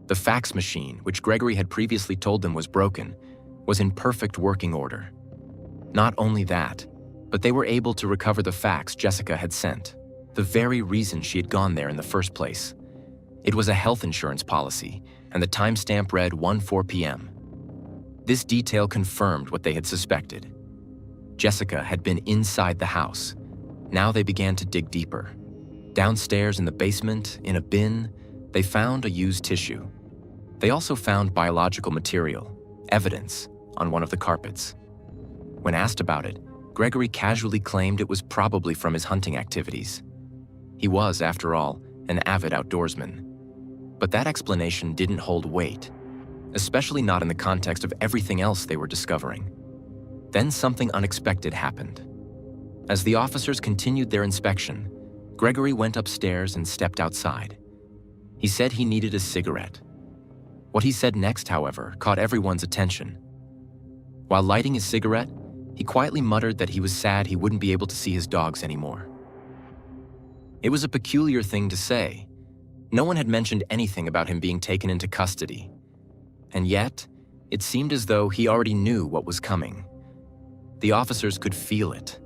[SPEAKER 1] The fax machine, which Gregory had previously told them was broken, was in perfect working order. Not only that, but they were able to recover the fax Jessica had sent, the very reason she had gone there in the first place. It was a health insurance policy, and the timestamp read 1:04 p.m. This detail confirmed what they had suspected. Jessica had been inside the house. Now they began to dig deeper. Downstairs in the basement, in a bin, they found a used tissue. They also found biological material, evidence, on one of the carpets. When asked about it, Gregory casually claimed it was probably from his hunting activities. He was, after all, an avid outdoorsman. But that explanation didn't hold weight, especially not in the context of everything else they were discovering. Then something unexpected happened. As the officers continued their inspection, Gregory went upstairs and stepped outside. He said he needed a cigarette. What he said next, however, caught everyone's attention. While lighting his cigarette, he quietly muttered that he was sad he wouldn't be able to see his dogs anymore. It was a peculiar thing to say. No one had mentioned anything about him being taken into custody. And yet, it seemed as though he already knew what was coming. The officers could feel it.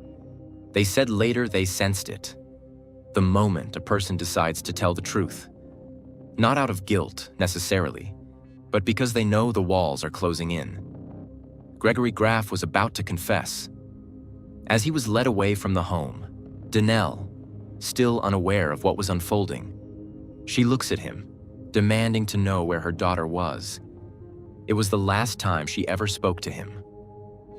[SPEAKER 1] They said later they sensed it. The moment a person decides to tell the truth. Not out of guilt, necessarily, but because they know the walls are closing in. Gregory Graff was about to confess. As he was led away from the home, Danelle, still unaware of what was unfolding, She looks at him, demanding to know where her daughter was. It was the last time she ever spoke to him.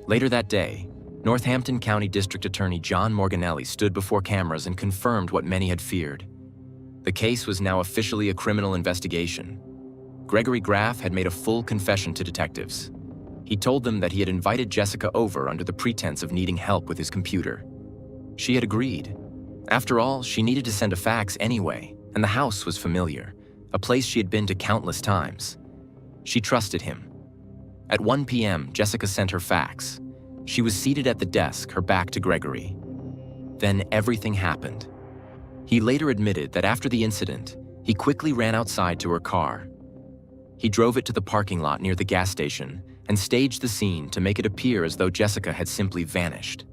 [SPEAKER 1] Later that day, Northampton County District Attorney John Morganelli stood before cameras and confirmed what many had feared. The case was now officially a criminal investigation. Gregory Graff had made a full confession to detectives. He told them that he had invited Jessica over under the pretense of needing help with his computer. She had agreed. After all, she needed to send a fax anyway, and the house was familiar, a place she had been to countless times. She trusted him. At 1 p.m., Jessica sent her fax. She was seated at the desk, her back to Gregory. Then everything happened. He later admitted that after the incident, he quickly ran outside to her car. He drove it to the parking lot near the gas station and staged the scene to make it appear as though Jessica had simply vanished.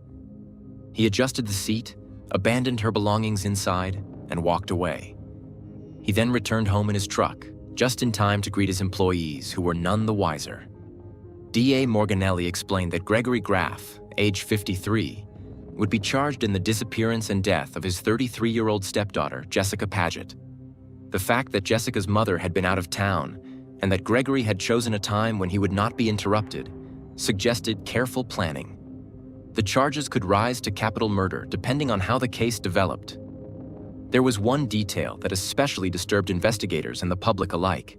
[SPEAKER 1] He adjusted the seat, abandoned her belongings inside, and walked away. He then returned home in his truck, just in time to greet his employees, who were none the wiser. DA Morganelli explained that Gregory Graff, age 53, would be charged in the disappearance and death of his 33-year-old stepdaughter, Jessica Padet. The fact that Jessica's mother had been out of town and that Gregory had chosen a time when he would not be interrupted suggested careful planning. The charges could rise to capital murder depending on how the case developed. There was one detail that especially disturbed investigators and the public alike.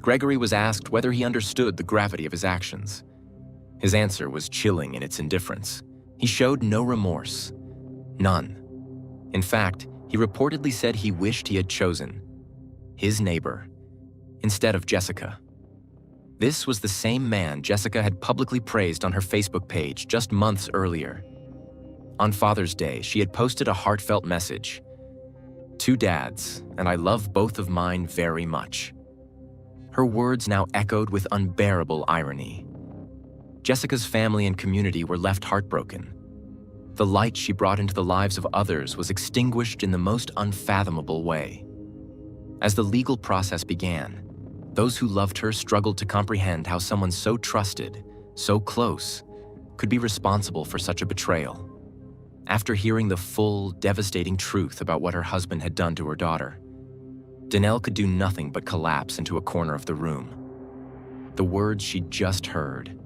[SPEAKER 1] Gregory was asked whether he understood the gravity of his actions. His answer was chilling in its indifference. He showed no remorse. None. In fact, he reportedly said he wished he had chosen his neighbor instead of Jessica. This was the same man Jessica had publicly praised on her Facebook page just months earlier. On Father's Day, she had posted a heartfelt message. "Two dads, and I love both of mine very much." Her words now echoed with unbearable irony. Jessica's family and community were left heartbroken. The light she brought into the lives of others was extinguished in the most unfathomable way. As the legal process began, those who loved her struggled to comprehend how someone so trusted, so close, could be responsible for such a betrayal. After hearing the full, devastating truth about what her husband had done to her daughter, Danelle could do nothing but collapse into a corner of the room. The words she'd just heard,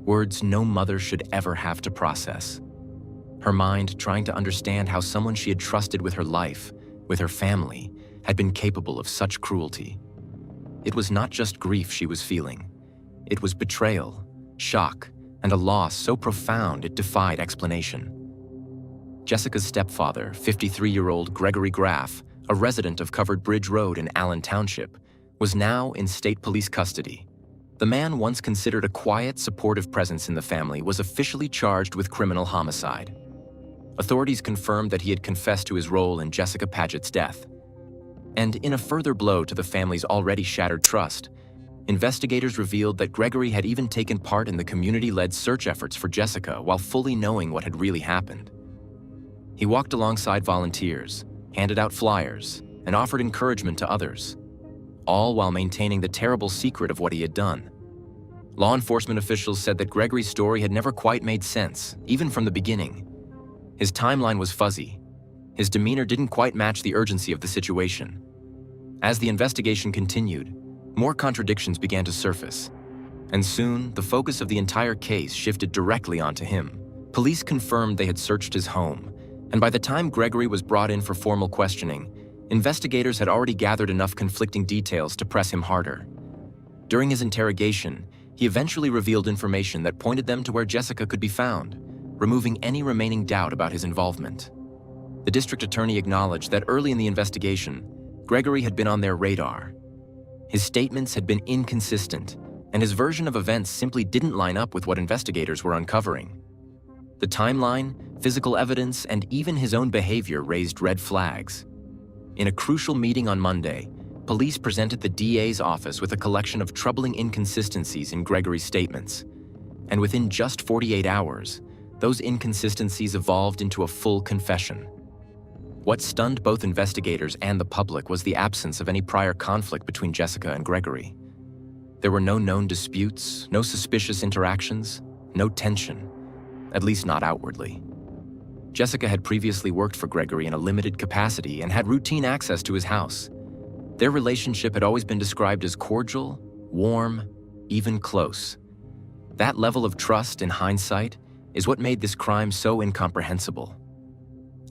[SPEAKER 1] words no mother should ever have to process. Her mind trying to understand how someone she had trusted with her life, with her family, had been capable of such cruelty. It was not just grief she was feeling. It was betrayal, shock, and a loss so profound it defied explanation. Jessica's stepfather, 53-year-old Gregory Graff, a resident of Covered Bridge Road in Allen Township, was now in state police custody. The man once considered a quiet, supportive presence in the family was officially charged with criminal homicide. Authorities confirmed that he had confessed to his role in Jessica Paget's death. And in a further blow to the family's already shattered trust, investigators revealed that Gregory had even taken part in the community-led search efforts for Jessica while fully knowing what had really happened. He walked alongside volunteers, handed out flyers, and offered encouragement to others, all while maintaining the terrible secret of what he had done. Law enforcement officials said that Gregory's story had never quite made sense, even from the beginning. His timeline was fuzzy. His demeanor didn't quite match the urgency of the situation. As the investigation continued, more contradictions began to surface, and soon the focus of the entire case shifted directly onto him. Police confirmed they had searched his home, and by the time Gregory was brought in for formal questioning, investigators had already gathered enough conflicting details to press him harder. During his interrogation, he eventually revealed information that pointed them to where Jessica could be found, removing any remaining doubt about his involvement. The district attorney acknowledged that early in the investigation, Gregory had been on their radar. His statements had been inconsistent, and his version of events simply didn't line up with what investigators were uncovering. The timeline, physical evidence, and even his own behavior raised red flags. In a crucial meeting on Monday, police presented the DA's office with a collection of troubling inconsistencies in Gregory's statements. And within just 48 hours, those inconsistencies evolved into a full confession. What stunned both investigators and the public was the absence of any prior conflict between Jessica and Gregory. There were no known disputes, no suspicious interactions, no tension, at least not outwardly. Jessica had previously worked for Gregory in a limited capacity and had routine access to his house. Their relationship had always been described as cordial, warm, even close. That level of trust, in hindsight, is what made this crime so incomprehensible.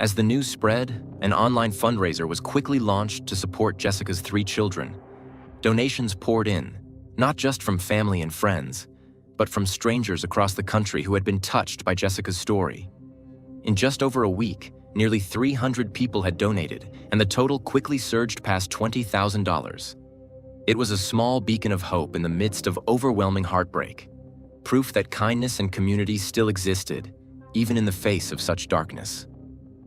[SPEAKER 1] As the news spread, an online fundraiser was quickly launched to support Jessica's 3 children. Donations poured in, not just from family and friends, but from strangers across the country who had been touched by Jessica's story. In just over a week, nearly 300 people had donated, and the total quickly surged past $20,000. It was a small beacon of hope in the midst of overwhelming heartbreak, proof that kindness and community still existed, even in the face of such darkness.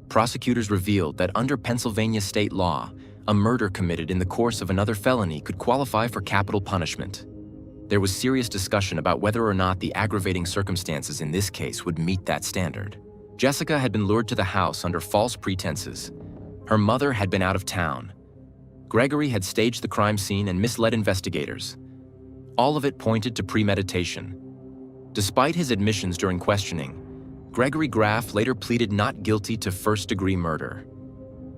[SPEAKER 1] Prosecutors revealed that under Pennsylvania state law, a murder committed in the course of another felony could qualify for capital punishment. There was serious discussion about whether or not the aggravating circumstances in this case would meet that standard. Jessica had been lured to the house under false pretenses. Her mother had been out of town. Gregory had staged the crime scene and misled investigators. All of it pointed to premeditation. Despite his admissions during questioning, Gregory Graff later pleaded not guilty to first-degree murder.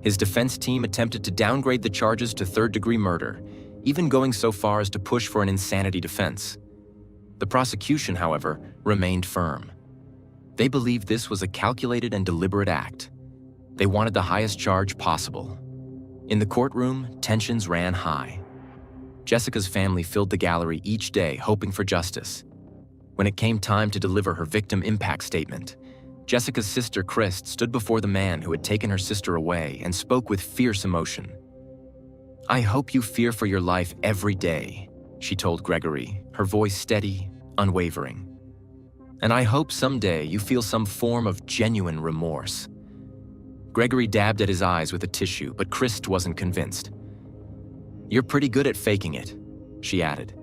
[SPEAKER 1] His defense team attempted to downgrade the charges to third-degree murder, even going so far as to push for an insanity defense. The prosecution, however, remained firm. They believed this was a calculated and deliberate act. They wanted the highest charge possible. In the courtroom, tensions ran high. Jessica's family filled the gallery each day, hoping for justice. When it came time to deliver her victim impact statement, Jessica's sister, Chris, stood before the man who had taken her sister away and spoke with fierce emotion. "I hope you fear for your life every day," she told Gregory, her voice steady, unwavering. "And I hope someday you feel some form of genuine remorse." Gregory dabbed at his eyes with a tissue, but Chris wasn't convinced. "You're pretty good at faking it," she added.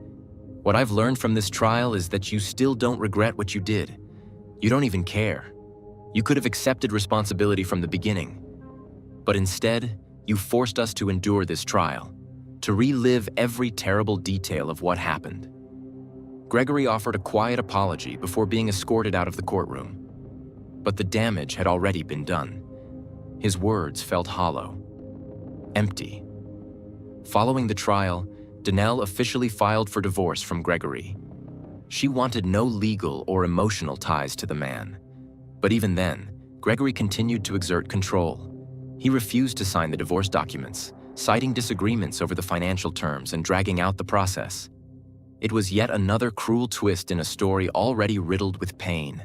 [SPEAKER 1] "What I've learned from this trial is that you still don't regret what you did. You don't even care. You could have accepted responsibility from the beginning. But instead, you forced us to endure this trial, to relive every terrible detail of what happened." Gregory offered a quiet apology before being escorted out of the courtroom. But the damage had already been done. His words felt hollow, empty. Following the trial, Donnell officially filed for divorce from Gregory. She wanted no legal or emotional ties to the man. But even then, Gregory continued to exert control. He refused to sign the divorce documents, citing disagreements over the financial terms and dragging out the process. It was yet another cruel twist in a story already riddled with pain.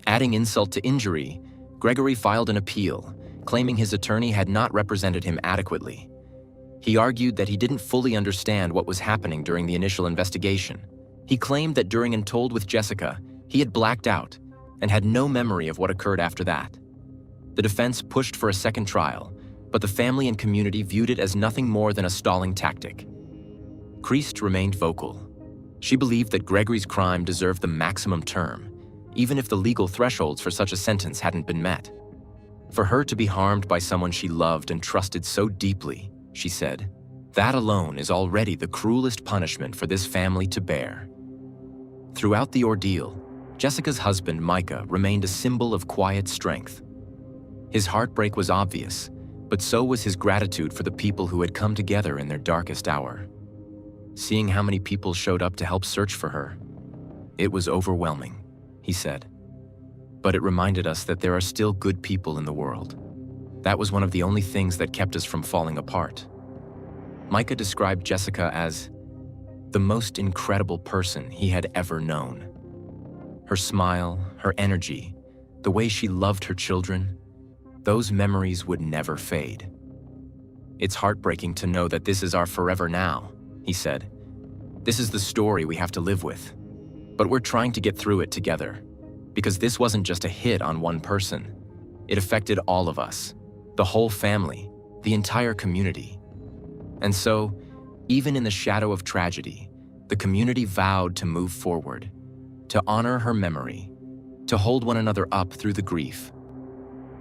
[SPEAKER 1] Adding insult to injury, Gregory filed an appeal, claiming his attorney had not represented him adequately. He argued that he didn't fully understand what was happening during the initial investigation. He claimed that during and told with Jessica, he had blacked out and had no memory of what occurred after that. The defense pushed for a second trial, but the family and community viewed it as nothing more than a stalling tactic. Christ remained vocal. She believed that Gregory's crime deserved the maximum term, even if the legal thresholds for such a sentence hadn't been met. For her to be harmed by someone she loved and trusted so deeply, she said, that alone is already the cruelest punishment for this family to bear. Throughout the ordeal, Jessica's husband, Micah, remained a symbol of quiet strength. His heartbreak was obvious, but so was his gratitude for the people who had come together in their darkest hour. Seeing how many people showed up to help search for her, it was overwhelming, he said. But it reminded us that there are still good people in the world. That was one of the only things that kept us from falling apart. Micah described Jessica as the most incredible person he had ever known. Her smile, her energy, the way she loved her children, those memories would never fade. "It's heartbreaking to know that this is our forever now," he said. "This is the story we have to live with. But we're trying to get through it together, because this wasn't just a hit on one person. It affected all of us, the whole family, the entire community." And so, even in the shadow of tragedy, the community vowed to move forward, to honor her memory, to hold one another up through the grief.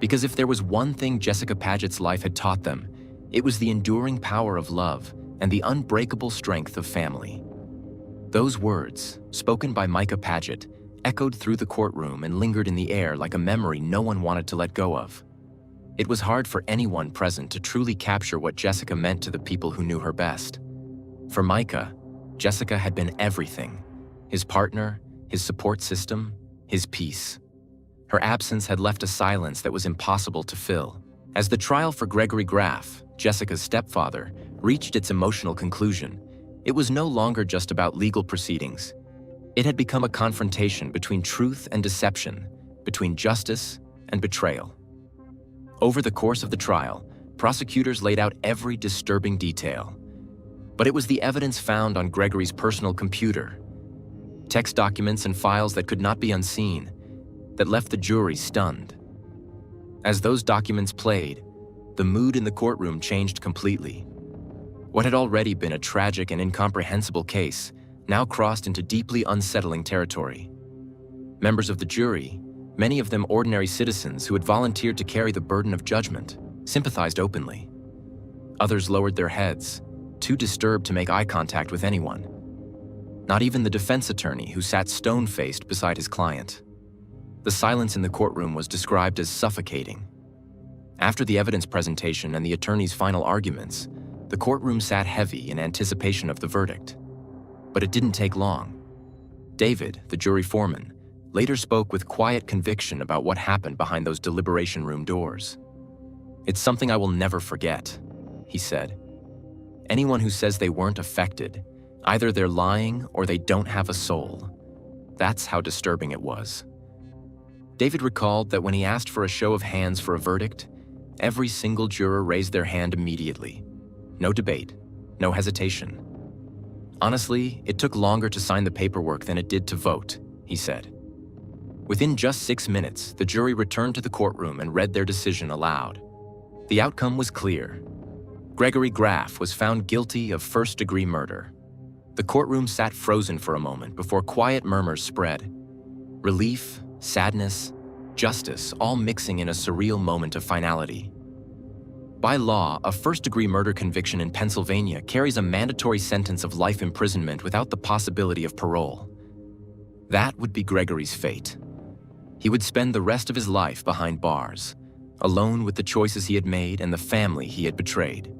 [SPEAKER 1] Because if there was one thing Jessica Paget's life had taught them, it was the enduring power of love and the unbreakable strength of family. Those words, spoken by Micah Paget, echoed through the courtroom and lingered in the air like a memory no one wanted to let go of. It was hard for anyone present to truly capture what Jessica meant to the people who knew her best. For Micah, Jessica had been everything: his partner, his support system, his peace. Her absence had left a silence that was impossible to fill. As the trial for Gregory Graff, Jessica's stepfather, reached its emotional conclusion, it was no longer just about legal proceedings. It had become a confrontation between truth and deception, between justice and betrayal. Over the course of the trial, prosecutors laid out every disturbing detail. But it was the evidence found on Gregory's personal computer, text documents and files that could not be unseen, that left the jury stunned. As those documents played, the mood in the courtroom changed completely. What had already been a tragic and incomprehensible case now crossed into deeply unsettling territory. Members of the jury, many of them ordinary citizens who had volunteered to carry the burden of judgment, sympathized openly. Others lowered their heads, too disturbed to make eye contact with anyone. Not even the defense attorney who sat stone-faced beside his client. The silence in the courtroom was described as suffocating. After the evidence presentation and the attorney's final arguments, the courtroom sat heavy in anticipation of the verdict. But it didn't take long. David, the jury foreman, later spoke with quiet conviction about what happened behind those deliberation room doors. "It's something I will never forget," he said. "Anyone who says they weren't affected, either they're lying or they don't have a soul." That's how disturbing it was. David recalled that when he asked for a show of hands for a verdict, every single juror raised their hand immediately. No debate, no hesitation. "Honestly, it took longer to sign the paperwork than it did to vote," he said. Within just 6 minutes, the jury returned to the courtroom and read their decision aloud. The outcome was clear. Gregory Graff was found guilty of first-degree murder. The courtroom sat frozen for a moment before quiet murmurs spread. Relief, sadness, justice, all mixing in a surreal moment of finality. By law, a first-degree murder conviction in Pennsylvania carries a mandatory sentence of life imprisonment without the possibility of parole. That would be Gregory's fate. He would spend the rest of his life behind bars, alone with the choices he had made and the family he had betrayed.